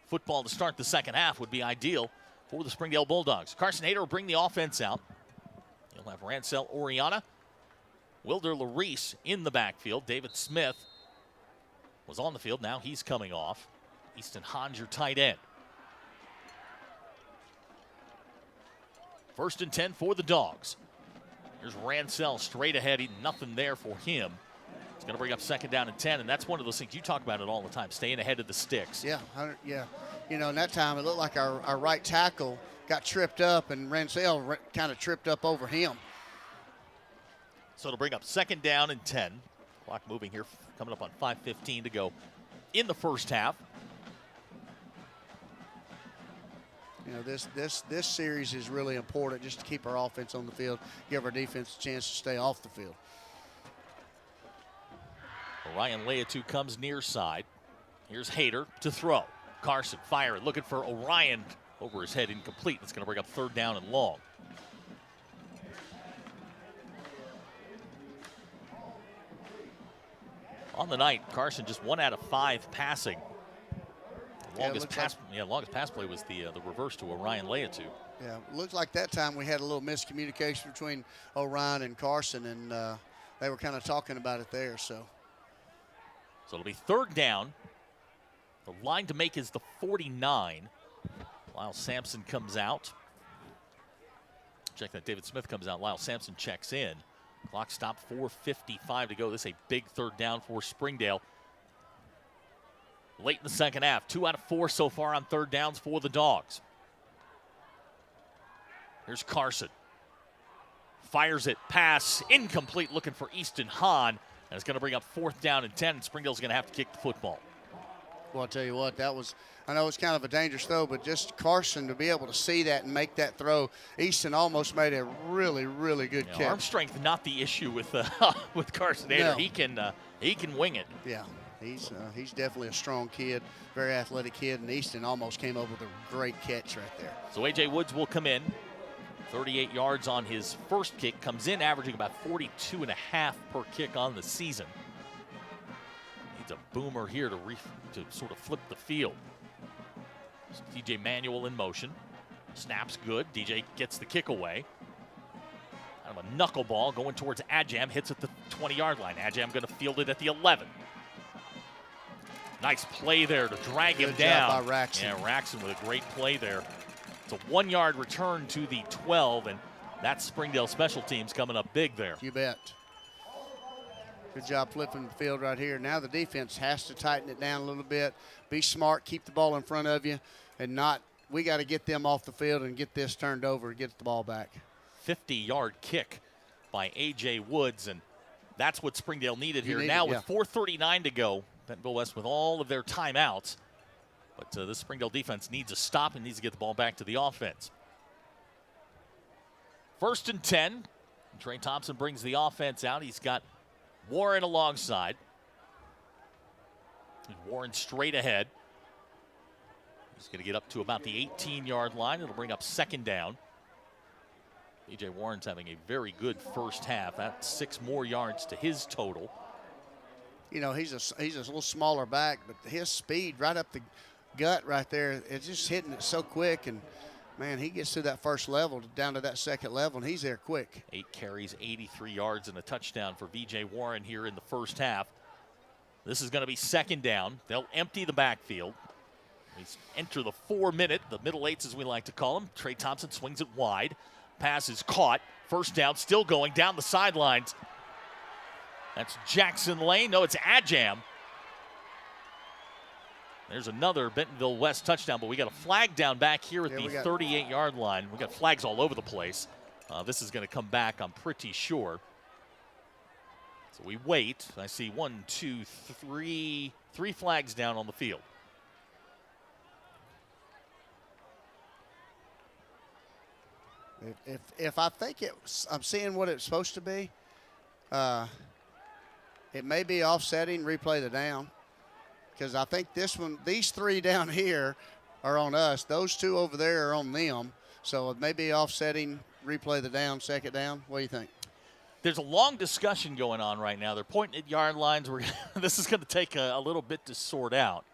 football to start the second half would be ideal for the Springdale Bulldogs. Carson Hader will bring the offense out. He'll have Rancel Oriana, Wilder Larice in the backfield. David Smith was on the field. Now he's coming off. Easton Hans, your tight end. 1st and 10 for the Dogs. Here's Rancel straight ahead. Nothing there for him. It's going to bring up 2nd down and 10, and that's one of those things you talk about it all the time, staying ahead of the sticks. Yeah, yeah. You know, in that time, it looked like our right tackle got tripped up, and Rancel kind of tripped up over him. So it'll bring up 2nd down and 10. Clock moving here, coming up on 5:15 to go in the first half. You know, this series is really important just to keep our offense on the field, give our defense a chance to stay off the field. Orion Leatu comes near side. Here's Hader to throw. Carson firing, looking for Orion over his head, incomplete. It's going to bring up 3rd down and long. On the night, Carson just 1 out of 5 passing. Longest pass play was the reverse to Orion Leatu. Yeah, looks like that time we had a little miscommunication between Orion and Carson, and they were kind of talking about it there. So it'll be 3rd down. The line to make is the 49. Lyle Sampson comes out. Check that. David Smith comes out. Lyle Sampson checks in. Clock stopped, 4:55 to go. This is a big 3rd down for Springdale. Late in the second half, 2 out of 4 so far on 3rd downs for the Dogs. Here's Carson. Fires it, pass, incomplete, looking for Easton Hahn. And it's going to bring up 4th down and 10, and Springdale's going to have to kick the football. Well, I'll tell you what, I know it's kind of a dangerous throw, but just Carson to be able to see that and make that throw, Easton almost made a really, really good catch. Arm strength not the issue with Carson Hader. No. He can wing it. Yeah, he's definitely a strong kid, very athletic kid, and Easton almost came up with a great catch right there. So A.J. Woods will come in. 38 yards on his first kick, comes in averaging about 42.5 per kick on the season. Needs a boomer here to sort of flip the field. DJ Manuel in motion. Snaps good. DJ gets the kick away. Kind of a knuckleball going towards Ajam. Hits at the 20-yard line. Ajam going to field it at the 11. Nice play there to drag him down. Good job by Raxon. Yeah, Raxon with a great play there. It's a 1-yard return to the 12, and that's Springdale special teams coming up big there. You bet. Good job flipping the field right here. Now the defense has to tighten it down a little bit. Be smart, keep the ball in front of you, and not – we got to get them off the field and get this turned over and get the ball back. 50-yard kick by A.J. Woods, and that's what Springdale needed here. Now with 4:39 to go, Bentonville West with all of their timeouts. But this Springdale defense needs a stop and needs to get the ball back to the offense. 1st and 10. Trey Thompson brings the offense out. He's got Warren alongside. Warren straight ahead. He's going to get up to about the 18-yard line. It'll bring up 2nd down. B.J. Warren's having a very good first half. That's 6 more yards to his total. You know, he's a little smaller back, but his speed right up the gut right there, it's just hitting it so quick. And, man, he gets to that first level, down to that 2nd level, and he's there quick. 8 carries, 83 yards, and a touchdown for B.J. Warren here in the first half. This is going to be 2nd down. They'll empty the backfield. He's enter the 4-minute, the middle eights as we like to call them. Trey Thompson swings it wide. Pass is caught. 1st down, still going down the sidelines. That's Jackson Lane. No, it's Ajam. There's another Bentonville West touchdown, but we got a flag down back here at the 38-yard line. We got flags all over the place. This is going to come back, I'm pretty sure. So we wait. I see 1, 2, 3 flags down on the field. If I think I'm seeing what it's supposed to be, it may be offsetting, replay the down. Because I think these 3 down here are on us. Those 2 over there are on them. So it may be offsetting, replay the down, 2nd down. What do you think? There's a long discussion going on right now. They're pointing at yard lines. This is going to take a little bit to sort out.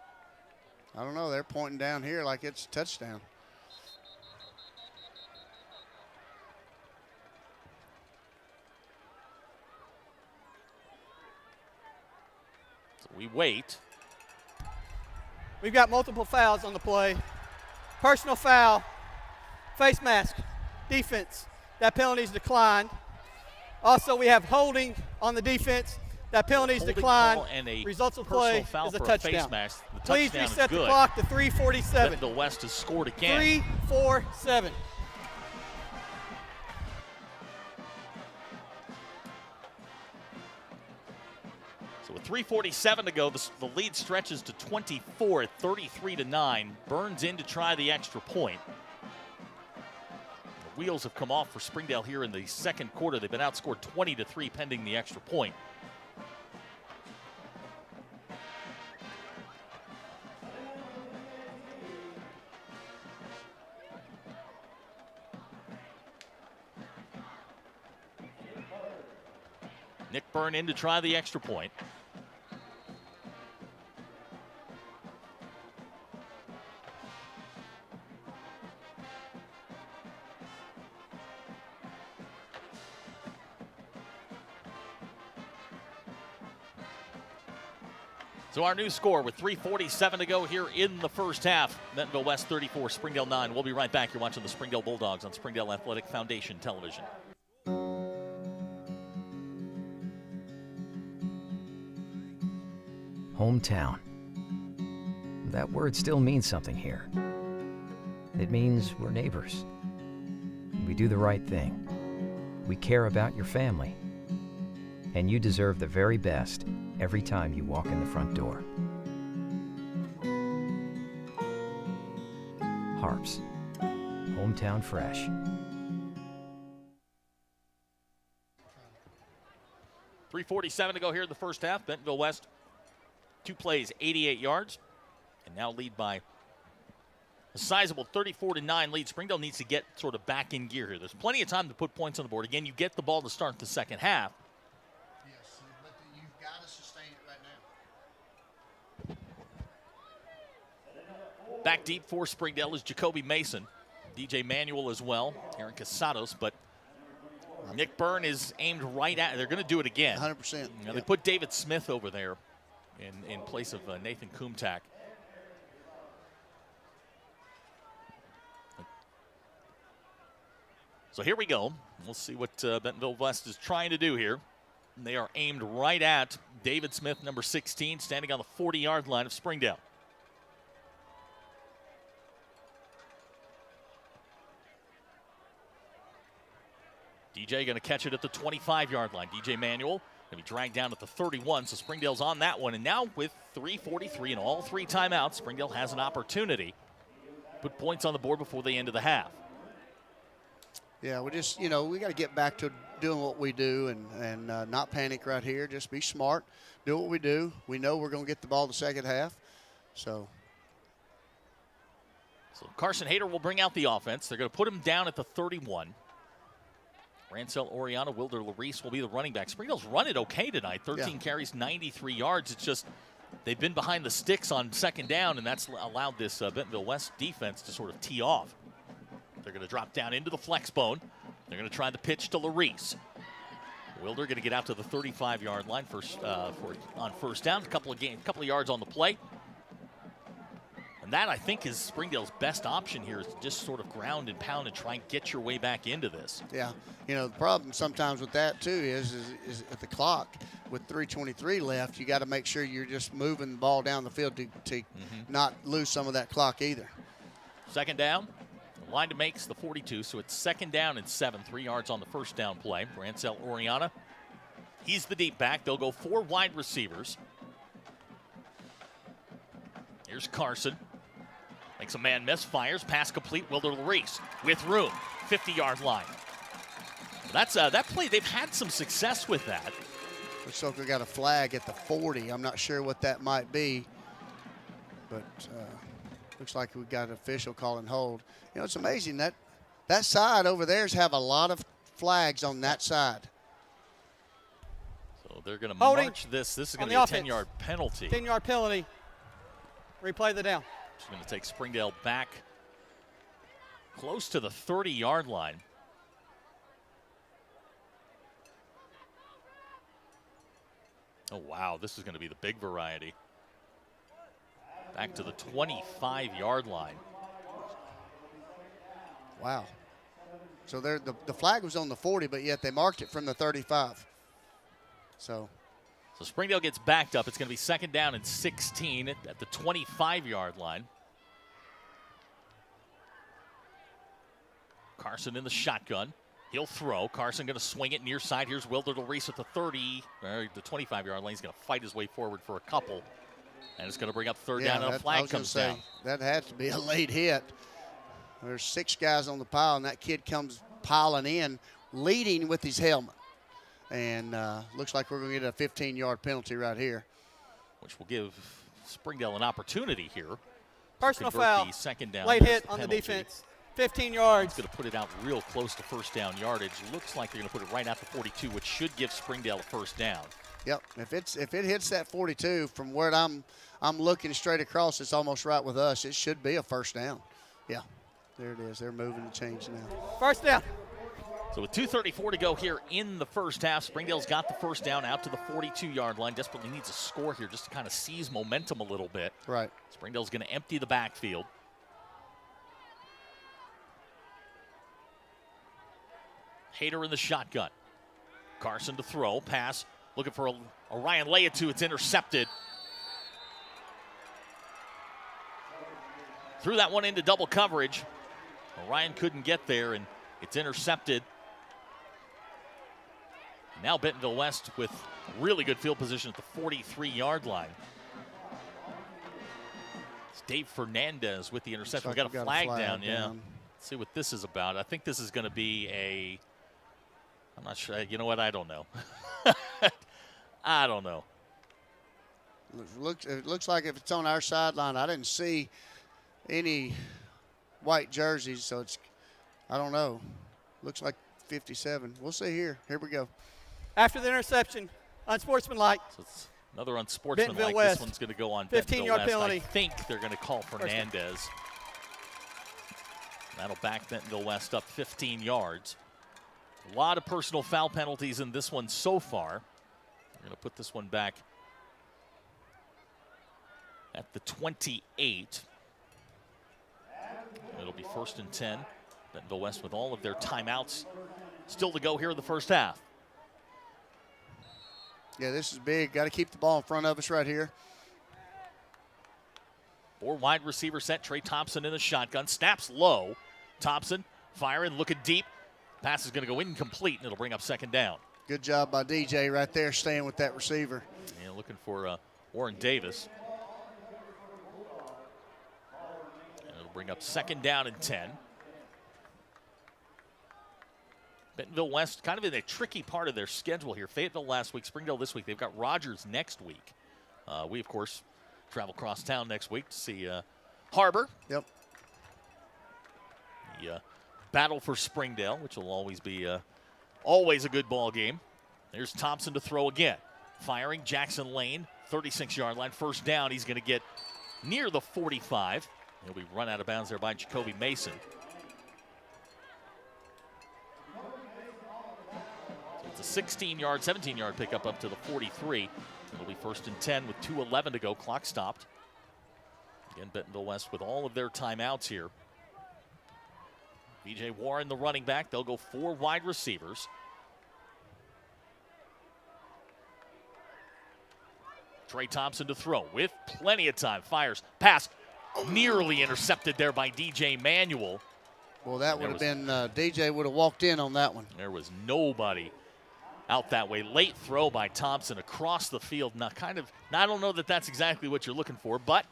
I don't know. They're pointing down here like it's a touchdown. So we wait. We've got multiple fouls on the play. Personal foul, face mask, defense. That penalty's declined. Also, we have holding on the defense. That penalty's declined. Results of play is a touchdown. Please reset the clock to 3:47. Bentonville West has scored again. 3-4-7. So with 3:47 to go, the lead stretches to 24 at 33-9. Burns in to try the extra point. The wheels have come off for Springdale here in the 2nd quarter. They've been outscored 20-3 pending the extra point. Nick Byrne in to try the extra point. So our new score with 3:47 to go here in the first half. Bentonville West 34, Springdale 9. We'll be right back. You're watching the Springdale Bulldogs on Springdale Athletic Foundation Television. Hometown. That word still means something here. It means we're neighbors. We do the right thing. We care about your family. And you deserve the very best every time you walk in the front door. Harps. Hometown fresh. .347 to go here in the first half. Bentonville West, 2 plays, 88 yards, and now lead by A sizable 34-9 lead. Springdale needs to get sort of back in gear here. There's plenty of time to put points on the board. Again, you get the ball to start the second half. Yes, but you've got to sustain it right now. Back deep for Springdale is Jacoby Mason. DJ Manuel as well. Aaron Casados, but Nick Byrne is aimed right at. They're going to do it again. 100%. They put David Smith over there in place of Nathan Kumtak. So here we go. We'll see what Bentonville West is trying to do here. They are aimed right at David Smith, number 16, standing on the 40-yard line of Springdale. DJ going to catch it at the 25-yard line. DJ Manuel going to be dragged down at the 31, so Springdale's on that one. And now with 3:43 and all 3 timeouts, Springdale has an opportunity to put points on the board before the end of the half. Yeah, we just, we got to get back to doing what we do and not panic right here. Just be smart, do what we do. We know we're going to get the ball the second half. So Carson Hayter will bring out the offense. They're going to put him down at the 31. Rancel Oriana, Wilder Larice will be the running back. Springdale's run it okay tonight. 13 carries, 93 yards. It's just they've been behind the sticks on second down, and that's allowed this Bentonville West defense to sort of tee off. They're going to drop down into the flex bone. They're going to try the pitch to Larice. Wilder going to get out to the 35-yard line on first down. A couple of yards on the play. And that, I think, is Springdale's best option here, is to just sort of ground and pound and try and get your way back into this. Yeah, the problem sometimes with that, too, is at the clock with 3:23 left, you got to make sure you're just moving the ball down the field to not lose some of that clock either. Second down. The line to makes the 42, so it's second down and 7, 3 yards on the first down play. Rancel Oriana, he's the deep back. They'll go 4 wide receivers. Here's Carson. Makes a man miss, fires, pass complete. Wilder Larice with room, 50-yard line. That's that play. They've had some success with that. Looks like we got a flag at the 40. I'm not sure what that might be, but looks like we've got an official calling hold. It's amazing that side over there's have a lot of flags on that side. So they're going to march this. This is going to be a 10-yard penalty. 10-yard penalty. Replay the down. It's going to take Springdale back close to the 30-yard line. Oh, wow, this is going to be the big variety. Back to the 25-yard line. Wow. So the flag was on the 40, but yet they marked it from the 35. So Springdale gets backed up. It's going to be second down and 16 at the 25-yard line. Carson in the shotgun. He'll throw. Carson going to swing it near side. Here's Wilder Larice at the 30, or the 25-yard line. He's going to fight his way forward for a couple. And it's going to bring up third down, and a flag comes down. That had to be a late hit. There's 6 guys on the pile, and that kid comes piling in, leading with his helmet. And looks like we're going to get a 15-yard penalty right here. Which will give Springdale an opportunity here. Personal foul. The second down. Late hit on the defense. 15 yards. It's going to put it out real close to first down yardage. Looks like they're going to put it right at the 42, which should give Springdale a first down. Yep. If it hits that 42 from where I'm looking straight across, it's almost right with us. It should be a first down. Yeah. There it is. They're moving the chains now. First down. So with 2:34 to go here in the first half, Springdale's got the first down out to the 42-yard line. Desperately needs a score here just to kind of seize momentum a little bit. Right. Springdale's going to empty the backfield. Hayter in the shotgun. Carson to throw. Pass. Looking for a Ryan Leatu. It's intercepted. Threw that one into double coverage. Ryan couldn't get there, and it's intercepted. Now Bentonville West with really good field position at the 43-yard line. It's Dave Fernandez with the interception. Like we got a flag down. Yeah. Let's see what this is about. I think this is going to be I'm not sure. You know what? I don't know. I don't know. It looks like if it's on our sideline, I didn't see any white jerseys, so it's, I don't know. Looks like 57. We'll see here. Here we go. After the interception, unsportsmanlike. So it's another unsportsmanlike. Bentonville West. This one's going to go on 15-yard Bentonville penalty. West. I think they're going to call Fernandez. That'll back Bentonville West up 15 yards. A lot of personal foul penalties in this one so far. We're going to put this one back at the 28. It'll be 1st and 10. Bentonville West with all of their timeouts still to go here in the first half. Yeah, this is big. Got to keep the ball in front of us right here. 4 wide receiver set. Trey Thompson in the shotgun. Snaps low. Thompson firing, looking deep. Pass is going to go incomplete, and it'll bring up 2nd down. Good job by DJ right there, staying with that receiver. And looking for Warren Davis. And it'll bring up 2nd down and 10. Bentonville West kind of in a tricky part of their schedule here. Fayetteville last week, Springdale this week. They've got Rogers next week. We, of course, travel across town next week to see Harbor. Yep. The battle for Springdale, which will always be always a good ball game. There's Thompson to throw again. Firing, Jackson Lane, 36-yard line. 1st down, he's going to get near the 45. He'll be run out of bounds there by Jacoby Mason. It's a 16-yard, 17-yard pickup up to the 43. It'll be 1st and 10 with 2:11 to go. Clock stopped. Again, Bentonville West with all of their timeouts here. B.J. Warren, the running back. They'll go 4 wide receivers. Trey Thompson to throw with plenty of time. Fires. Pass nearly intercepted there by DJ Manuel. Well, that would have been, DJ would have walked in on that one. There was nobody out that way. Late throw by Thompson across the field. Now, I don't know that that's exactly what you're looking for, but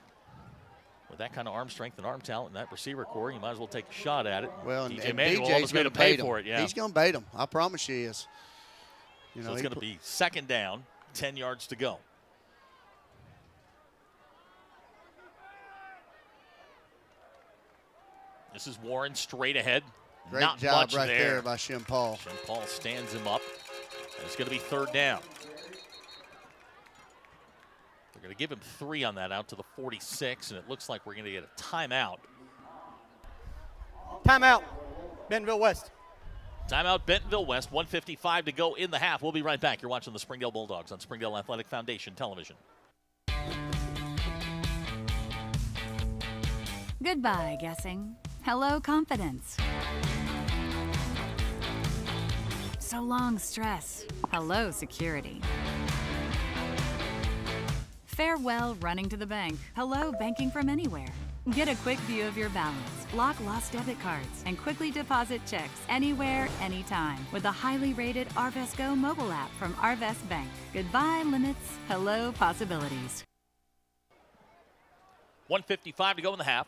with that kind of arm strength and arm talent and that receiver core, you might as well take a shot at it. Well, DJ and Manuel DJ's almost made him pay for it. Yeah, he's going to bait him. I promise he is. You know, so it's going to be 2nd down, 10 yards to go. This is Warren straight ahead. Great Not job much right there by Shem Paul. Shem Paul stands him up. And it's going to be 3rd down. We're going to give him 3 on that out to the 46, and it looks like we're going to get a timeout. Timeout, Bentonville West. Timeout, Bentonville West. 1:55 to go in the half. We'll be right back. You're watching the Springdale Bulldogs on Springdale Athletic Foundation Television. Goodbye, guessing. Hello, confidence. So long, stress. Hello, security. Farewell, running to the bank. Hello, banking from anywhere. Get a quick view of your balance, lock lost debit cards, and quickly deposit checks anywhere, anytime with the highly rated Arvest Go mobile app from Arvest Bank. Goodbye, limits. Hello, possibilities. 1:55 to go in the half.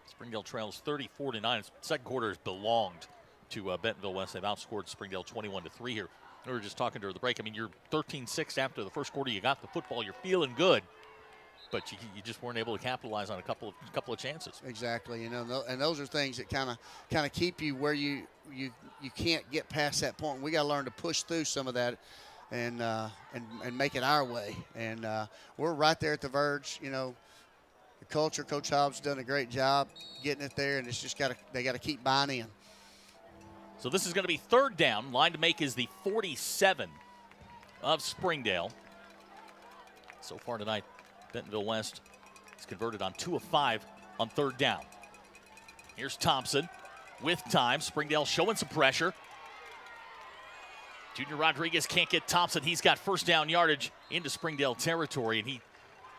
Springdale trails 34-9. Second quarter has belonged to Bentonville West. They've outscored Springdale 21-3 here. We were just talking during the break. I mean, you're 13-6 after the first quarter. You got the football. You're feeling good, but you just weren't able to capitalize on a couple of chances. Exactly. You know, and those are things that kind of keep you where you can't get past that point. We got to learn to push through some of that and make it our way. And we're right there at the verge. You know, the culture, Coach Hobbs done a great job getting it there, and it's just they got to keep buying in. So this is going to be 3rd down. Line to make is the 47 of Springdale. So far tonight, Bentonville West has converted on 2 of 5 on 3rd down. Here's Thompson with time. Springdale showing some pressure. Junior Rodriguez can't get Thompson. He's got 1st down yardage into Springdale territory, and he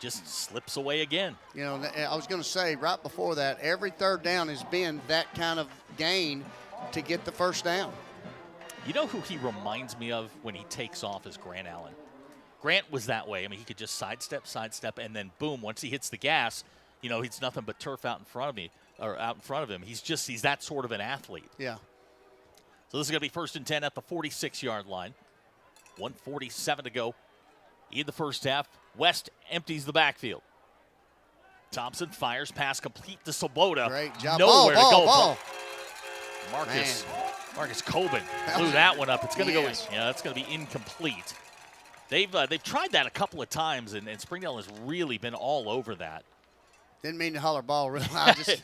just slips away again. You know, I was going to say right before that, every 3rd down has been that kind of gain to get the 1st down. You know who he reminds me of when he takes off is Grant Allen. Grant was that way. I mean, he could just sidestep, and then boom, once he hits the gas, you know, he's nothing but turf out in front of him. He's that sort of an athlete. Yeah. So this is going to be 1st and 10 at the 46-yard line. 1:47 to go in the first half. West empties the backfield. Thompson fires, pass complete to Swoboda. Great job. Nowhere to go. Ball. Marcus Coben blew that one up. It's going to go. Yeah, that's going to be incomplete. They've tried that a couple of times, and Springdale has really been all over that. Didn't mean to holler ball, really.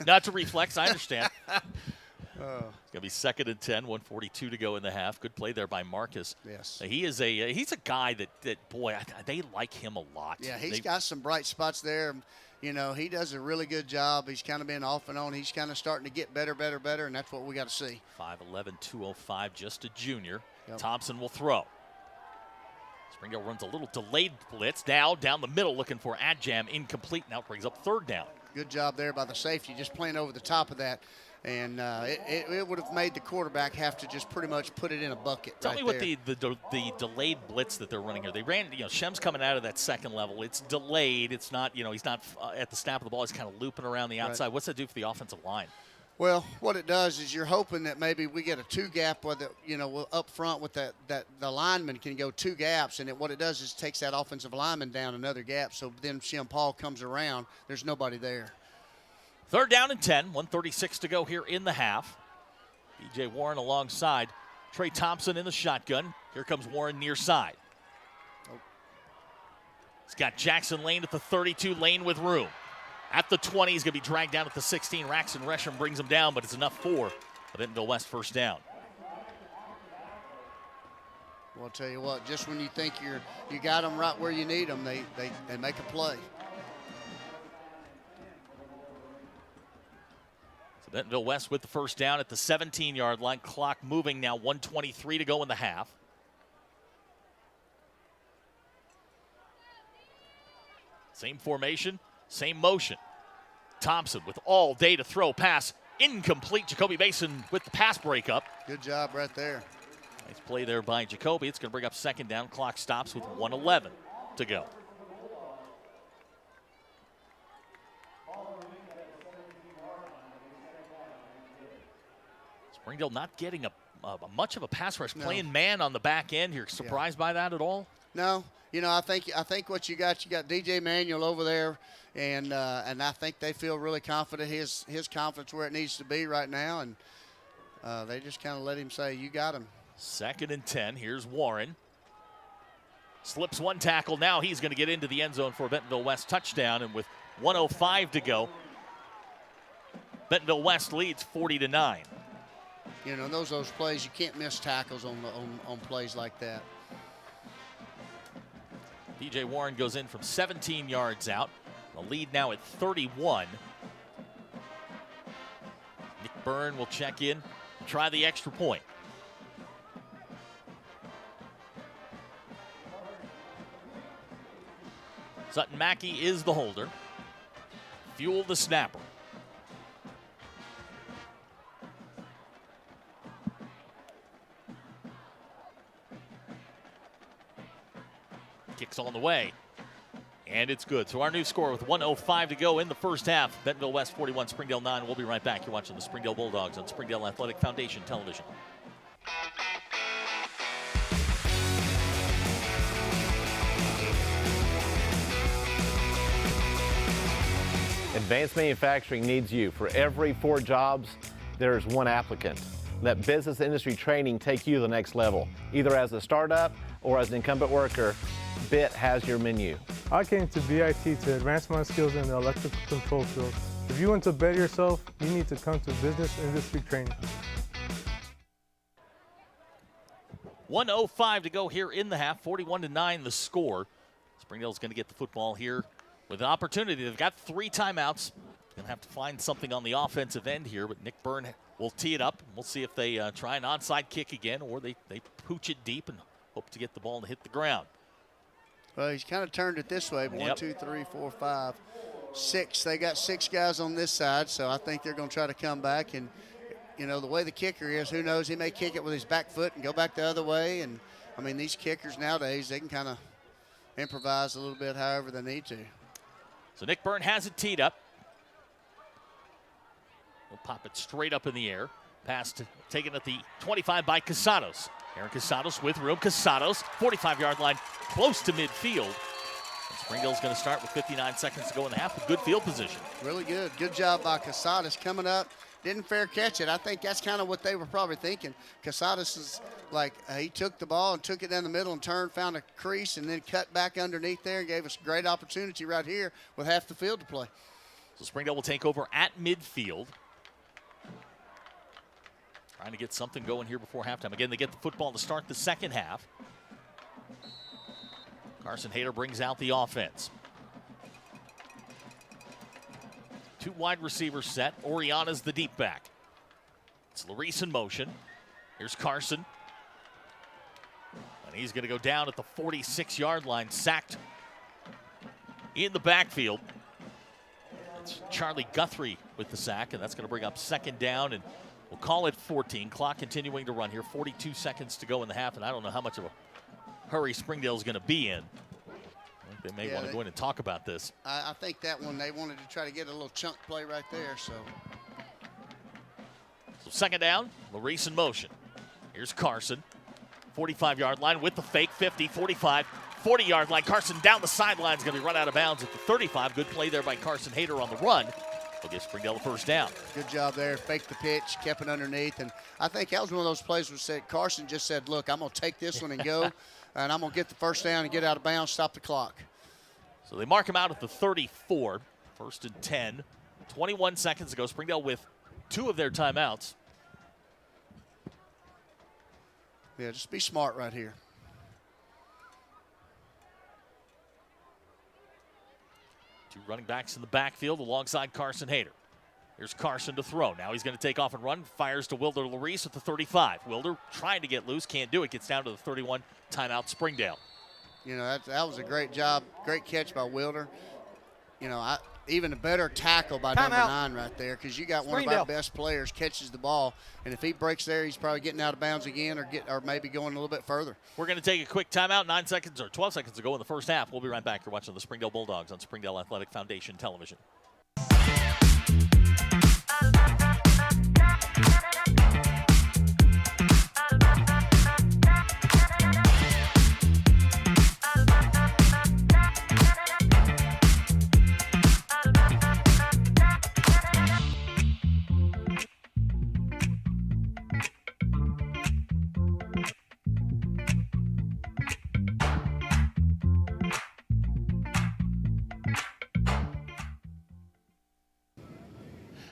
Not to reflex, I understand. It's going to be 2nd and 10, 1:42 to go in the half. Good play there by Marcus. Yes. He's a guy that boy, they like him a lot. Yeah, he's got some bright spots there. You know, he does a really good job. He's kind of been off and on. He's kind of starting to get better, and that's what we got to see. 5'11", 205, just a junior. Yep. Thompson will throw. Springdale runs a little delayed blitz. Now down the middle looking for Adjam, incomplete. Now brings up 3rd down. Good job there by the safety, just playing over the top of that. And it would have made the quarterback have to just pretty much put it in a bucket. Tell me what the delayed blitz that they're running here. They ran, Shem's coming out of that 2nd level. It's delayed. It's not, he's not at the snap of the ball. He's kind of looping around the outside. Right. What's that do for the offensive line? Well, what it does is you're hoping that maybe we get a 2-gap, whether up front with that the lineman can go 2 gaps, and what it does is takes that offensive lineman down another gap. So then Shem Paul comes around. There's nobody there. 3rd down and 10, 1:36 to go here in the half. B.J. Warren alongside Trey Thompson in the shotgun. Here comes Warren near side. He's got Jackson Lane at the 32, Lane with room. At the 20, he's going to be dragged down at the 16. Raxon Resham brings him down, but it's enough for a Bentonville West 1st down. Well, I'll tell you what, just when you think you got them right where you need them, they make a play. So Bentonville West with the 1st down at the 17-yard line. Clock moving now, 1:23 to go in the half. Same formation. Same motion. Thompson with all day to throw. Pass incomplete. Jacoby Mason with the pass breakup. Good job right there. Nice play there by Jacoby. It's going to bring up 2nd down. Clock stops with 1:11 to go. Springdale not getting much of a pass rush. Playing man on the back end here. Surprised by that at all? No. I think what you got DJ Manuel over there, and I think they feel really confident. His confidence where it needs to be right now, and they just kind of let him say, "You got him." 2nd and 10. Here's Warren. Slips one tackle. Now he's going to get into the end zone for a Bentonville West touchdown, and with 1:05 to go, Bentonville West leads 40-9. Those plays, you can't miss tackles on plays like that. B.J. Warren goes in from 17 yards out. The lead now at 31. Nick Byrne will check in, try the extra point. Sutton Mackey is the holder. Fuel the snapper. Kicks on the way, and it's good. So our new score with 1:05 to go in the 1st half. Bentonville West 41, Springdale 9. We'll be right back. You're watching the Springdale Bulldogs on Springdale Athletic Foundation Television. Advanced Manufacturing needs you. For every 4 jobs, there's 1 applicant. Let business industry training take you to the next level, either as a startup or as an incumbent worker. BIT has your menu. I came to BIT to advance my skills in the electrical control field. If you want to better yourself, you need to come to business industry training. 1:05 to go here in the half, 41-9 the score. Springdale's going to get the football here with an opportunity. They've got 3 timeouts. Going to have to find something on the offensive end here, but Nick Byrne will tee it up. We'll see if they try an onside kick again, or they pooch it deep and hope to get the ball to hit the ground. Well, he's kind of turned it this way. 1, 2, 3, 4, 5, 6. They got 6 guys on this side, so I think they're going to try to come back. And, the way the kicker is, who knows? He may kick it with his back foot and go back the other way. And, these kickers nowadays, they can kind of improvise a little bit however they need to. So Nick Byrne has it teed up. We'll pop it straight up in the air. Pass taken at the 25 by Casados. Aaron Casados with room. Casados, 45-yard line, close to midfield. Springdale's going to start with 59 seconds to go in the half with good field position. Really good. Good job by Casadas coming up. Didn't fair catch it. I think that's kind of what they were probably thinking. Casadas is like, he took the ball and took it down the middle and turned, found a crease, and then cut back underneath there and gave us a great opportunity right here with half the field to play. So Springdale will take over at midfield. Trying to get something going here before halftime. Again, they get the football to start the second half. Carson Hayter brings out the offense. 2 wide receivers set. Oriana's the deep back. It's Larice in motion. Here's Carson. And he's going to go down at the 46-yard line, sacked in the backfield. It's Charlie Guthrie with the sack, and that's going to bring up second down, and we'll call it 14. Clock continuing to run here. 42 seconds to go in the half, and I don't know how much of a hurry Springdale's going to be in. They may want to go in and talk about this. I think that one, they wanted to try to get a little chunk play right there. So second down, Larice in motion. Here's Carson. 45-yard line with the fake, 50, 45, 40-yard line. Carson down the sideline is going to be run out of bounds at the 35. Good play there by Carson Hayter on the run. He'll give Springdale the first down. Good job there. Faked the pitch, kept it underneath. And I think that was one of those plays where said Carson just said, look, I'm going to take this one and go, and I'm going to get the first down and get out of bounds, stop the clock. So they mark him out at the 34. First and 10. 21 seconds to go. Springdale with 2 of their timeouts. Yeah, just be smart right here. Two running backs in the backfield alongside Carson Hayter. Here's Carson to throw. Now he's going to take off and run. Fires to Wilder Larice at the 35. Wilder trying to get loose. Can't do it. Gets down to the 31. Timeout Springdale. You know, that was a great job. Great catch by Wilder. You know, even a better tackle by number 9 right there, because you got one of our best players catches the ball, and if he breaks there, he's probably getting out of bounds again or maybe going a little bit further. We're going to take a quick timeout. 9 seconds or 12 seconds to go in the first half. We'll be right back. You're watching the Springdale Bulldogs on Springdale Athletic Foundation Television.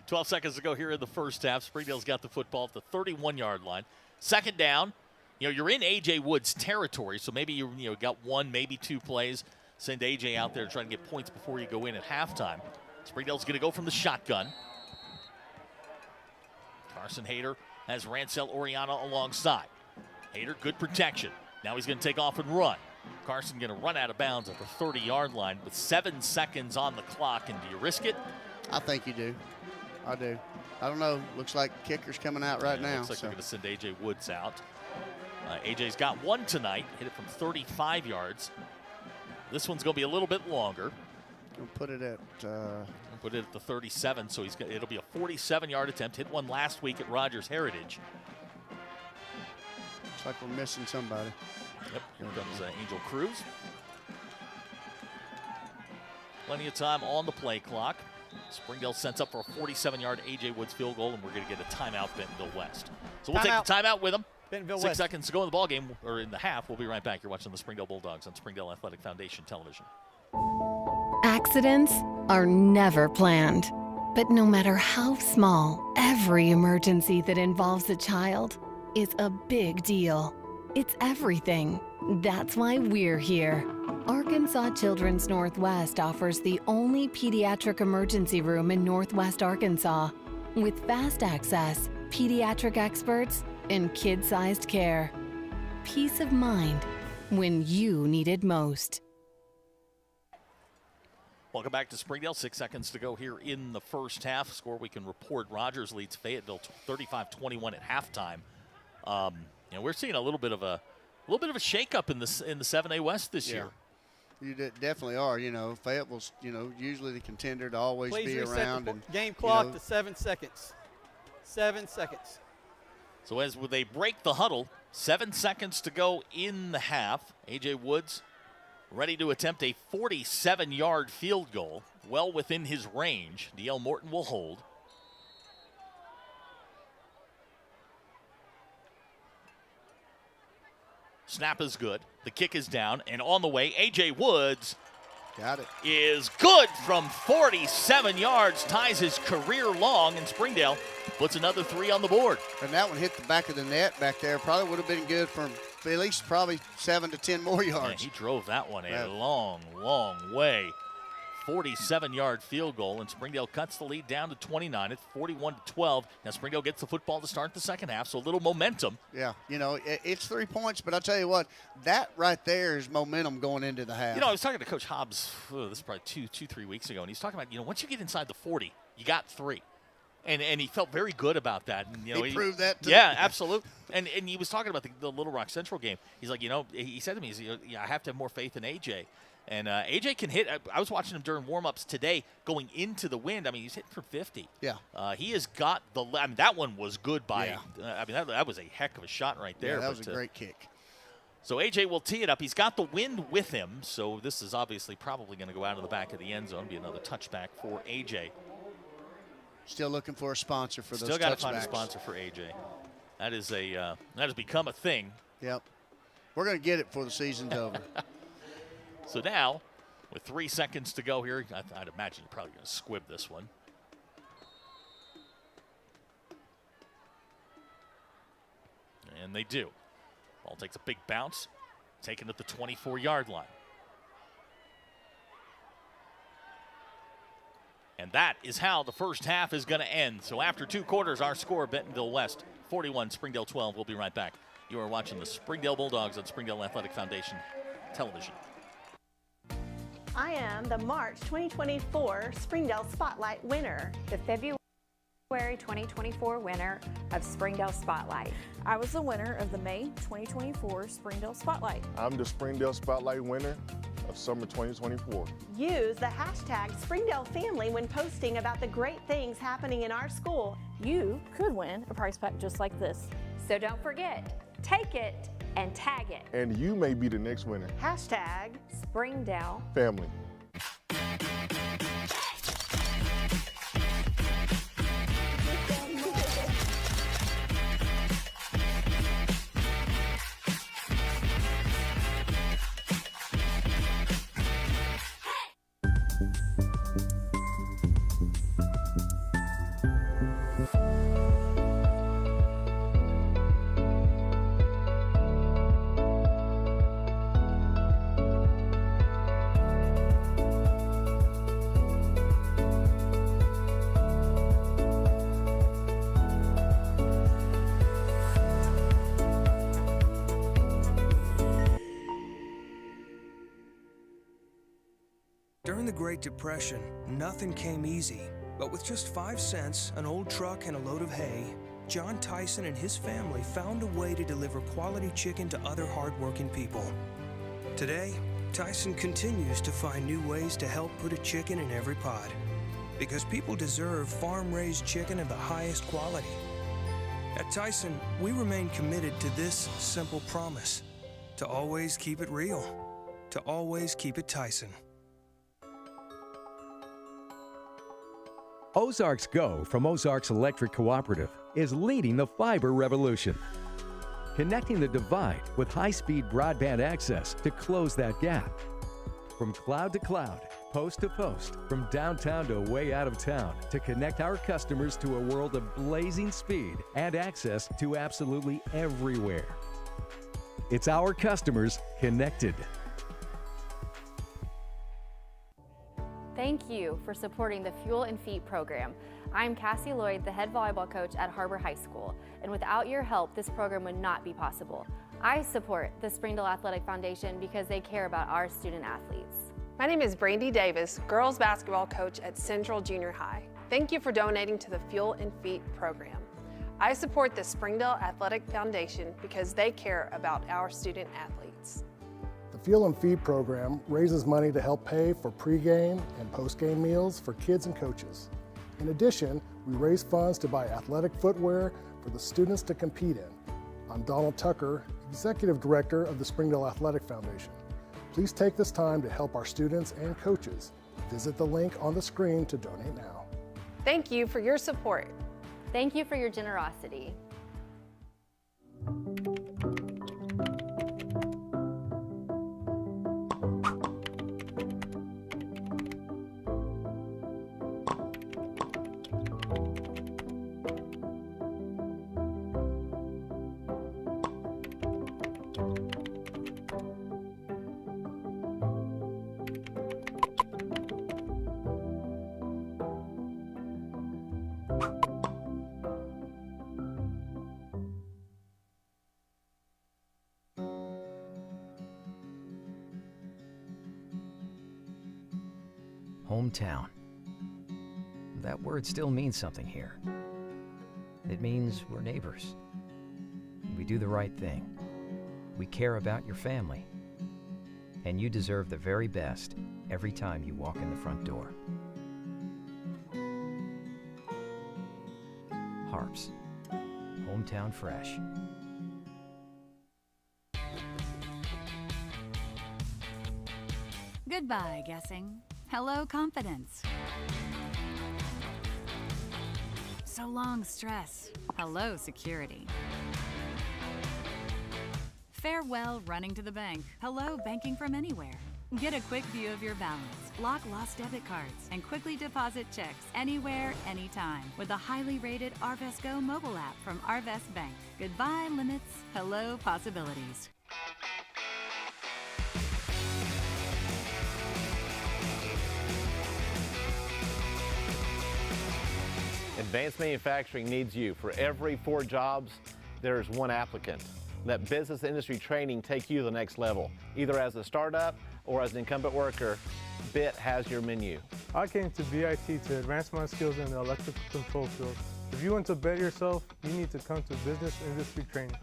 12 seconds to go here in the first half. Springdale's got the football at the 31-yard line. Second down. You know, you're in A.J. Wood's territory, so maybe you got 1, maybe 2 plays. Send A.J. out there to try to get points before you go in at halftime. Springdale's going to go from the shotgun. Carson Hayter has Rancel Oriana alongside. Hayter, good protection. Now he's going to take off and run. Carson going to run out of bounds at the 30-yard line with 7 seconds on the clock. And do you risk it? I think you do. I do. I don't know. Looks like kicker's coming out right now. Looks like they're going to send A.J. Woods out. A.J.'s got 1 tonight. Hit it from 35 yards. This one's going to be a little bit longer. We'll put it at the 37, so it'll be a 47-yard attempt. Hit one last week at Rogers Heritage. Looks like we're missing somebody. Yep, here comes Angel Cruz. Plenty of time on the play clock. Springdale sets up for a 47-yard A.J. Woods field goal, and we're going to get a timeout, Bentonville West. So we'll take the timeout with them. Bentonville 6 West. seconds to go in the ballgame, or in the half. We'll be right back. You're watching the Springdale Bulldogs on Springdale Athletic Foundation Television. Accidents are never planned. But no matter how small, every emergency that involves a child is a big deal. It's everything. That's why we're here. Arkansas Children's Northwest offers the only pediatric emergency room in Northwest Arkansas, with fast access, pediatric experts, and kid-sized care. Peace of mind when you need it most. Welcome back to Springdale. 6 seconds to go here in the first half. Score we can report: Rogers leads Fayetteville 35-21 at halftime. We're seeing a little bit of a shakeup in the 7A West this year. You definitely are. You know, Fayetteville's usually the contender to always be around. Please reset the game clock to 7 seconds. 7 seconds. So as they break the huddle, 7 seconds to go in the half. A.J. Woods ready to attempt a 47-yard field goal, well within his range. D.L. Morton will hold. Snap is good. The kick is down, and on the way, A.J. Woods got it. Is good from 47 yards, ties his career long, and Springdale puts another 3 on the board. And that one hit the back of the net back there. Probably would have been good from at least probably 7 to 10 more yards. Yeah, he drove that one a long, long way. 47-yard field goal, and Springdale cuts the lead down to 29. It's 41-12. Now Springdale gets the football to start the second half, so a little momentum. Yeah, you know, it's 3 points, but I'll tell you what, that right there is momentum going into the half. You know, I was talking to Coach Hobbs, this is probably 3 weeks ago, and he's talking about, you know, once you get inside the 40, you got 3. And he felt very good about that. And, you know, he proved that too. Yeah, absolutely. And he was talking about the Little Rock Central game. He's like, you know, he said to me, I have to have more faith in A.J., and A.J. can hit. I was watching him during warm-ups today going into the wind. I mean, he's hitting for 50. Yeah. He has got I mean, that one was good by I mean, that was a heck of a shot right there. Yeah, that was a great kick. So A.J. will tee it up. He's got the wind with him, so this is obviously probably going to go out of the back of the end zone. Be another touchback for A.J. Still looking for a sponsor for those touchbacks. Still got to find a sponsor for A.J. That is that has become a thing. Yep. We're going to get it before the season's over. So now, with 3 seconds to go here, I'd imagine you're probably going to squib this one. And they do. Ball takes a big bounce, taken at the 24-yard line. And that is how the first half is going to end. So after 2 quarters, our score, Bentonville West 41, Springdale 12. We'll be right back. You are watching the Springdale Bulldogs on Springdale Athletic Foundation Television. I am the March 2024 Springdale Spotlight winner. The February 2024 winner of Springdale Spotlight. I was the winner of the May 2024 Springdale Spotlight. I'm the Springdale Spotlight winner of summer 2024. Use the hashtag Springdale Family when posting about the great things happening in our school. You could win a prize pack just like this. So don't forget, take it and tag it. And you may be the next winner. Hashtag Springdale Family. During the Great Depression, nothing came easy. But with just 5 cents, an old truck, and a load of hay, John Tyson and his family found a way to deliver quality chicken to other hardworking people. Today, Tyson continues to find new ways to help put a chicken in every pot. Because people deserve farm-raised chicken of the highest quality. At Tyson, we remain committed to this simple promise: to always keep it real, to always keep it Tyson. Ozarks Go from Ozarks Electric Cooperative is leading the fiber revolution. Connecting the divide with high-speed broadband access to close that gap. From cloud to cloud, post to post, from downtown to way out of town, to connect our customers to a world of blazing speed and access to absolutely everywhere. It's our customers connected. Thank you for supporting the Fuel and Feet program. I'm Cassie Lloyd, the head volleyball coach at Harbor High School, and without your help, this program would not be possible. I support the Springdale Athletic Foundation because they care about our student athletes. My name is Brandy Davis, girls basketball coach at Central Junior High. Thank you for donating to the Fuel and Feet program. I support the Springdale Athletic Foundation because they care about our student athletes. The Fuel and Feed program raises money to help pay for pregame and postgame meals for kids and coaches. In addition, we raise funds to buy athletic footwear for the students to compete in. I'm Donald Tucker, Executive Director of the Springdale Athletic Foundation. Please take this time to help our students and coaches. Visit the link on the screen to donate now. Thank you for your support. Thank you for your generosity. Hometown. That word still means something here. It means we're neighbors. We do the right thing. We care about your family. And you deserve the very best every time you walk in the front door. Harps. Hometown fresh. Goodbye, guessing. Hello, confidence. So long, stress. Hello, security. Farewell, running to the bank. Hello, banking from anywhere. Get a quick view of your balance, lock lost debit cards, and quickly deposit checks anywhere, anytime with the highly rated Arvest Go mobile app from Arvest Bank. Goodbye, limits. Hello, possibilities. Advanced Manufacturing needs you. For every 4 jobs, there's 1 applicant. Let business industry training take you to the next level. Either as a startup or as an incumbent worker, BIT has your menu. I came to BIT to advance my skills in the electrical control field. If you want to better yourself, you need to come to business industry training.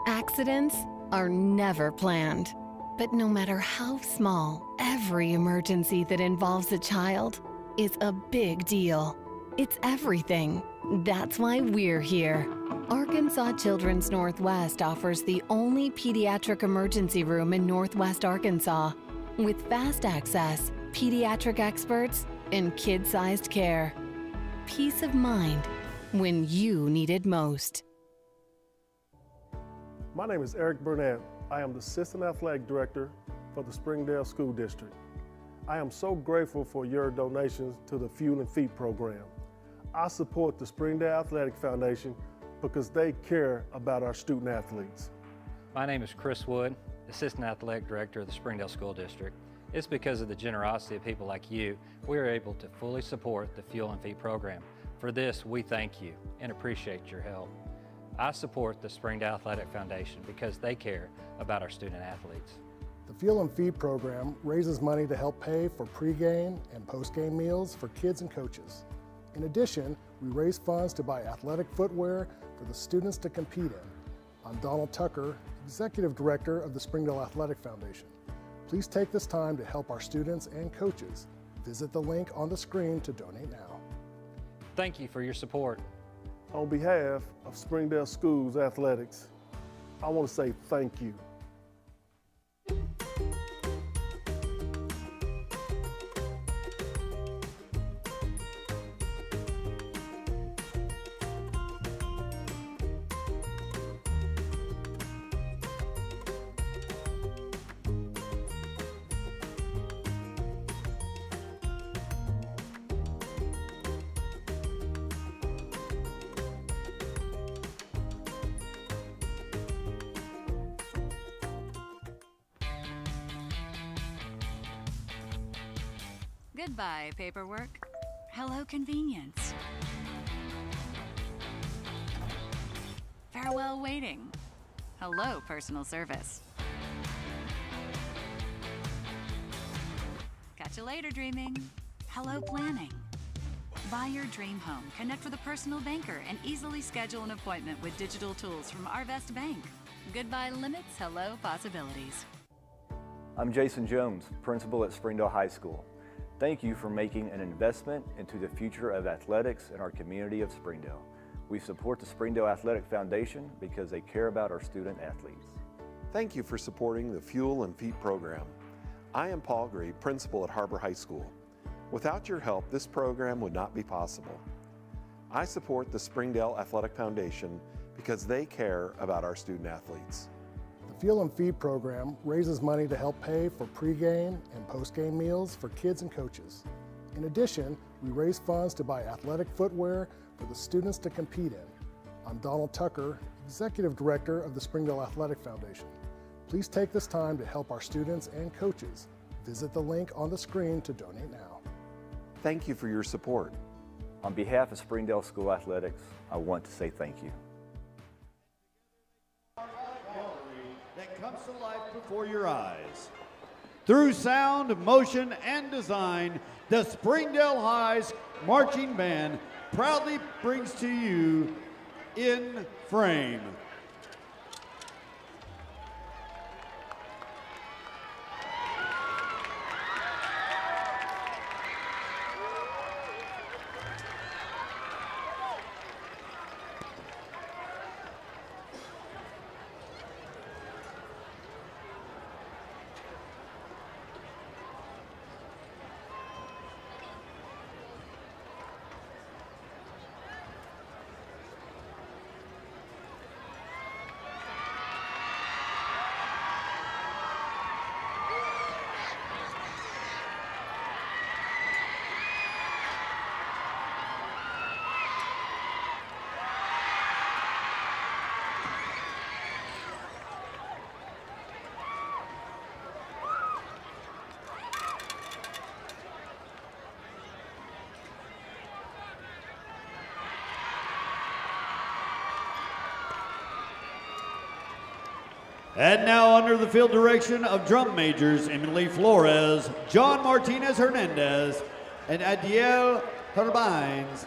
Accidents are never planned. But no matter how small, every emergency that involves a child is a big deal. It's everything. That's why we're here. Arkansas Children's Northwest offers the only pediatric emergency room in Northwest Arkansas with fast access, pediatric experts, and kid-sized care. Peace of mind when you need it most. My name is Eric Burnett. I am the Assistant Athletic Director for the Springdale School District. I am so grateful for your donations to the Fuel and Feet program. I support the Springdale Athletic Foundation because they care about our student athletes. My name is Chris Wood, Assistant Athletic Director of the Springdale School District. It's because of the generosity of people like you, we are able to fully support the Fuel and Feet program. For this, we thank you and appreciate your help. I support the Springdale Athletic Foundation because they care about our student athletes. The Fuel and Feed program raises money to help pay for pregame and postgame meals for kids and coaches. In addition, we raise funds to buy athletic footwear for the students to compete in. I'm Donald Tucker, Executive Director of the Springdale Athletic Foundation. Please take this time to help our students and coaches. Visit the link on the screen to donate now. Thank you for your support. On behalf of Springdale Schools Athletics, I want to say thank you. Goodbye, paperwork. Hello, convenience. Farewell, waiting. Hello, personal service. Catch you later, dreaming. Hello, planning. Buy your dream home, connect with a personal banker, and easily schedule an appointment with digital tools from Arvest Bank. Goodbye limits, hello possibilities. I'm Jason Jones, principal at Springdale High School. Thank you for making an investment into the future of athletics in our community of Springdale. We support the Springdale Athletic Foundation because they care about our student athletes. Thank you for supporting the Fuel and Feet program. I am Paul Gree, principal at Harbor High School. Without your help, this program would not be possible. I support the Springdale Athletic Foundation because they care about our student athletes. The Fuel and Feed program raises money to help pay for pregame and postgame meals for kids and coaches. In addition, we raise funds to buy athletic footwear for the students to compete in. I'm Donald Tucker, Executive Director of the Springdale Athletic Foundation. Please take this time to help our students and coaches. Visit the link on the screen to donate now. Thank you for your support. On behalf of Springdale School Athletics, I want to say thank you. That comes to life before your eyes. Through sound, motion, and design, the Springdale High's Marching Band proudly brings to you In Frame. And now, under the field direction of drum majors Emily Flores, John Martinez Hernandez, and Adiel Turbines,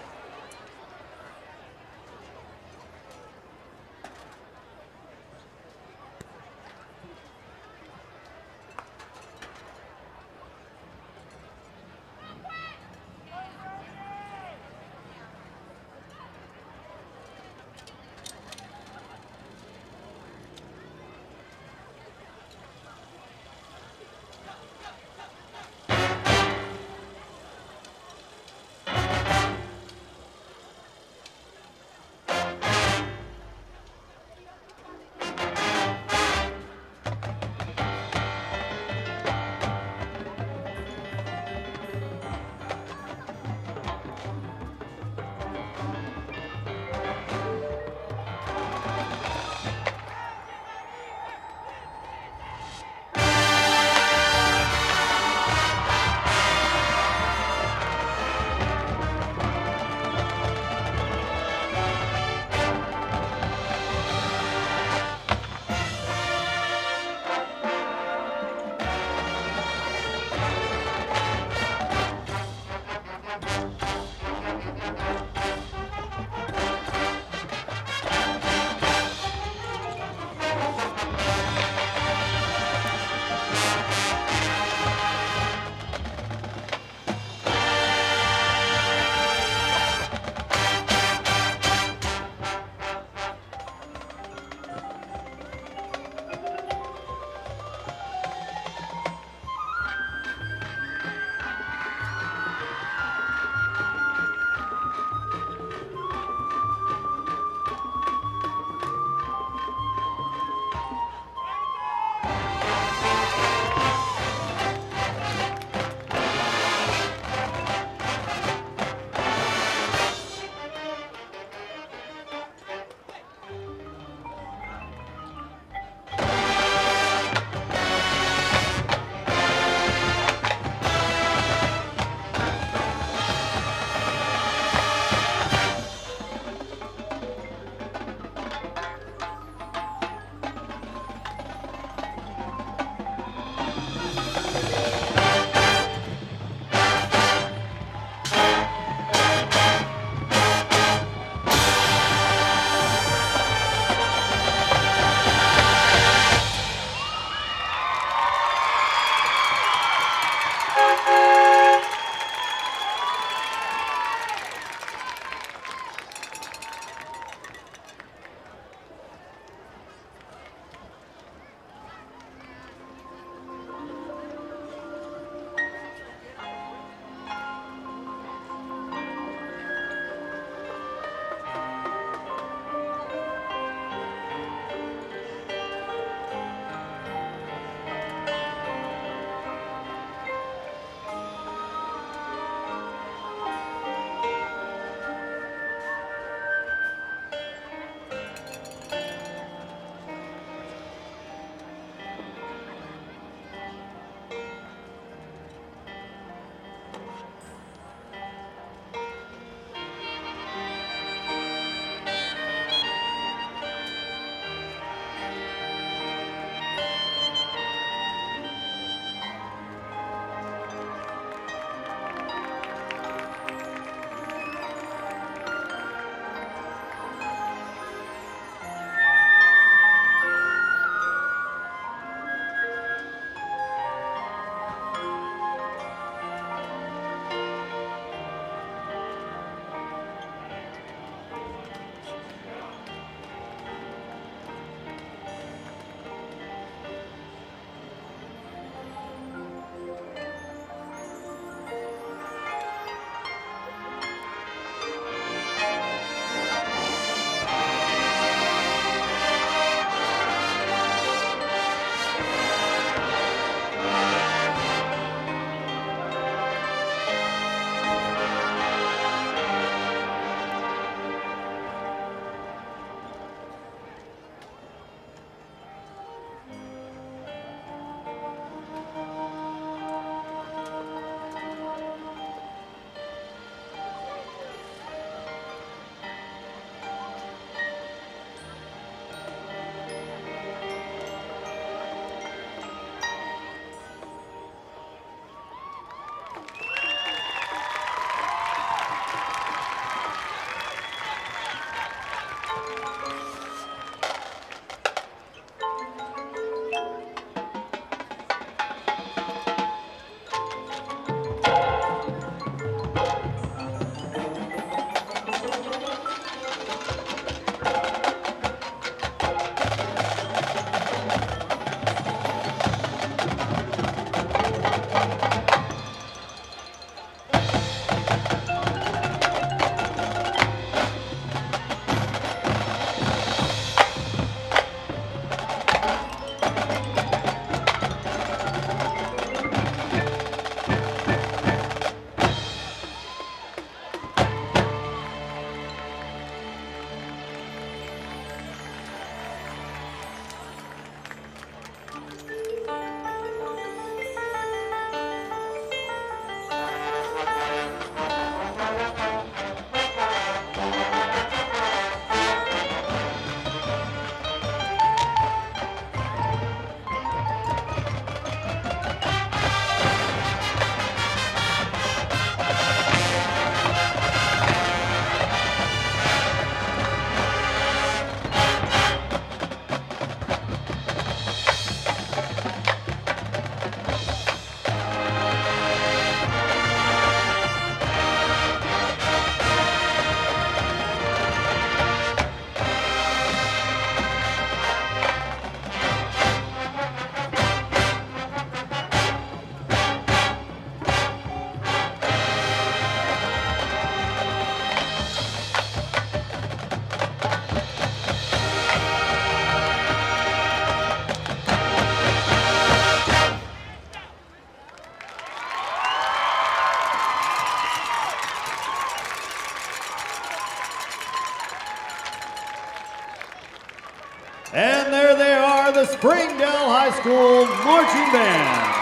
Springdale High School Marching Band.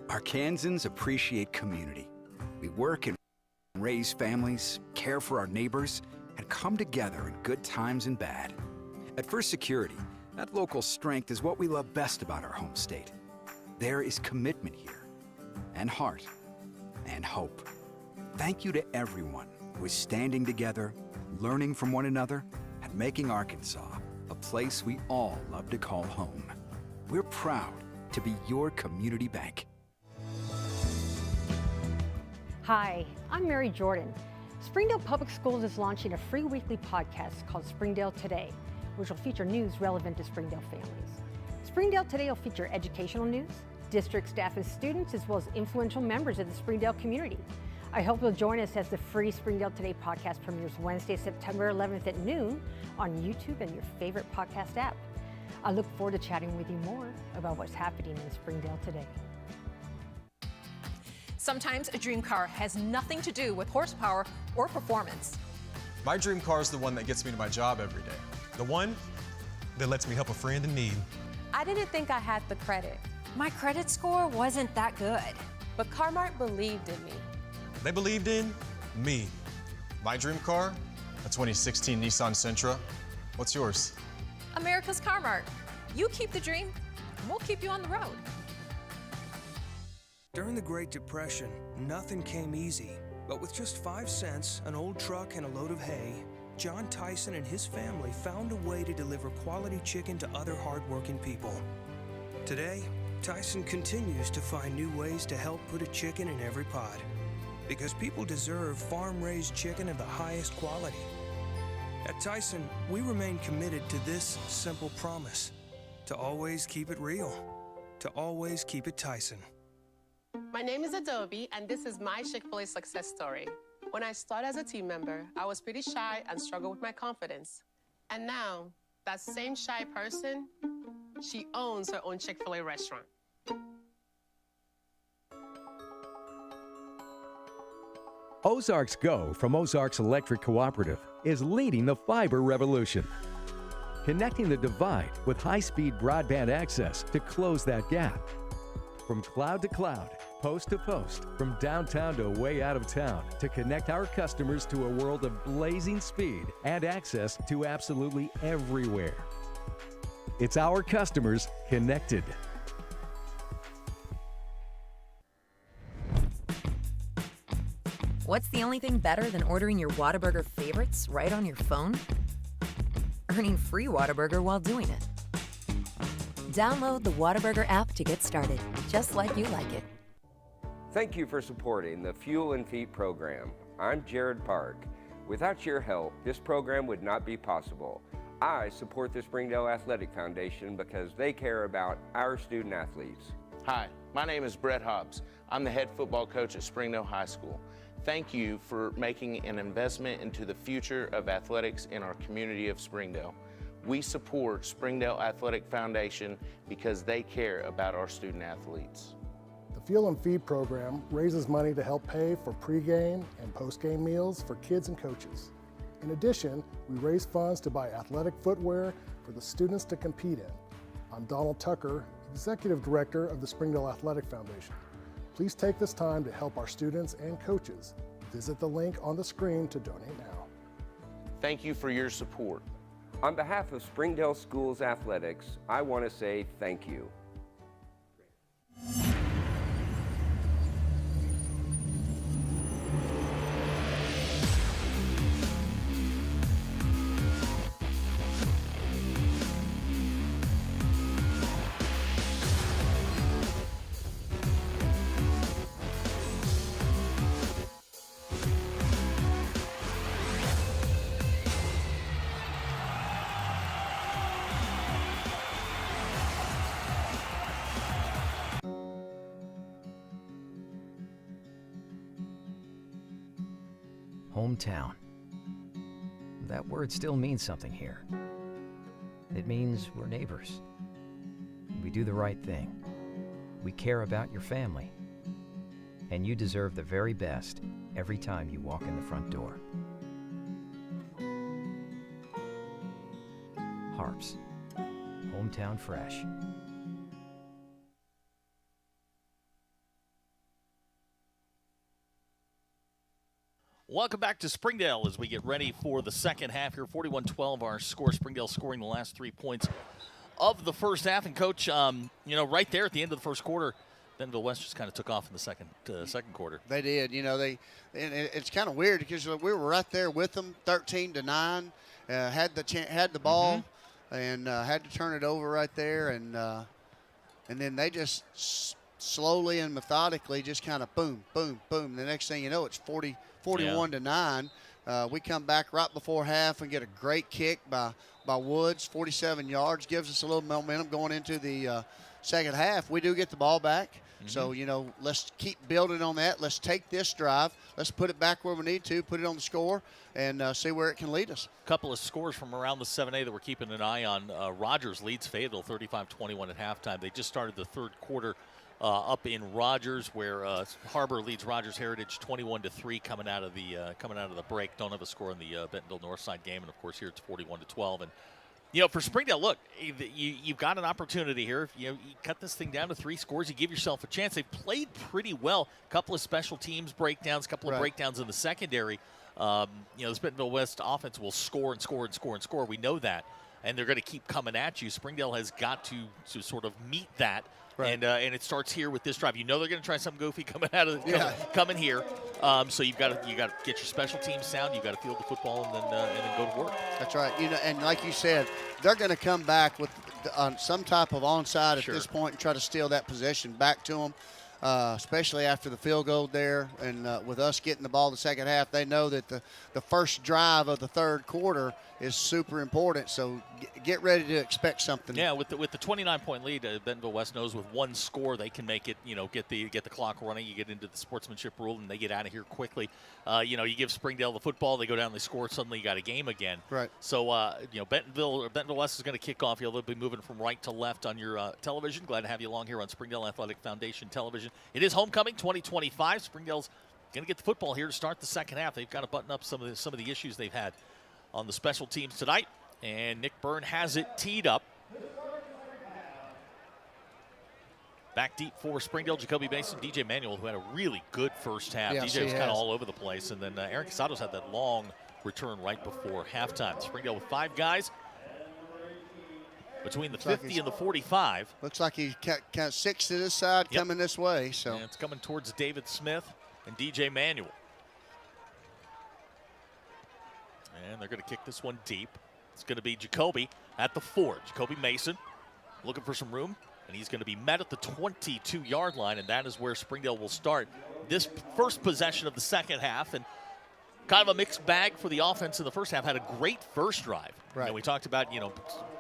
Arkansans appreciate community. We work and raise families, care for our neighbors, and come together in good times and bad. At First Security, that local strength is what we love best about our home state. There is commitment here, and heart, and hope. Thank you to everyone who is standing together, learning from one another, and making Arkansas a place we all love to call home. We're proud to be your community bank. Hi, I'm Mary Jordan. Springdale Public Schools is launching a free weekly podcast called Springdale Today, which will feature news relevant to Springdale families. Springdale Today will feature educational news, district staff and students, as well as influential members of the Springdale community. I hope you'll join us as the free Springdale Today podcast premieres Wednesday, September 11th at noon on YouTube and your favorite podcast app. I look forward to chatting with you more about what's happening in Springdale today. Sometimes a dream car has nothing to do with horsepower or performance. My dream car is the one that gets me to my job every day. The one that lets me help a friend in need. I didn't think I had the credit. My credit score wasn't that good. But Car-Mart believed in me. They believed in me. My dream car, a 2016 Nissan Sentra. What's yours? America's Car-Mart. You keep the dream, and we'll keep you on the road. During the Great Depression, nothing came easy. But with just 5 cents, an old truck, and a load of hay, John Tyson and his family found a way to deliver quality chicken to other hardworking people. Today, Tyson continues to find new ways to help put a chicken in every pot. Because people deserve farm-raised chicken of the highest quality. At Tyson, we remain committed to this simple promise: to always keep it real, to always keep it Tyson. My name is Adobe, and this is my Chick-fil-A success story. When I started as a team member, I was pretty shy and struggled with my confidence. And now, that same shy person, she owns her own Chick-fil-A restaurant. Ozarks Go from Ozarks Electric Cooperative is leading the fiber revolution. Connecting the divide with high-speed broadband access to close that gap. From cloud to cloud, post to post, from downtown to way out of town, to connect our customers to a world of blazing speed and access to absolutely everywhere. It's our customers connected. What's the only thing better than ordering your Whataburger favorites right on your phone? Earning free Whataburger while doing it. Download the Whataburger app to get started, just like you like it. Thank you for supporting the Fuel and Feet program. I'm Jared Park. Without your help, this program would not be possible. I support the Springdale Athletic Foundation because they care about our student athletes. Hi, my name is Brett Hobbs. I'm the head football coach at Springdale High School. Thank you for making an investment into the future of athletics in our community of Springdale. We support Springdale Athletic Foundation because they care about our student athletes. The Fuel and Feed program raises money to help pay for pregame and postgame meals for kids and coaches. In addition, we raise funds to buy athletic footwear for the students to compete in. I'm Donald Tucker, Executive Director of the Springdale Athletic Foundation. Please take this time to help our students and coaches. Visit the link on the screen to donate now. Thank you for your support. On behalf of Springdale Schools Athletics, I want to say thank you. Hometown. That word still means something here. It means we're neighbors. We do the right thing. We care about your family. And you deserve the very best every time you walk in the front door. Harps, hometown fresh. Welcome back to Springdale as we get ready for the second half here. 41-12 our score. Springdale scoring the last 3 points of the first half. And, Coach, right there at the end of the first quarter, Bentonville West just kind of took off in the second quarter. They did. And it's kind of weird because we were right there with them, 13-9, had the ball and had to turn it over right there. And then they just slowly and methodically just kind of boom, boom, boom. The next thing you know, it's 41-9. We come back right before half and get a great kick by Woods, 47 yards, gives us a little momentum going into the second half. We do get the ball back. So, let's keep building on that. Let's take this drive. Let's put it back where we need to, put it on the score, and see where it can lead us. A couple of scores from around the 7A that we're keeping an eye on. Rogers leads Fayetteville 35-21 at halftime. They just started the third quarter up in Rogers, where Harbor leads Rogers Heritage 21-3 coming out of the break. Don't have a score in the Bentonville Northside game, and of course here it's 41-12. And for Springdale, look, you've got an opportunity here. You cut this thing down to 3 scores, you give yourself a chance. They've played pretty well. A couple of special teams breakdowns, a couple of breakdowns in the secondary. This Bentonville West offense will score and score and score and score. We know that, and they're going to keep coming at you. Springdale has got to sort of meet that. And it starts here with this drive. They're going to try something goofy coming coming here. So you've got to get your special teams sound. You've got to field the football and then go to work. That's right. And like you said, they're going to come back with some type of onside at this point and try to steal that possession back to them. Especially after the field goal there, and with us getting the ball the second half, they know that the first drive of the third quarter is super important. So get ready to expect something. Yeah, with the 29-point lead, Bentonville West knows with one score they can make it. Get the clock running. You get into the sportsmanship rule, and they get out of here quickly. You give Springdale the football, they go down, they score. Suddenly you got a game again. Right. So Bentonville West is going to kick off. They'll be moving from right to left on your television. Glad to have you along here on Springdale Athletic Foundation Television. It is homecoming 2025. Springdale's going to get the football here to start the second half. They've got to button up some of the issues they've had on the special teams tonight. And Nick Byrne has it teed up. Back deep for Springdale, Jacoby Mason, DJ Manuel, who had a really good first half. Yes, DJ was kind of all over the place. And then Aaron Casados had that long return right before halftime. Springdale with 5 guys between the 50 and the 45. Looks like he got 6 to this side coming this way. So and it's coming towards David Smith and DJ Manuel. And they're going to kick this one deep. It's going to be Jacoby at the 4. Jacoby Mason looking for some room, and he's going to be met at the 22-yard line, and that is where Springdale will start this first possession of the second half. And kind of a mixed bag for the offense in the first half. Had a great first drive. Right. And we talked about,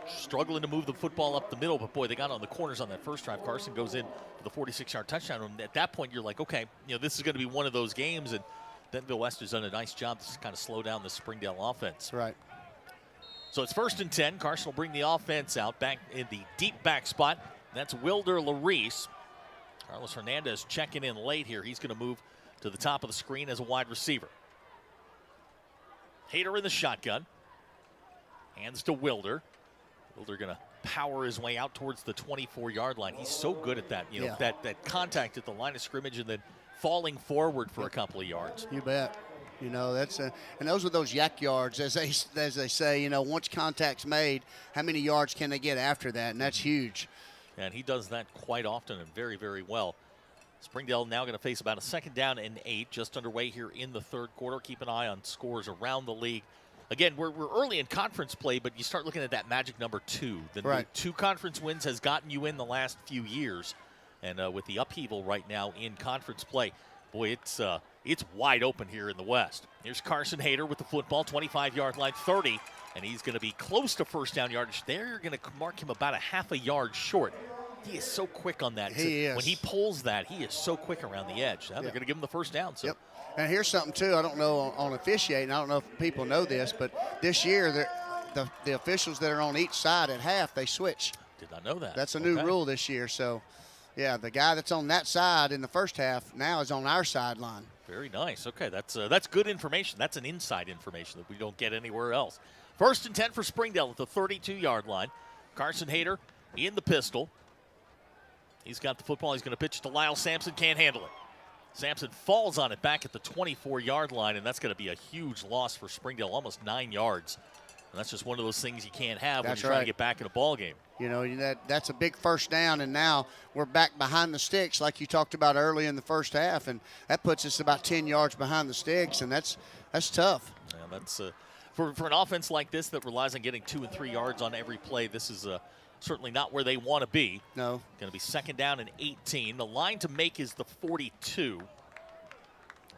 struggling to move the football up the middle, but boy, they got on the corners on that first drive. Carson goes in for the 46-yard touchdown. And at that point, you're like, okay, this is going to be one of those games, and Bentonville West has done a nice job to kind of slow down the Springdale offense. Right. So it's 1st and 10. Carson will bring the offense out back in the deep back spot. That's Wilder Larice. Carlos Hernandez checking in late here. He's going to move to the top of the screen as a wide receiver. Hayter in the shotgun. Hands to Wilder. Wilder going to power his way out towards the 24-yard line. He's so good at that, that contact at the line of scrimmage and then falling forward for a couple of yards. You bet. That's and those are those yak yards, as they say. Once contact's made, how many yards can they get after that? And that's huge. And he does that quite often and very, very well. Springdale now going to face about a 2nd down and 8, just underway here in the third quarter. Keep an eye on scores around the league. Again, we're early in conference play, but you start looking at that magic number 2. The 2 conference wins has gotten you in the last few years. And with the upheaval right now in conference play, boy, it's wide open here in the West. Here's Carson Hayter with the football, 25-yard line, 30, and he's going to be close to first down yardage. They're going to mark him about a half a yard short. He is so quick on that. He is. When he pulls that, he is so quick around the edge. Now they're going to give him the first down. So. Yep. And here's something, too. I don't know on officiating. I don't know if people know this, but this year the officials that are on each side at half, they switch. Did not know that. That's a new rule this year. So, yeah, the guy that's on that side in the first half now is on our sideline. Very nice. Okay, that's good information. That's an inside information that we don't get anywhere else. 1st and 10 for Springdale at the 32-yard line. Carson Hayter in the pistol. He's got the football. He's going to pitch to Lyle Sampson. Can't handle it. Sampson falls on it back at the 24-yard line, and that's going to be a huge loss for Springdale, almost 9 yards. And that's just one of those things you can't have when you're trying to get back in a ball game. You know, that's a big first down, and now we're back behind the sticks like you talked about early in the first half, and that puts us about 10 yards behind the sticks, and that's tough. Yeah, that's for an offense like this that relies on getting 2 and 3 yards on every play, this is certainly not where they want to be. No. Going to be 2nd down and 18. The line to make is the 42.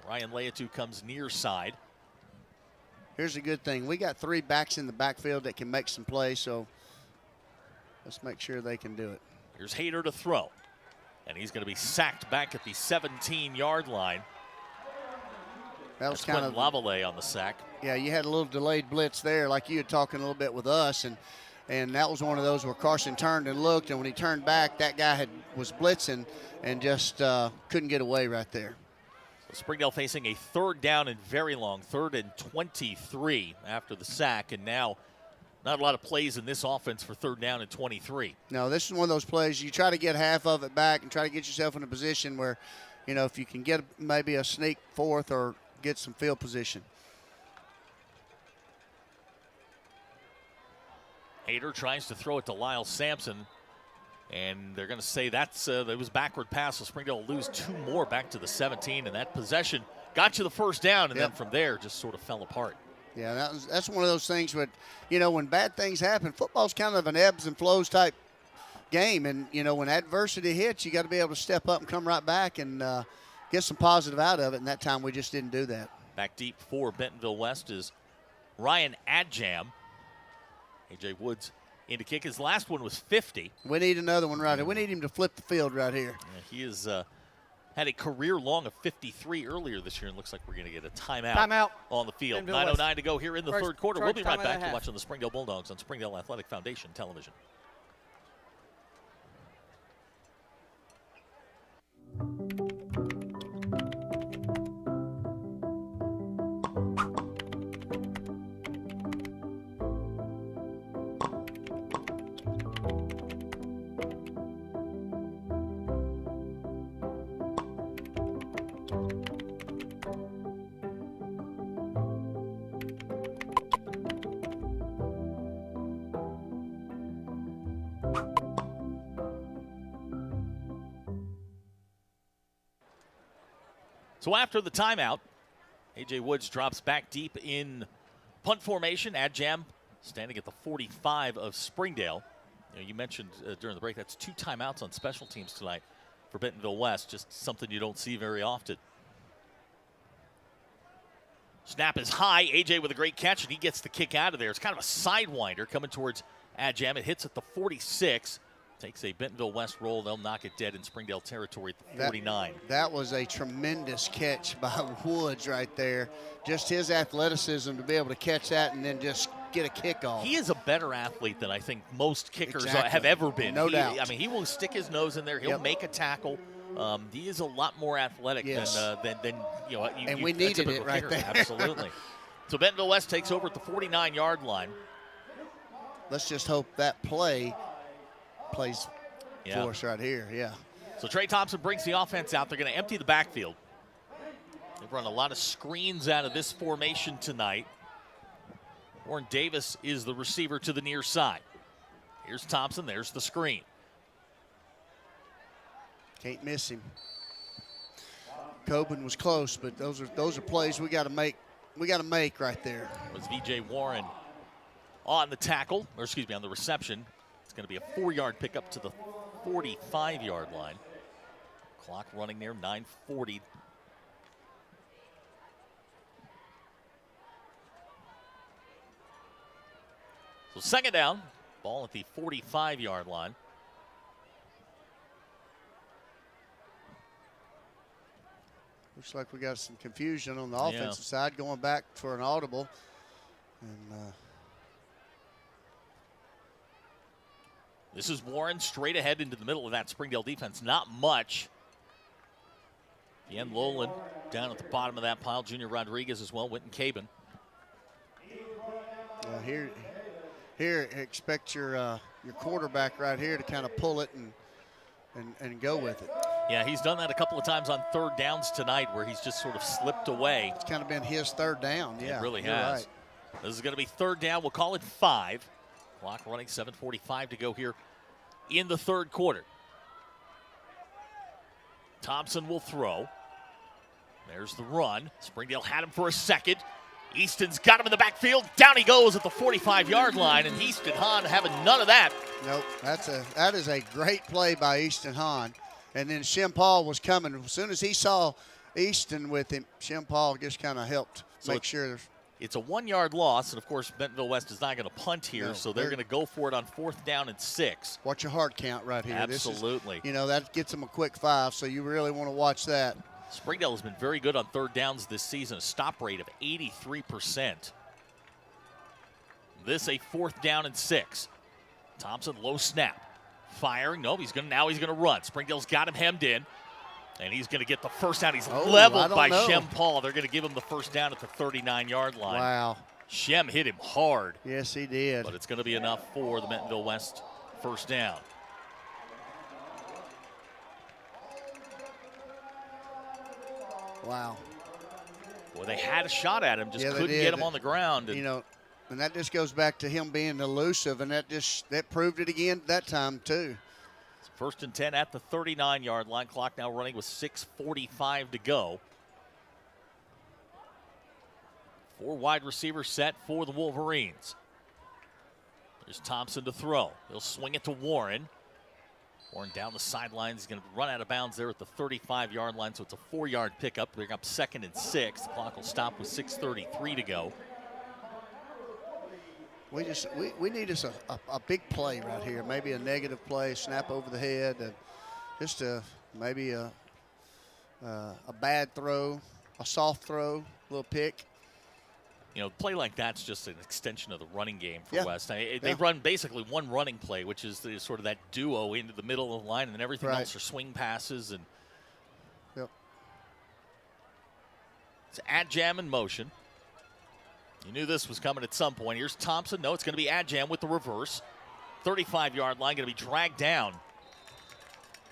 Ryan Leatu comes near side. Here's a good thing. We got 3 backs in the backfield that can make some plays, so let's make sure they can do it. Here's Hayter to throw, and he's going to be sacked back at the 17-yard line. That was kind of Lavallee on the sack. Yeah, you had a little delayed blitz there, like you had talking a little bit with us, and that was one of those where Carson turned and looked, and when he turned back, that guy was blitzing and just couldn't get away right there. So Springdale facing a 3rd down and very long, 3rd and 23 after the sack, and now not a lot of plays in this offense for 3rd down and 23. No, this is one of those plays you try to get half of it back and try to get yourself in a position where, you know, if you can get maybe a sneak 4th or get some field position. Hayter tries to throw it to Lyle Sampson, and they're going to say that was backward pass, so Springdale will lose 2 more back to the 17, and that possession got you the 1st down, and then from there just sort of fell apart. Yeah, that's one of those things where, you know, when bad things happen, football's kind of an ebbs and flows type game, and, you know, when adversity hits, you got to be able to step up and come right back and get some positive out of it, and that time we just didn't do that. Back deep for Bentonville West is Ryan Adjam. A.J. Woods in to kick. His last one was 50. We need another one right here. We need him to flip the field right here. Yeah, he has had a career long of 53 earlier this year, and looks like we're going to get a timeout on the field. 9:09 to go here in the 3rd quarter. We'll be right back. You're watching the Springdale Bulldogs on Springdale Athletic Foundation Television. So after the timeout, A.J. Woods drops back deep in punt formation. Adjam standing at the 45 of Springdale. You know, you mentioned during the break that's 2 timeouts on special teams tonight for Bentonville West, just something you don't see very often. Snap is high. A.J. with a great catch, and he gets the kick out of there. It's kind of a sidewinder coming towards Adjam. It hits at the 46. Takes a Bentonville West roll. They'll knock it dead in Springdale territory at the 49. That was a tremendous catch by Woods right there. Just his athleticism to be able to catch that and then just get a kickoff. He is a better athlete than I think most kickers have ever been. No doubt. I mean, he will stick his nose in there. He'll make a tackle. He is a lot more athletic than you know. And we needed it right there. Absolutely. So Bentonville West takes over at the 49-yard line. Let's just hope that plays for us right here, So Trey Thompson brings the offense out. They're going to empty the backfield. They've run a lot of screens out of this formation tonight. Warren Davis is the receiver to the near side. Here's Thompson. There's the screen. Can't miss him. Coben was close, but those are plays we got to make. We got to make right there. It was V.J. Warren on the tackle, or excuse me, on the reception. It's going to be a 4-yard pickup to the 45-yard line. Clock running there, 9:40. So 2nd down, ball at the 45-yard line. Looks like we got some confusion on the offensive side, going back for an audible. And this is Warren straight ahead into the middle of that Springdale defense. Not much Again, Lolan down at the bottom of that pile. Junior Rodriguez as well, Winton Cabin. Here, expect your quarterback right here to kind of pull it and go with it. Yeah, he's done that a couple of times on third downs tonight where he's just sort of slipped away. It's kind of been his third down. Yeah, it really you're has. Right. This is going to be third down. We'll call it 5. Clock running, 7:45 to go here in the third quarter. Thompson will throw. There's the run. Springdale had him for a second. Easton's got him in the backfield. Down he goes at the 45-yard line, and Easton Hahn having none of that. Nope, that is a great play by Easton Hahn. And then Shem Paul was coming. As soon as he saw Easton with him, Shem Paul just kind of helped make sure. It's a 1-yard loss, and of course Bentonville West is not going to punt here, No, so they're going to go for it on 4th down and 6. Watch your hard count right here. Absolutely. This is, that gets them a quick 5, so you really want to watch that. Springdale has been very good on third downs this season, a stop rate of 83%. This a 4th down and 6. Thompson, low snap. Firing, no, now he's going to run. Springdale's got him hemmed in, and he's going to get the first down. He's leveled by Shem Paul. They're going to give him the first down at the 39-yard line. Wow. Shem hit him hard. Yes, he did. But it's going to be enough for the Bentonville West first down. Wow. Well, they had a shot at him, just couldn't get him on the ground. And and that just goes back to him being elusive, and that proved it again that time too. It's 1st and 10 at the 39-yard line. Clock now running with 6:45 to go. 4 wide receivers set for the Wolverines. There's Thompson to throw. He'll swing it to Warren. Warren down the sidelines. He's going to run out of bounds there at the 35-yard line, so it's a 4-yard pickup. They're up 2nd and 6. The clock will stop with 6:33 to go. We need us a big play right here. Maybe a negative play, snap over the head, and just maybe a bad throw, a soft throw, a little pick. A play like that's just an extension of the running game for West. They run basically one running play, which is sort of that duo into the middle of the line, and then everything else are swing passes. And it's Adjam in motion. You knew this was coming at some point. Here's Thompson. No, it's going to be Adjam with the reverse. 35-yard line, going to be dragged down.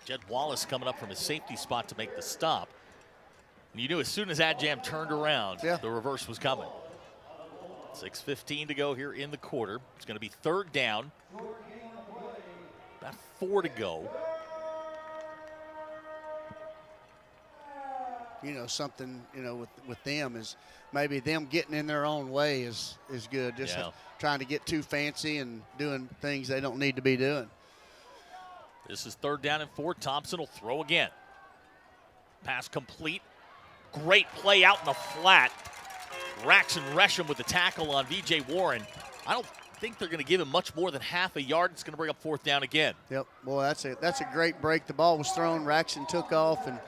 Jed Wallace coming up from his safety spot to make the stop. And you knew as soon as Adjam turned around, the reverse was coming. 6:15 to go here in the quarter. It's going to be 3rd down. About 4 to go. Something, with them is maybe them getting in their own way is good. Just trying to get too fancy and doing things they don't need to be doing. This is 3rd down and 4. Thompson will throw again. Pass complete. Great play out in the flat. Raxon Resham with the tackle on V.J. Warren. I don't think they're going to give him much more than half a yard. It's going to bring up 4th down again. Yep. Boy, that's a great break. The ball was thrown. Raxon took off, and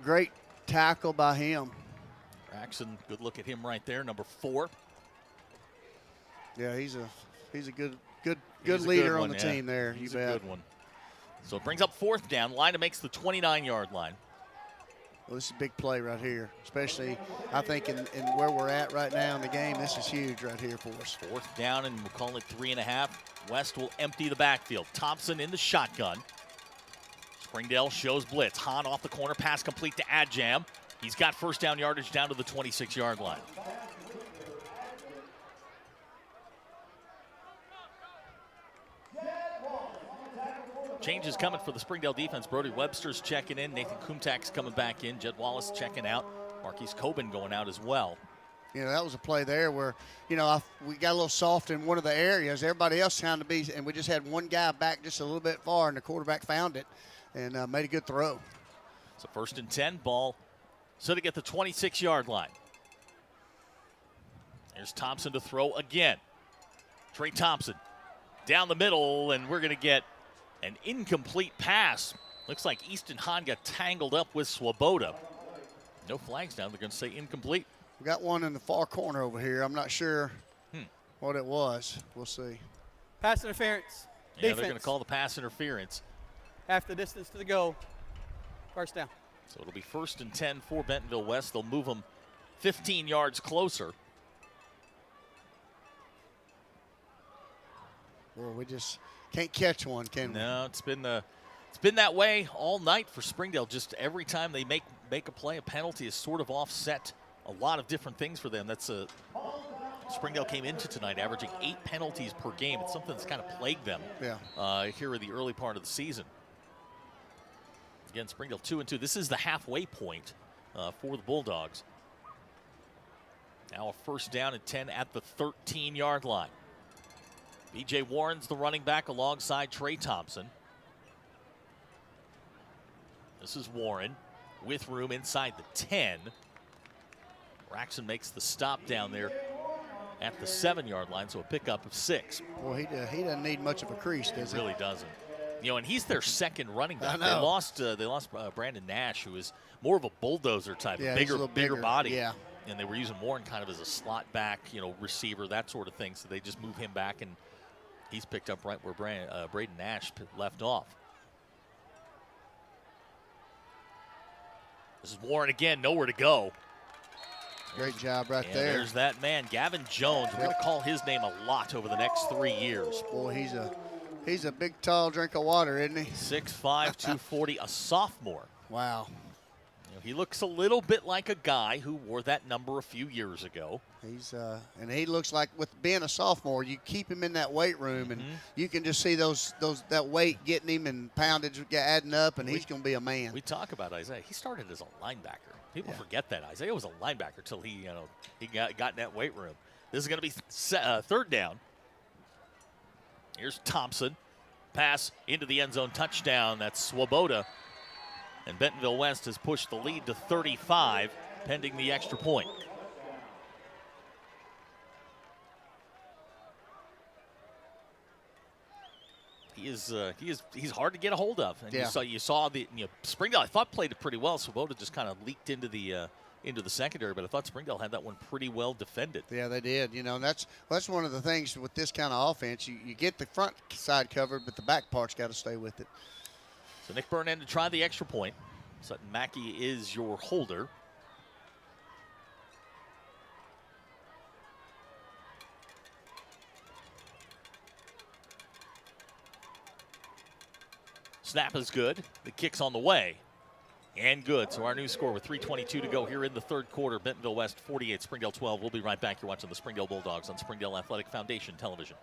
great tackle by him. Raxon, good look at him right there, number 4. Yeah, he's a good leader on the team there. He's a good one. So it brings up 4th down. Line makes the 29-yard line. Well, this is a big play right here, especially I think in where we're at right now in the game. This is huge right here for us. 4th down, and we'll call it 3.5. West will empty the backfield. Thompson in the shotgun. Springdale shows blitz. Hahn off the corner, pass complete to Adjam. He's got 1st down yardage down to the 26-yard line. Changes coming for the Springdale defense. Brody Webster's checking in. Nathan Kumtak's coming back in. Jed Wallace checking out. Marquise Coben going out as well. That was a play there where, we got a little soft in one of the areas. Everybody else sounded to be, and we just had one guy back just a little bit far, and the quarterback found it and made a good throw. So 1st and 10, ball sitting at the 26-yard line. There's Thompson to throw again. Trey Thompson down the middle, and we're going to get an incomplete pass. Looks like Easton Hahn got tangled up with Swoboda. No flags down. They're going to say incomplete. We got one in the far corner over here. I'm not sure what it was. We'll see. Pass interference. Yeah, they're going to call the pass interference. Half the distance to the goal. 1st down. So it'll be 1st and 10 for Bentonville West. They'll move them 15 yards closer. Well, we just can't catch one, can we? No, it's been that way all night for Springdale. Just every time they make a play, a penalty is sort of offset a lot of different things for them. Springdale came into tonight averaging 8 penalties per game. It's something that's kind of plagued them here in the early part of the season. Again, Springdale 2-2. This is the halfway point for the Bulldogs. Now a 1st down and 10 at the 13-yard line. B.J. Warren's the running back alongside Trey Thompson. This is Warren with room inside the 10. Braxton makes the stop down there at the 7-yard line, so a pickup of 6. Well, he doesn't need much of a crease, does he? He really doesn't. You know, and he's their second running back. I know. They lost Brandon Nash, who is more of a bulldozer type, Yeah, a he's a little bigger body. Yeah. And they were using Warren kind of as a slot back, receiver, that sort of thing. So they just move him back, and he's picked up right where Braden Nash left off. This is Warren again, nowhere to go. Great job right And there. there's that man, Gavin Jones. We're going to call his name a lot over the next 3 years. Boy, he's a big, tall drink of water, isn't he? 6'5", 240, a sophomore. Wow. He looks a little bit like a guy who wore that number a few years ago. And he looks like, with being a sophomore, you keep him in that weight room, and you can just see that weight getting him and poundage adding up, and he's going to be a man. We talk about Isaiah. He started as a linebacker. People forget that Isaiah was a linebacker till he got in that weight room. This is going to be 3rd down. Here's Thompson, pass into the end zone, touchdown. That's Swoboda. And Bentonville West has pushed the lead to 35, pending the extra point. He's hard to get a hold of. And you saw the Springdale, I thought, played it pretty well. Swoboda just kind of leaked into the secondary, but I thought Springdale had that one pretty well defended. Yeah, they did. And that's one of the things with this kind of offense. You get the front side covered, but the back part's got to stay with it. So Nick Byrne had to try the extra point. Sutton Mackey is your holder. Snap is good. The kick's on the way. And good. So our new score with 3:22 to go here in the 3rd quarter. Bentonville West 48, Springdale 12. We'll be right back. You're watching the Springdale Bulldogs on Springdale Athletic Foundation Television.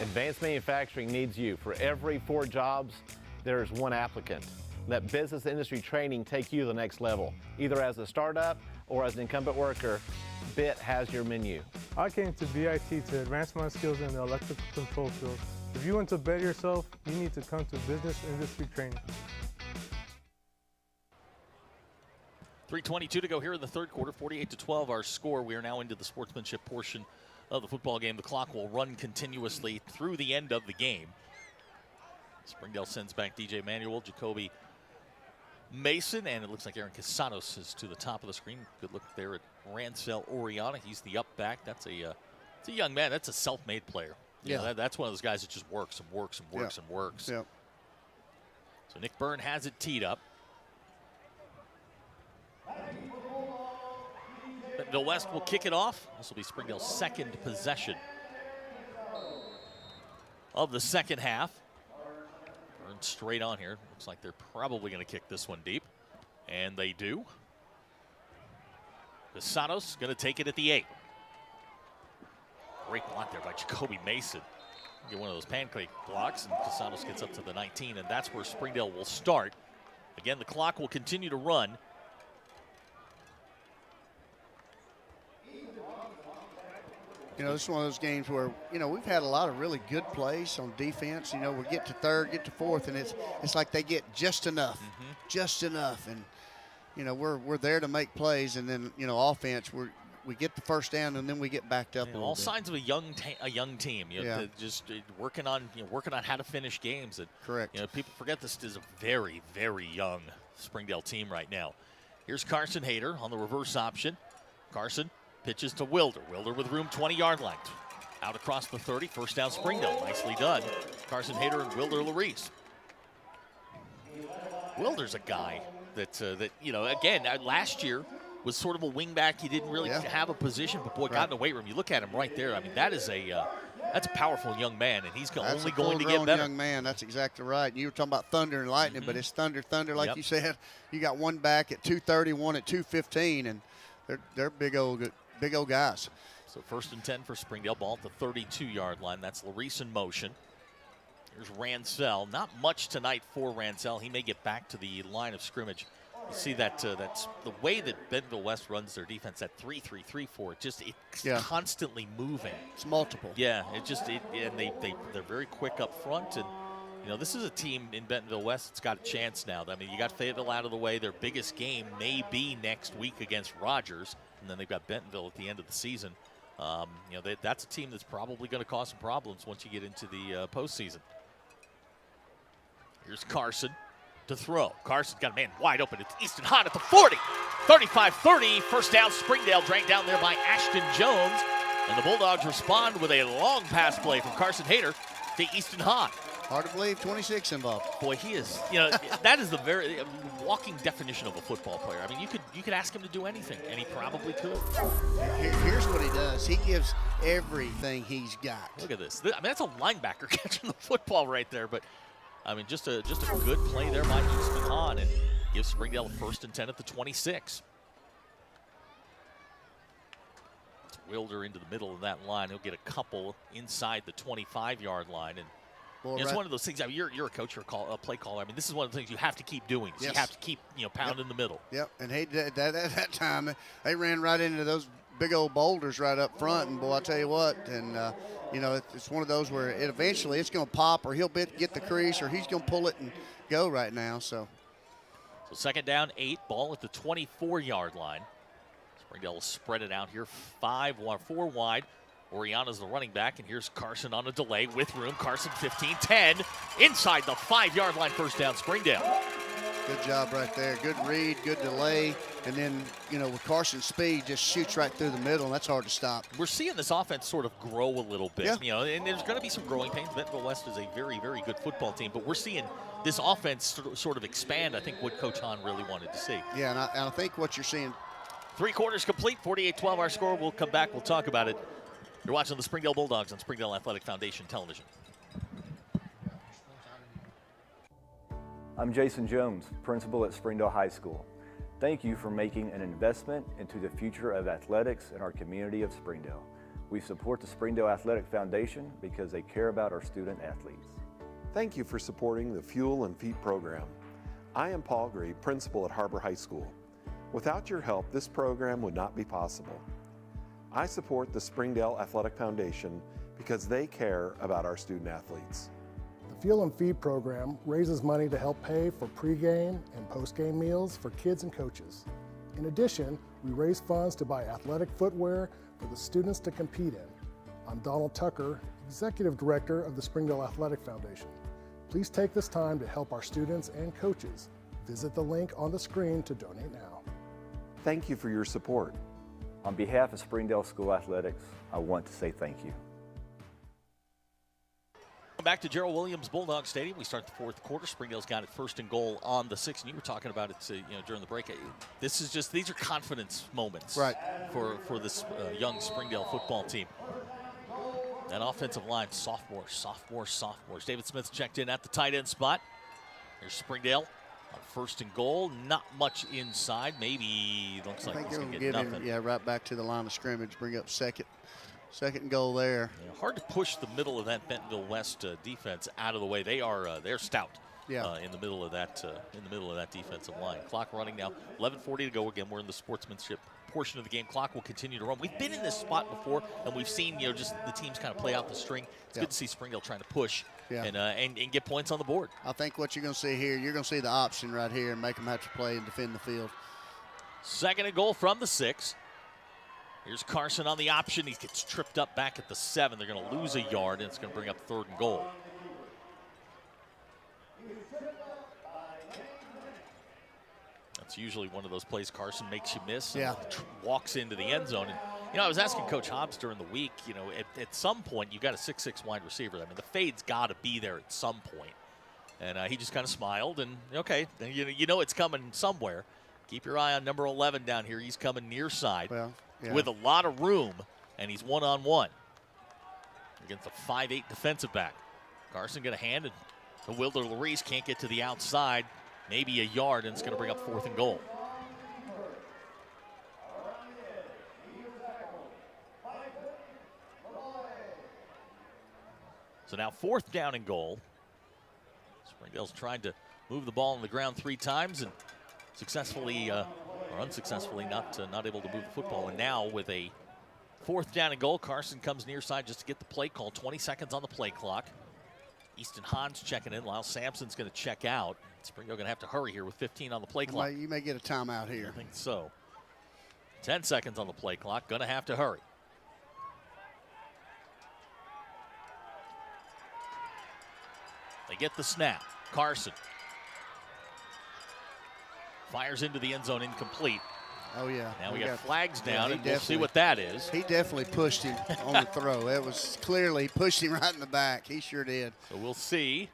Advanced Manufacturing needs you. For every 4 jobs, there's 1 applicant. Let business industry training take you to the next level. Either as a startup or as an incumbent worker, BIT has your menu. I came to BIT to advance my skills in the electrical control field. If you want to better yourself, you need to come to business industry training. 3:22 to go here in the 3rd quarter, 48-12 our score. We are now into the sportsmanship portion of the football game. The clock will run continuously through the end of the game. Springdale sends back DJ Manuel, Jacoby Mason, and it looks like Aaron Casanos is to the top of the screen. Good look there at Rancel Oriana. He's the up back. That's a young man. That's a self-made player. You know, that's one of those guys that just works and works and works and works. Yep. So Nick Byrne has it teed up. Bentonville West will kick it off. This will be Springdale's 2nd possession of the 2nd half. Byrne straight on here. Looks like they're probably going to kick this one deep. And they do. Casanos going to take it at the 8. Great block there by Jacoby Mason. Get one of those pancake blocks, and Casanos gets up to the 19, and that's where Springdale will start. Again, the clock will continue to run. This is one of those games where, we've had a lot of really good plays on defense. We get to 3rd, get to 4th, and it's like they get just enough, And, we're there to make plays, and then, offense, we get the 1st down, and then we get backed up a little all bit. signs of a young team. Just working on how to finish games. And, correct. People forget this is a very, very young Springdale team right now. Here's Carson Hayter on the reverse option. Carson Pitches to Wilder. Wilder with room, 20-yard line. Out across the 30, first down Springdale. Nicely done. Carson Hayter and Wilder Larice. Wilder's a guy that, again, last year was sort of a wingback. He didn't really have a position, but boy, got in the weight room. You look at him right there. I mean, that's a powerful young man, and he's only going to get better. Young man, that's exactly right. You were talking about thunder and lightning, but it's thunder, like you said. You got one back at 230, one at 215, and they're big old guys. So 1st and 10 for Springdale. Ball at the 32-yard line. That's Larice in motion. Here's Ransell. Not much tonight for Ransell. He may get back to the line of scrimmage. You see that's the way that Bentonville West runs their defense, that 3-3-3-4. It's constantly moving. It's multiple. Yeah, and they're very quick up front. And this is a team in Bentonville West that's got a chance now. I mean, you got Fayetteville out of the way. Their biggest game may be next week against Rogers, and then they've got Bentonville at the end of the season. That's a team that's probably going to cause some problems once you get into the postseason. Here's Carson to throw. Carson's got a man wide open. It's Easton Hahn at the 40. 35-30. First down, Springdale, dragged down there by Ashton Jones. And the Bulldogs respond with a long pass play from Carson Hayter to Easton Hahn. Hard to believe 26 involved. Boy, he is, that is the very walking definition of a football player. I mean, you could ask him to do anything, and he probably could. Here's what he does. He gives everything he's got. Look at this. I mean, that's a linebacker catching the football right there, but I mean, just a good play there by Easton Hahn, and gives Springdale a 1st and 10 at the 26. It's Wilder into the middle of that line. He'll get a couple inside the 25-yard line, and it's one of those things. I mean, you're a coach, you're a play caller. I mean, this is one of the things you have to keep doing. Yes. You have to keep pounding the middle. Yep, and that time they ran right into those big old boulders right up front, and boy, I tell you what, and it's one of those where eventually it's going to pop, or he'll get the crease, or he's going to pull it and go right now. So 2nd down, 8, ball at the 24-yard line. Springdale will spread it out here, 4 wide. Oriana's the running back, and here's Carson on a delay with room. Carson 15-10, inside the 5-yard line, first down Springdale. Good job right there. Good read, good delay, and then, with Carson's speed, just shoots right through the middle, and that's hard to stop. We're seeing this offense sort of grow a little bit, and there's going to be some growing pains. Bentonville West is a very, very good football team, but we're seeing this offense sort of expand, I think, what Coach Hahn really wanted to see. Yeah, and I think what you're seeing. 3 quarters complete, 48-12 our score. We'll come back, we'll talk about it. You're watching the Springdale Bulldogs on Springdale Athletic Foundation Television. I'm Jason Jones, principal at Springdale High School. Thank you for making an investment into the future of athletics in our community of Springdale. We support the Springdale Athletic Foundation because they care about our student athletes. Thank you for supporting the Fuel and Feet program. I am Paul Gree, principal at Harbor High School. Without your help, this program would not be possible. I support the Springdale Athletic Foundation because they care about our student athletes. The Fuel and Feed program raises money to help pay for pregame and postgame meals for kids and coaches. In addition, we raise funds to buy athletic footwear for the students to compete in. I'm Donald Tucker, Executive Director of the Springdale Athletic Foundation. Please take this time to help our students and coaches. Visit the link on the screen to donate now. Thank you for your support. On behalf of Springdale School Athletics, I want to say thank you. Back to Gerald Williams Bulldog Stadium. We start the 4th quarter. Springdale's got it 1st and goal on the 6, and you were talking about it during the break. These are confidence moments for this young Springdale football team. That offensive line, sophomores. David Smith checked in at the tight end spot. Here's Springdale on 1st and goal. Not much inside. Maybe looks like he's going to get nothing. Right back to the line of scrimmage. Bring up second and goal there. Yeah, hard to push the middle of that Bentonville West defense out of the way. They're stout. In the middle of that defensive line. Clock running now. 11:40 to go. Again, we're in the sportsmanship portion of the game. Clock will continue to run. We've been in this spot before, and we've seen just the teams kind of play out the string. It's good to see Springdale trying to push and get points on the board. I think what you're going to see here, you're going to see the option right here and make them have to play and defend the field. 2nd and goal from the 6. Here's Carson on the option. He gets tripped up back at the 7. They're going to lose a yard, and it's going to bring up 3rd and goal. That's usually one of those plays Carson makes you miss. And walks into the end zone. And You know, I was asking Coach Hobbs during the week, you know, at some point, you got a 6'6" wide receiver. I mean, the fade's got to be there at some point. And he just kind of smiled, and okay, you know it's coming somewhere. Keep your eye on number 11 down here. He's coming near side with a lot of room, and he's one-on-one against a 5'8" defensive back. Carson going to hand it to Wilder Larice. Can't get to the outside. Maybe a yard, and it's going to bring up 4th and goal. So now 4th down and goal. Springdale's tried to move the ball on the ground 3 times and successfully or unsuccessfully not able to move the football. And now with a 4th down and goal, Carson comes near side just to get the play call. 20 seconds on the play clock. Easton Hahn's checking in. Lyle Sampson's going to check out. Springdale going to have to hurry here with 15 on the play clock. You may get a timeout here. I think so. 10 seconds on the play clock. Going to have to hurry. They get the snap. Carson fires into the end zone, incomplete. Oh, yeah. Now we got flags down, and we'll see what that is. He definitely pushed him on the throw. It was clearly pushed him right in the back. He sure did. So we'll see.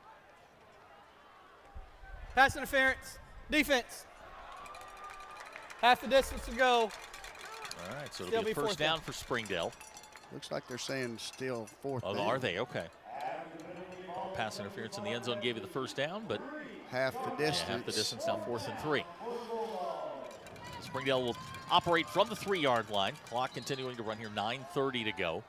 Pass interference. Defense. Half the distance to go. All right, so it'll be a first down for Springdale. Looks like they're saying still 4th down. Oh, are they? Okay. Pass interference in the end zone gave you the first down, but half the distance. Yeah, half the distance, now 4th and 3. Springdale will operate from the 3-yard line. Clock continuing to run here, 9:30 to go.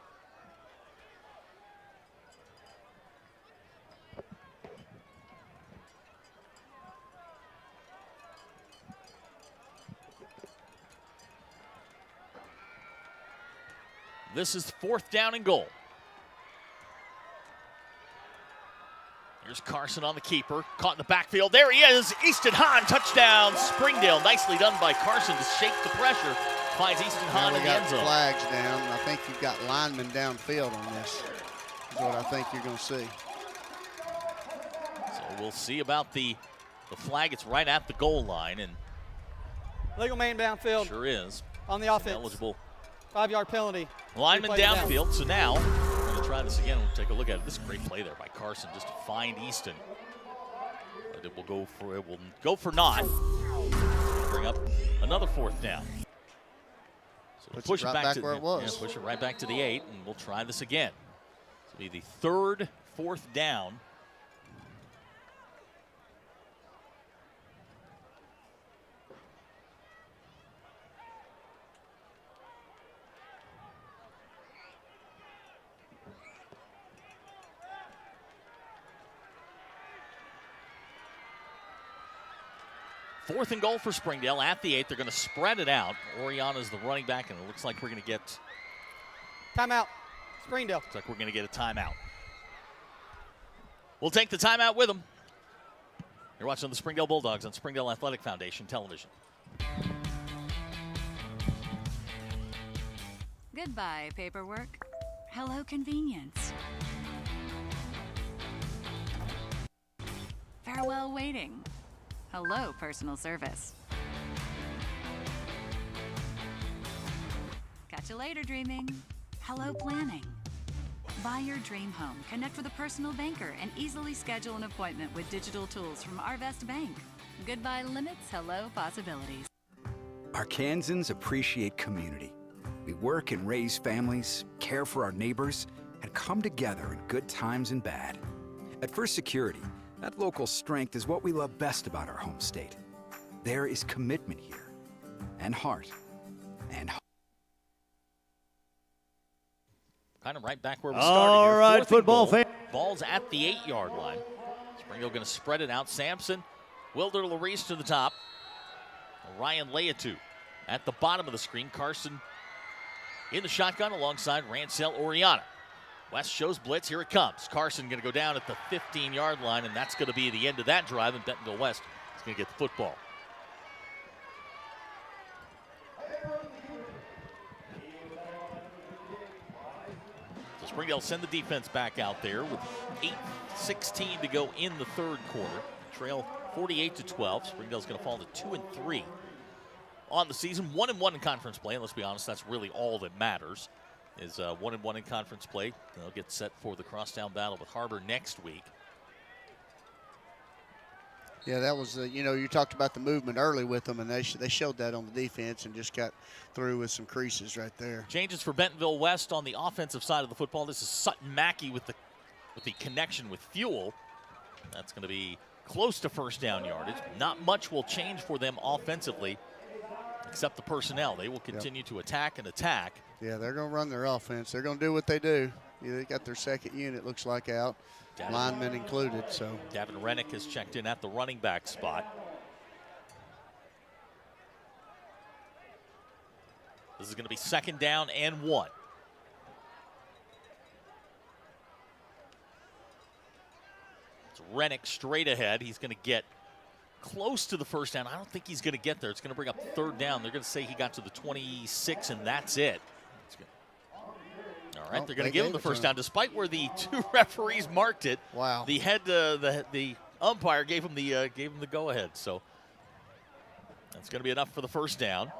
This is 4th down and goal. Here's Carson on the keeper, caught in the backfield. There he is, Easton Hahn, touchdown, Springdale. Nicely done by Carson to shake the pressure. Finds Easton Hahn in the end zone. Flags down. I think you've got linemen downfield on this. Is what I think you're going to see. So we'll see about the flag. It's right at the goal line, and legal man downfield. Sure is. On the offense. Eligible. 5-yard penalty. Lineman downfield. So now we're going to try this again. We'll take a look at it. This is a great play there by Carson just to find Easton. But it will go for naught. Bring up another 4th down. So we'll push it back to where it was. Yeah, push it right back to the 8, and we'll try this again. This will be the 3rd 4th down. Fourth and goal for Springdale at the 8. They're going to spread it out. Oriana's the running back, and it looks like we're going to get timeout. Springdale. Looks like we're going to get a timeout. We'll take the timeout with them. You're watching the Springdale Bulldogs on Springdale Athletic Foundation Television. Goodbye, paperwork. Hello, convenience. Farewell, waiting. Hello, personal service. Catch you later, dreaming. Hello, planning. Buy your dream home, connect with a personal banker, and easily schedule an appointment with digital tools from Arvest Bank. Goodbye limits, hello possibilities. Arkansans appreciate community. We work and raise families, care for our neighbors, and come together in good times and bad. At First Security, that local strength is what we love best about our home state. There is commitment here, and heart, and hope. Kind of right back where we started. All here. right, Fourth football and goal. fan. Ball's at the 8-yard line. Springdale going to spread it out. Sampson, Wilder Larice to the top. Ryan Leatu at the bottom of the screen. Carson in the shotgun alongside Rancel Oriana. West shows blitz. Here it comes. Carson going to go down at the 15-yard line, and that's going to be the end of that drive, and Bentonville West is going to get the football. So Springdale send the defense back out there with 8:16 to go in the third quarter. Trail 48-12. Springdale's going to fall to 2-3 on the season. 1-1 in conference play, and let's be honest, that's really all that matters, is 1-1 in conference play. They'll get set for the crosstown battle with Harbor next week. Yeah, that was, you talked about the movement early with them, and they showed that on the defense and just got through with some creases right there. Changes for Bentonville West on the offensive side of the football. This is Sutton Mackey with the connection with Fuel. That's going to be close to first down yardage. Not much will change for them offensively, except the personnel. They will continue to attack and attack. Yeah, they're going to run their offense. They're going to do what they do. They got their second unit, looks like, out. Linemen included. So Davin Rennick has checked in at the running back spot. This is going to be 2nd down and 1. It's Rennick straight ahead. He's going to get close to the first down. I don't think he's going to get there. It's going to bring up 3rd down. They're going to say he got to the 26, and that's it. All right, they're going to give him the first down, despite where the 2 referees marked it. Wow. The umpire gave him the go-ahead. So that's going to be enough for the first down.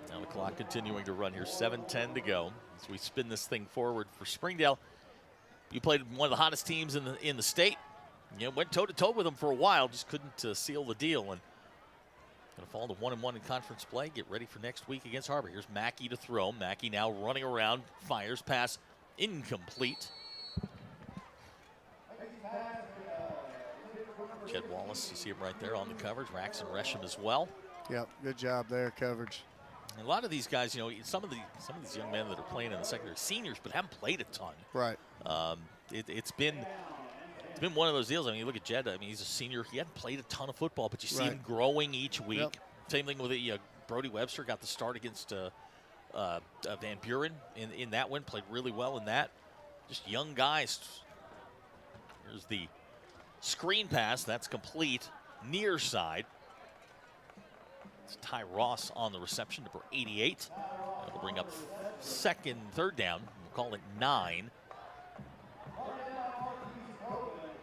Now the clock continuing to run here. 7:10 to go as we spin this thing forward for Springdale. You played one of the hottest teams in the state. Went toe-to-toe with them for a while, just couldn't seal the deal. And going to fall to 1-1 in conference play. Get ready for next week against Harbor. Here's Mackey to throw. Mackey now running around, fires, pass incomplete. Jed Wallace, you see him right there on the coverage. Raxon Resham as well. Yep, good job there, coverage. And a lot of these guys, some of these young men that are playing in the secondary, seniors, but haven't played a ton. Right. It's been one of those deals. I mean, you look at Jed. I mean, he's a senior. He hadn't played a ton of football, but you see him growing each week. Yep. Same thing with Brody Webster. Got the start against Van Buren in that one. Played really well in that. Just young guys. Here's the screen pass. That's complete. Near side. It's Ty Ross on the reception, number 88. That'll bring up 3rd down. We'll call it 9.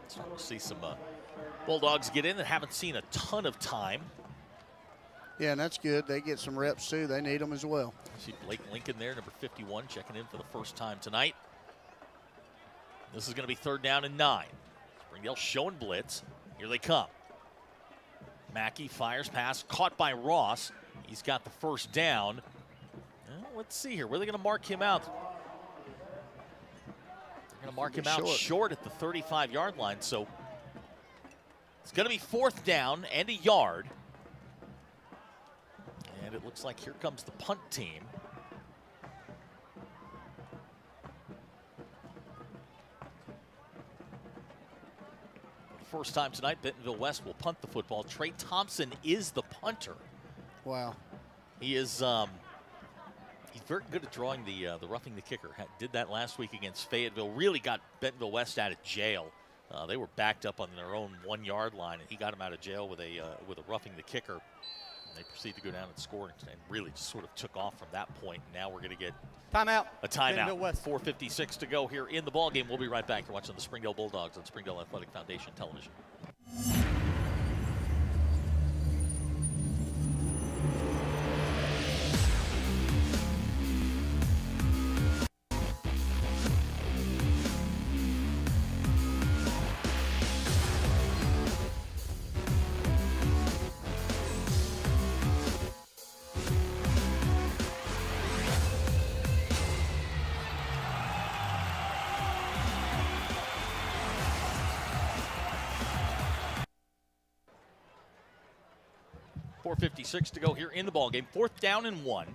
So we'll see some Bulldogs get in that haven't seen a ton of time. Yeah, and that's good. They get some reps, too. They need them as well. See Blake Lincoln there, number 51, checking in for the first time tonight. This is going to be 3rd down and 9. Springdale showing blitz. Here they come. Mackey fires pass, caught by Ross. He's got the first down. Well, let's see here. Where are they going to mark him out? Going to mark him out short at the 35-yard line. So it's going to be 4th down and a yard. And it looks like here comes the punt team. First time tonight, Bentonville West will punt the football. Trey Thompson is the punter. Wow. He is he's very good at drawing the roughing the kicker. Did that last week against Fayetteville. Really got Bentonville West out of jail. They were backed up on their own 1-yard line, and he got them out of jail with a roughing the kicker. And they proceed to go down and score, and really just sort of took off from that point. Now we're going to get timeout. A timeout. 4:56 to go here in the ball game. We'll be right back. You're watching the Springdale Bulldogs on Springdale Athletic Foundation Television. .56 to go here in the ball game. 4th down and 1.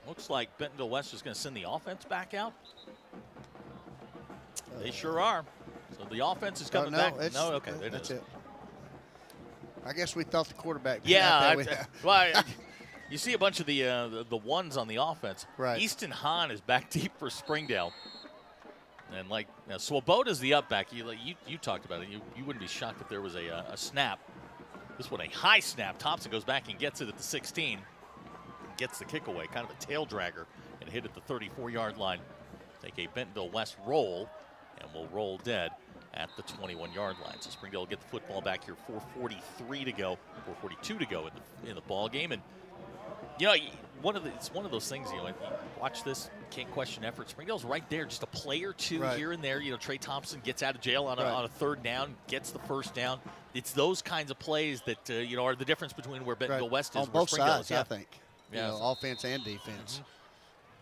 Looks like Bentonville West is going to send the offense back out. They sure are. So the offense is coming back. No, okay, that's it. I guess we thought the quarterback. Yeah, well, you see a bunch of the ones on the offense. Right. Easton Hahn is back deep for Springdale. And like Swoboda's the up back. You talked about it. You wouldn't be shocked if there was a snap. This one a high snap. Thompson goes back and gets it at the 16. Gets the kick away, kind of a tail dragger, and hit at the 34-yard line. Take a Bentonville West roll, and will roll dead at the 21-yard line. So Springdale will get the football back here. 4:43 to go, 4:42 to go in the ball game. And you know, it's one of those things. You know, watch this. Can't question effort. Springdale's right there, just a play or two here and there. You know, Trey Thompson gets out of jail on a third down, gets the first down. It's those kinds of plays that you know, are the difference between where Bentonville West is on both sides. Is, I think. Yeah, you know, offense and defense.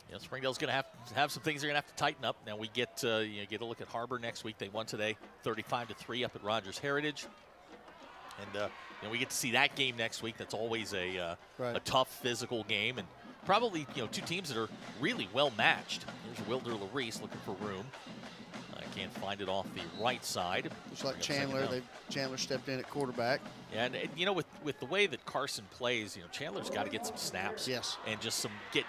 You know, Springdale's going to have some things they're going to have to tighten up. Now we get get a look at Harbor next week. They won today, 35-3 up at Rogers Heritage, and you know, we get to see that game next week. That's always a tough physical game, and probably, you know, two teams that are really well matched. Here's Wilder Larice looking for room. Can't find it off the right side. Just like Chandler, Chandler stepped in at quarterback. Yeah, and you know, with the way that Carson plays, you know, Chandler's got to get some snaps. Yes. And just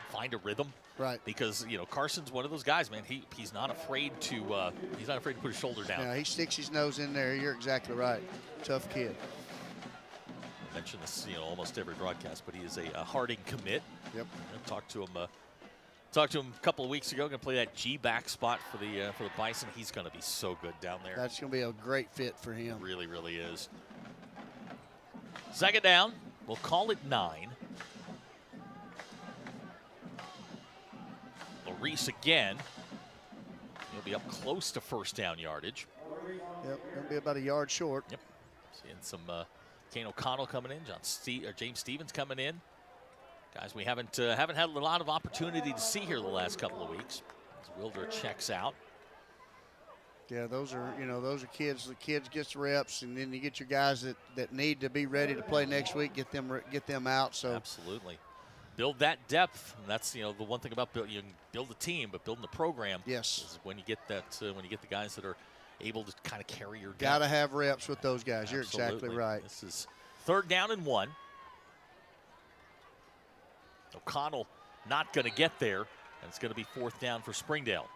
find a rhythm. Right. Because, you know, Carson's one of those guys, man. He's not afraid to put his shoulder down. Yeah, he sticks his nose in there. You're exactly right. Tough kid. I mention this, you know, almost every broadcast, but he is a Harding commit. Yep. I talked to him a couple of weeks ago. Going to play that G back spot for the Bison. He's going to be so good down there. That's going to be a great fit for him. Really, really is. Second down. We'll call it 9. Larice again. He'll be up close to first down yardage. Yep, going to be about a yard short. Yep. Seeing some Kane O'Connell coming in, James Stevens coming in. Guys, we haven't had a lot of opportunity to see here the last couple of weeks. As Wilder checks out. Yeah, those are kids. The kids gets reps, and then you get your guys that need to be ready to play next week. Get them out. So absolutely, build that depth. And that's, you know, the one thing about you can build a team, but building the program. Yes. Is when you get that when you get the guys that are able to kind of carry your. Got to have reps with those guys. You're exactly right. This is third down and 1. O'Connell not going to get there, and it's going to be fourth down for Springdale.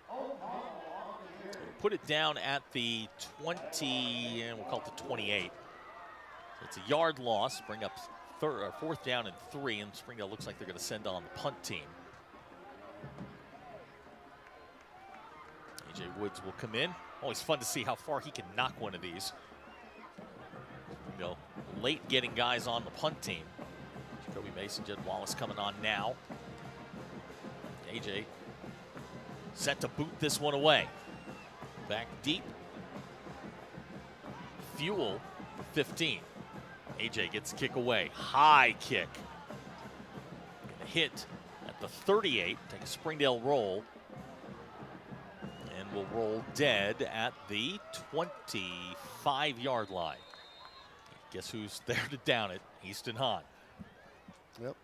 We'll put it down at the 20, and we'll call it the 28. So it's a yard loss, bring up fourth down and 3, and Springdale looks like they're going to send on the punt team. A.J. Woods will come in. Always fun to see how far he can knock one of these. You know, late getting guys on the punt team. Jacoby Mason, Jed Wallace coming on now. AJ set to boot this one away. Back deep. Fuel for 15. AJ gets kick away. High kick. Gonna hit at the 38. Take a Springdale roll. And will roll dead at the 25-yard line. Guess who's there to down it? Easton Hahn. Yep.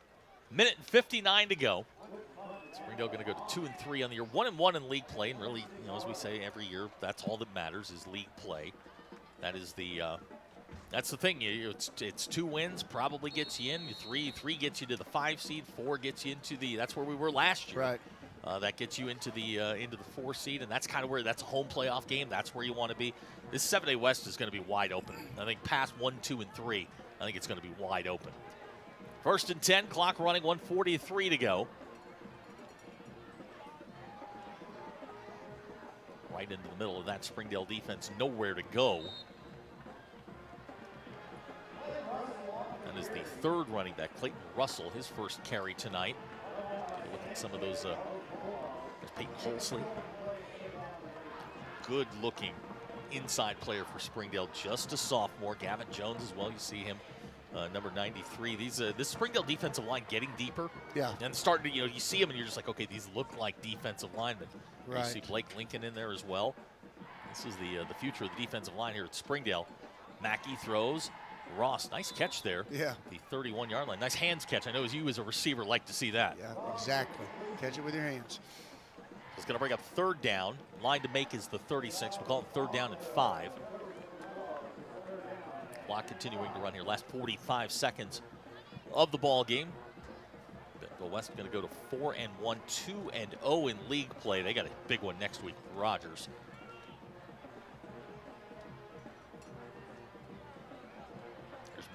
Minute and 59 to go. Springdale going to go to 2-3 on the year, 1-1 in league play, and really, you know, as we say every year, that's all that matters is league play. That is that's the thing. It's 2 wins probably gets you in. 3 gets you to the 5 seed. 4 gets you into the. That's where we were last year. Right. That gets you into the 4 seed, and that's kind of where that's a home playoff game. That's where you want to be. This 7A West is going to be wide open. I think past 1, 2, and 3, I think it's going to be wide open. First and 10, clock running, 1:43 to go. Right into the middle of that Springdale defense, nowhere to go. That is the third running back, Clayton Russell, his first carry tonight. Take a look at some of those. There's Peyton Holsley. Good looking inside player for Springdale, just a sophomore. Gavin Jones as well, you see him, number 93. This Springdale defensive line getting deeper. Yeah. And starting to, you know, you see them and you're just like, okay, these look like defensive linemen. Right. You see Blake Lincoln in there as well. This is the future of the defensive line here at Springdale. Mackey throws. Ross, nice catch there. Yeah. The 31-yard line. Nice hands catch. I know as you as a receiver like to see that. Yeah, exactly. Catch it with your hands. It's going to bring up third down. Line to make is the 36. We'll call it third down and 5. Clock continuing to run here. Last 45 seconds of the ball game. Bentonville West going to go to 4-1, 2-0 in league play. They got a big one next week with Rogers.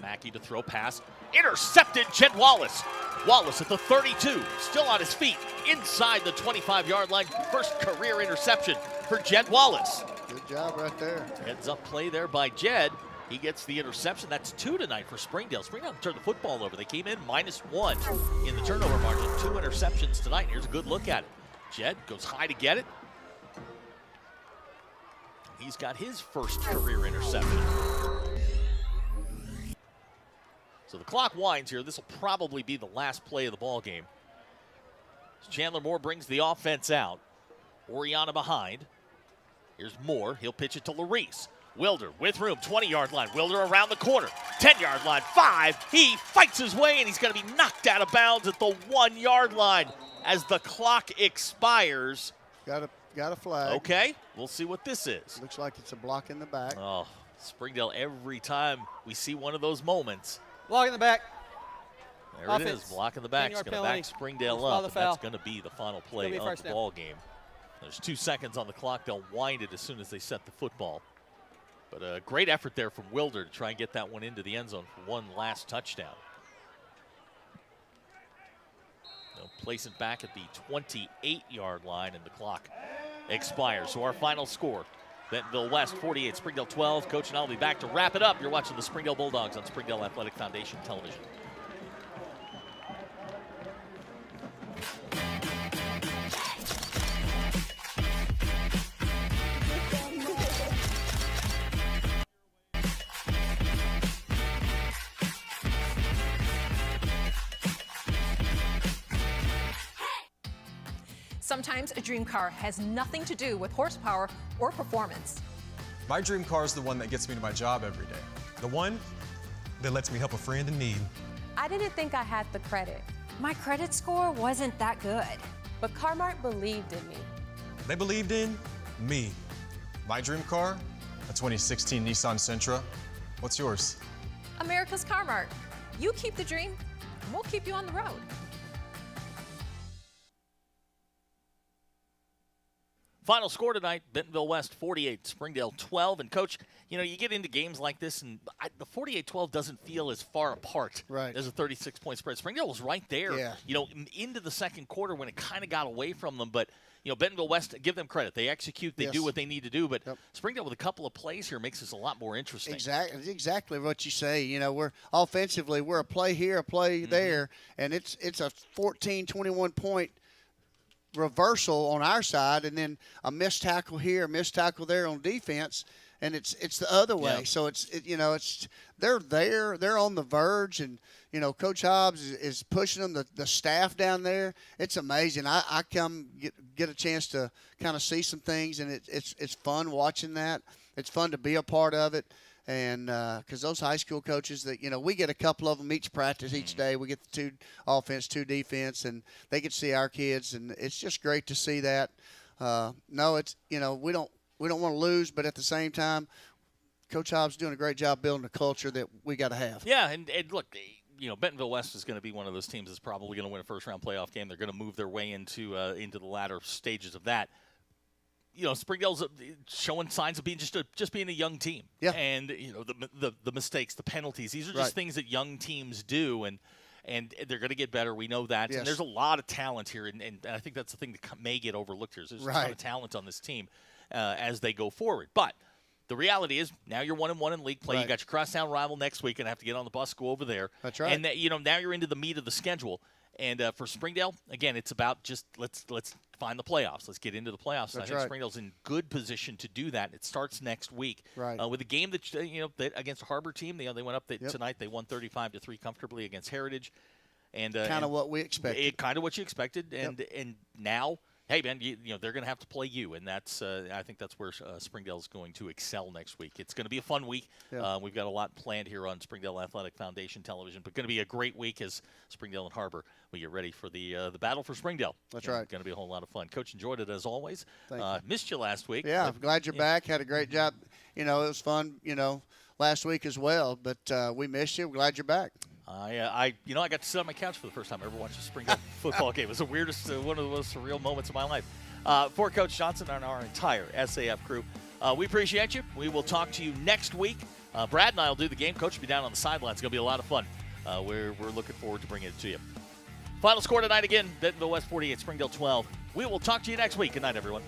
Mackey to throw pass. Intercepted, Jed Wallace. Wallace at the 32, still on his feet, inside the 25-yard line. First career interception for Jed Wallace. Good job right there. Heads up play there by Jed. He gets the interception. That's 2 tonight for Springdale. Springdale turned the football over. They came in -1 in the turnover margin. 2 interceptions tonight. Here's a good look at it. Jed goes high to get it. He's got his first career interception. So the clock winds here. This will probably be the last play of the ball game. Chandler Moore brings the offense out. Oriana behind. Here's Moore. He'll pitch it to Larice. Wilder with room, 20-yard line. Wilder around the corner, 10-yard line, 5. He fights his way, and he's going to be knocked out of bounds at the 1-yard line as the clock expires. Got a flag. Okay, we'll see what this is. Looks like it's a block in the back. Oh, Springdale, every time we see one of those moments. Block in the back. There Offense. it is, block in the back. It's going to back Springdale up, and that's going to be the final play of the ball game. There's 2 seconds on the clock. They'll wind it as soon as they set the football. But a great effort there from Wilder to try and get that one into the end zone for one last touchdown. They'll place it back at the 28-yard line, and the clock expires. So our final score, Bentonville West 48, Springdale 12. Coach and I will be back to wrap it up. You're watching the Springdale Bulldogs on Springdale Athletic Foundation Television. Sometimes a dream car has nothing to do with horsepower or performance. My dream car is the one that gets me to my job every day. The one that lets me help a friend in need. I didn't think I had the credit. My credit score wasn't that good. But Car-Mart believed in me. They believed in me. My dream car, a 2016 Nissan Sentra. What's yours? America's Car-Mart. You keep the dream, and we'll keep you on the road. Final score tonight, Bentonville West 48, Springdale 12. And, Coach, you know, you get into games like this, and the 48-12 doesn't feel as far apart as a 36-point spread. Springdale was right there, you know, into the second quarter when it kind of got away from them. But, you know, Bentonville West, give them credit. They execute. They do what they need to do. But Springdale with a couple of plays here makes this a lot more interesting. Exactly what you say. You know, we're offensively, we're a play here, a play there, and it's a 14, 21-point reversal on our side, and then a missed tackle here, a missed tackle there on defense, and it's the other way. So they're there, they're on the verge, and you know Coach Hobbs is pushing them. The staff down there, it's amazing. I come get a chance to kind of see some things, and it's fun watching that. It's fun to be a part of it. And because those high school coaches that, you know, we get a couple of them each practice each day. We get the 2 offense, 2 defense, and they get to see our kids. And it's just great to see that. No, it's, you know, we don't want to lose, but at the same time, Coach Hobbs is doing a great job building a culture that we got to have. Yeah, and look, you know, Bentonville West is going to be one of those teams that's probably going to win a first-round playoff game. They're going to move their way into the latter stages of that. You know, Springdale's showing signs of being just being a young team. Yeah. And, you know, the mistakes, the penalties, these are just things that young teams do, and they're going to get better. We know that. Yes. And there's a lot of talent here, and I think that's the thing that may get overlooked here. There's a ton of talent on this team as they go forward. But the reality is now you're 1-1 in league play. You got your crosstown rival next week and have to get on the bus, go over there. That's right. And, you know, now you're into the meat of the schedule. And for Springdale, again, it's about just let's find the playoffs. Let's get into the playoffs. I think Springdale's in good position to do that. It starts next week with a game that that against a Harbor team. They went up tonight. They won 35-3 comfortably against Heritage, and kind of what we expected. Kind of what you expected, and now. Hey, man, you know, they're going to have to play you, and that's I think that's where Springdale's going to excel next week. It's going to be a fun week. Yeah. We've got a lot planned here on Springdale Athletic Foundation Television, but going to be a great week as Springdale and Harbor, we get ready for the battle for Springdale. That's right. Going to be a whole lot of fun. Coach, enjoyed it as always. Missed you last week. Yeah, I'm glad you're back. Had a great job. You know, it was fun, you know, last week as well, but we missed you. Glad you're back. I got to sit on my couch for the first time I ever watched a Springdale football game. It was the weirdest, one of the most surreal moments of my life. For Coach Johnson and our entire SAF crew, we appreciate you. We will talk to you next week Brad and I will do the game. Coach will be down on the sidelines. It's going to be a lot of fun. We're looking forward to bringing it to you. Final score tonight again, Bentonville West 48, Springdale 12. We will talk to you next week. Good night, everyone.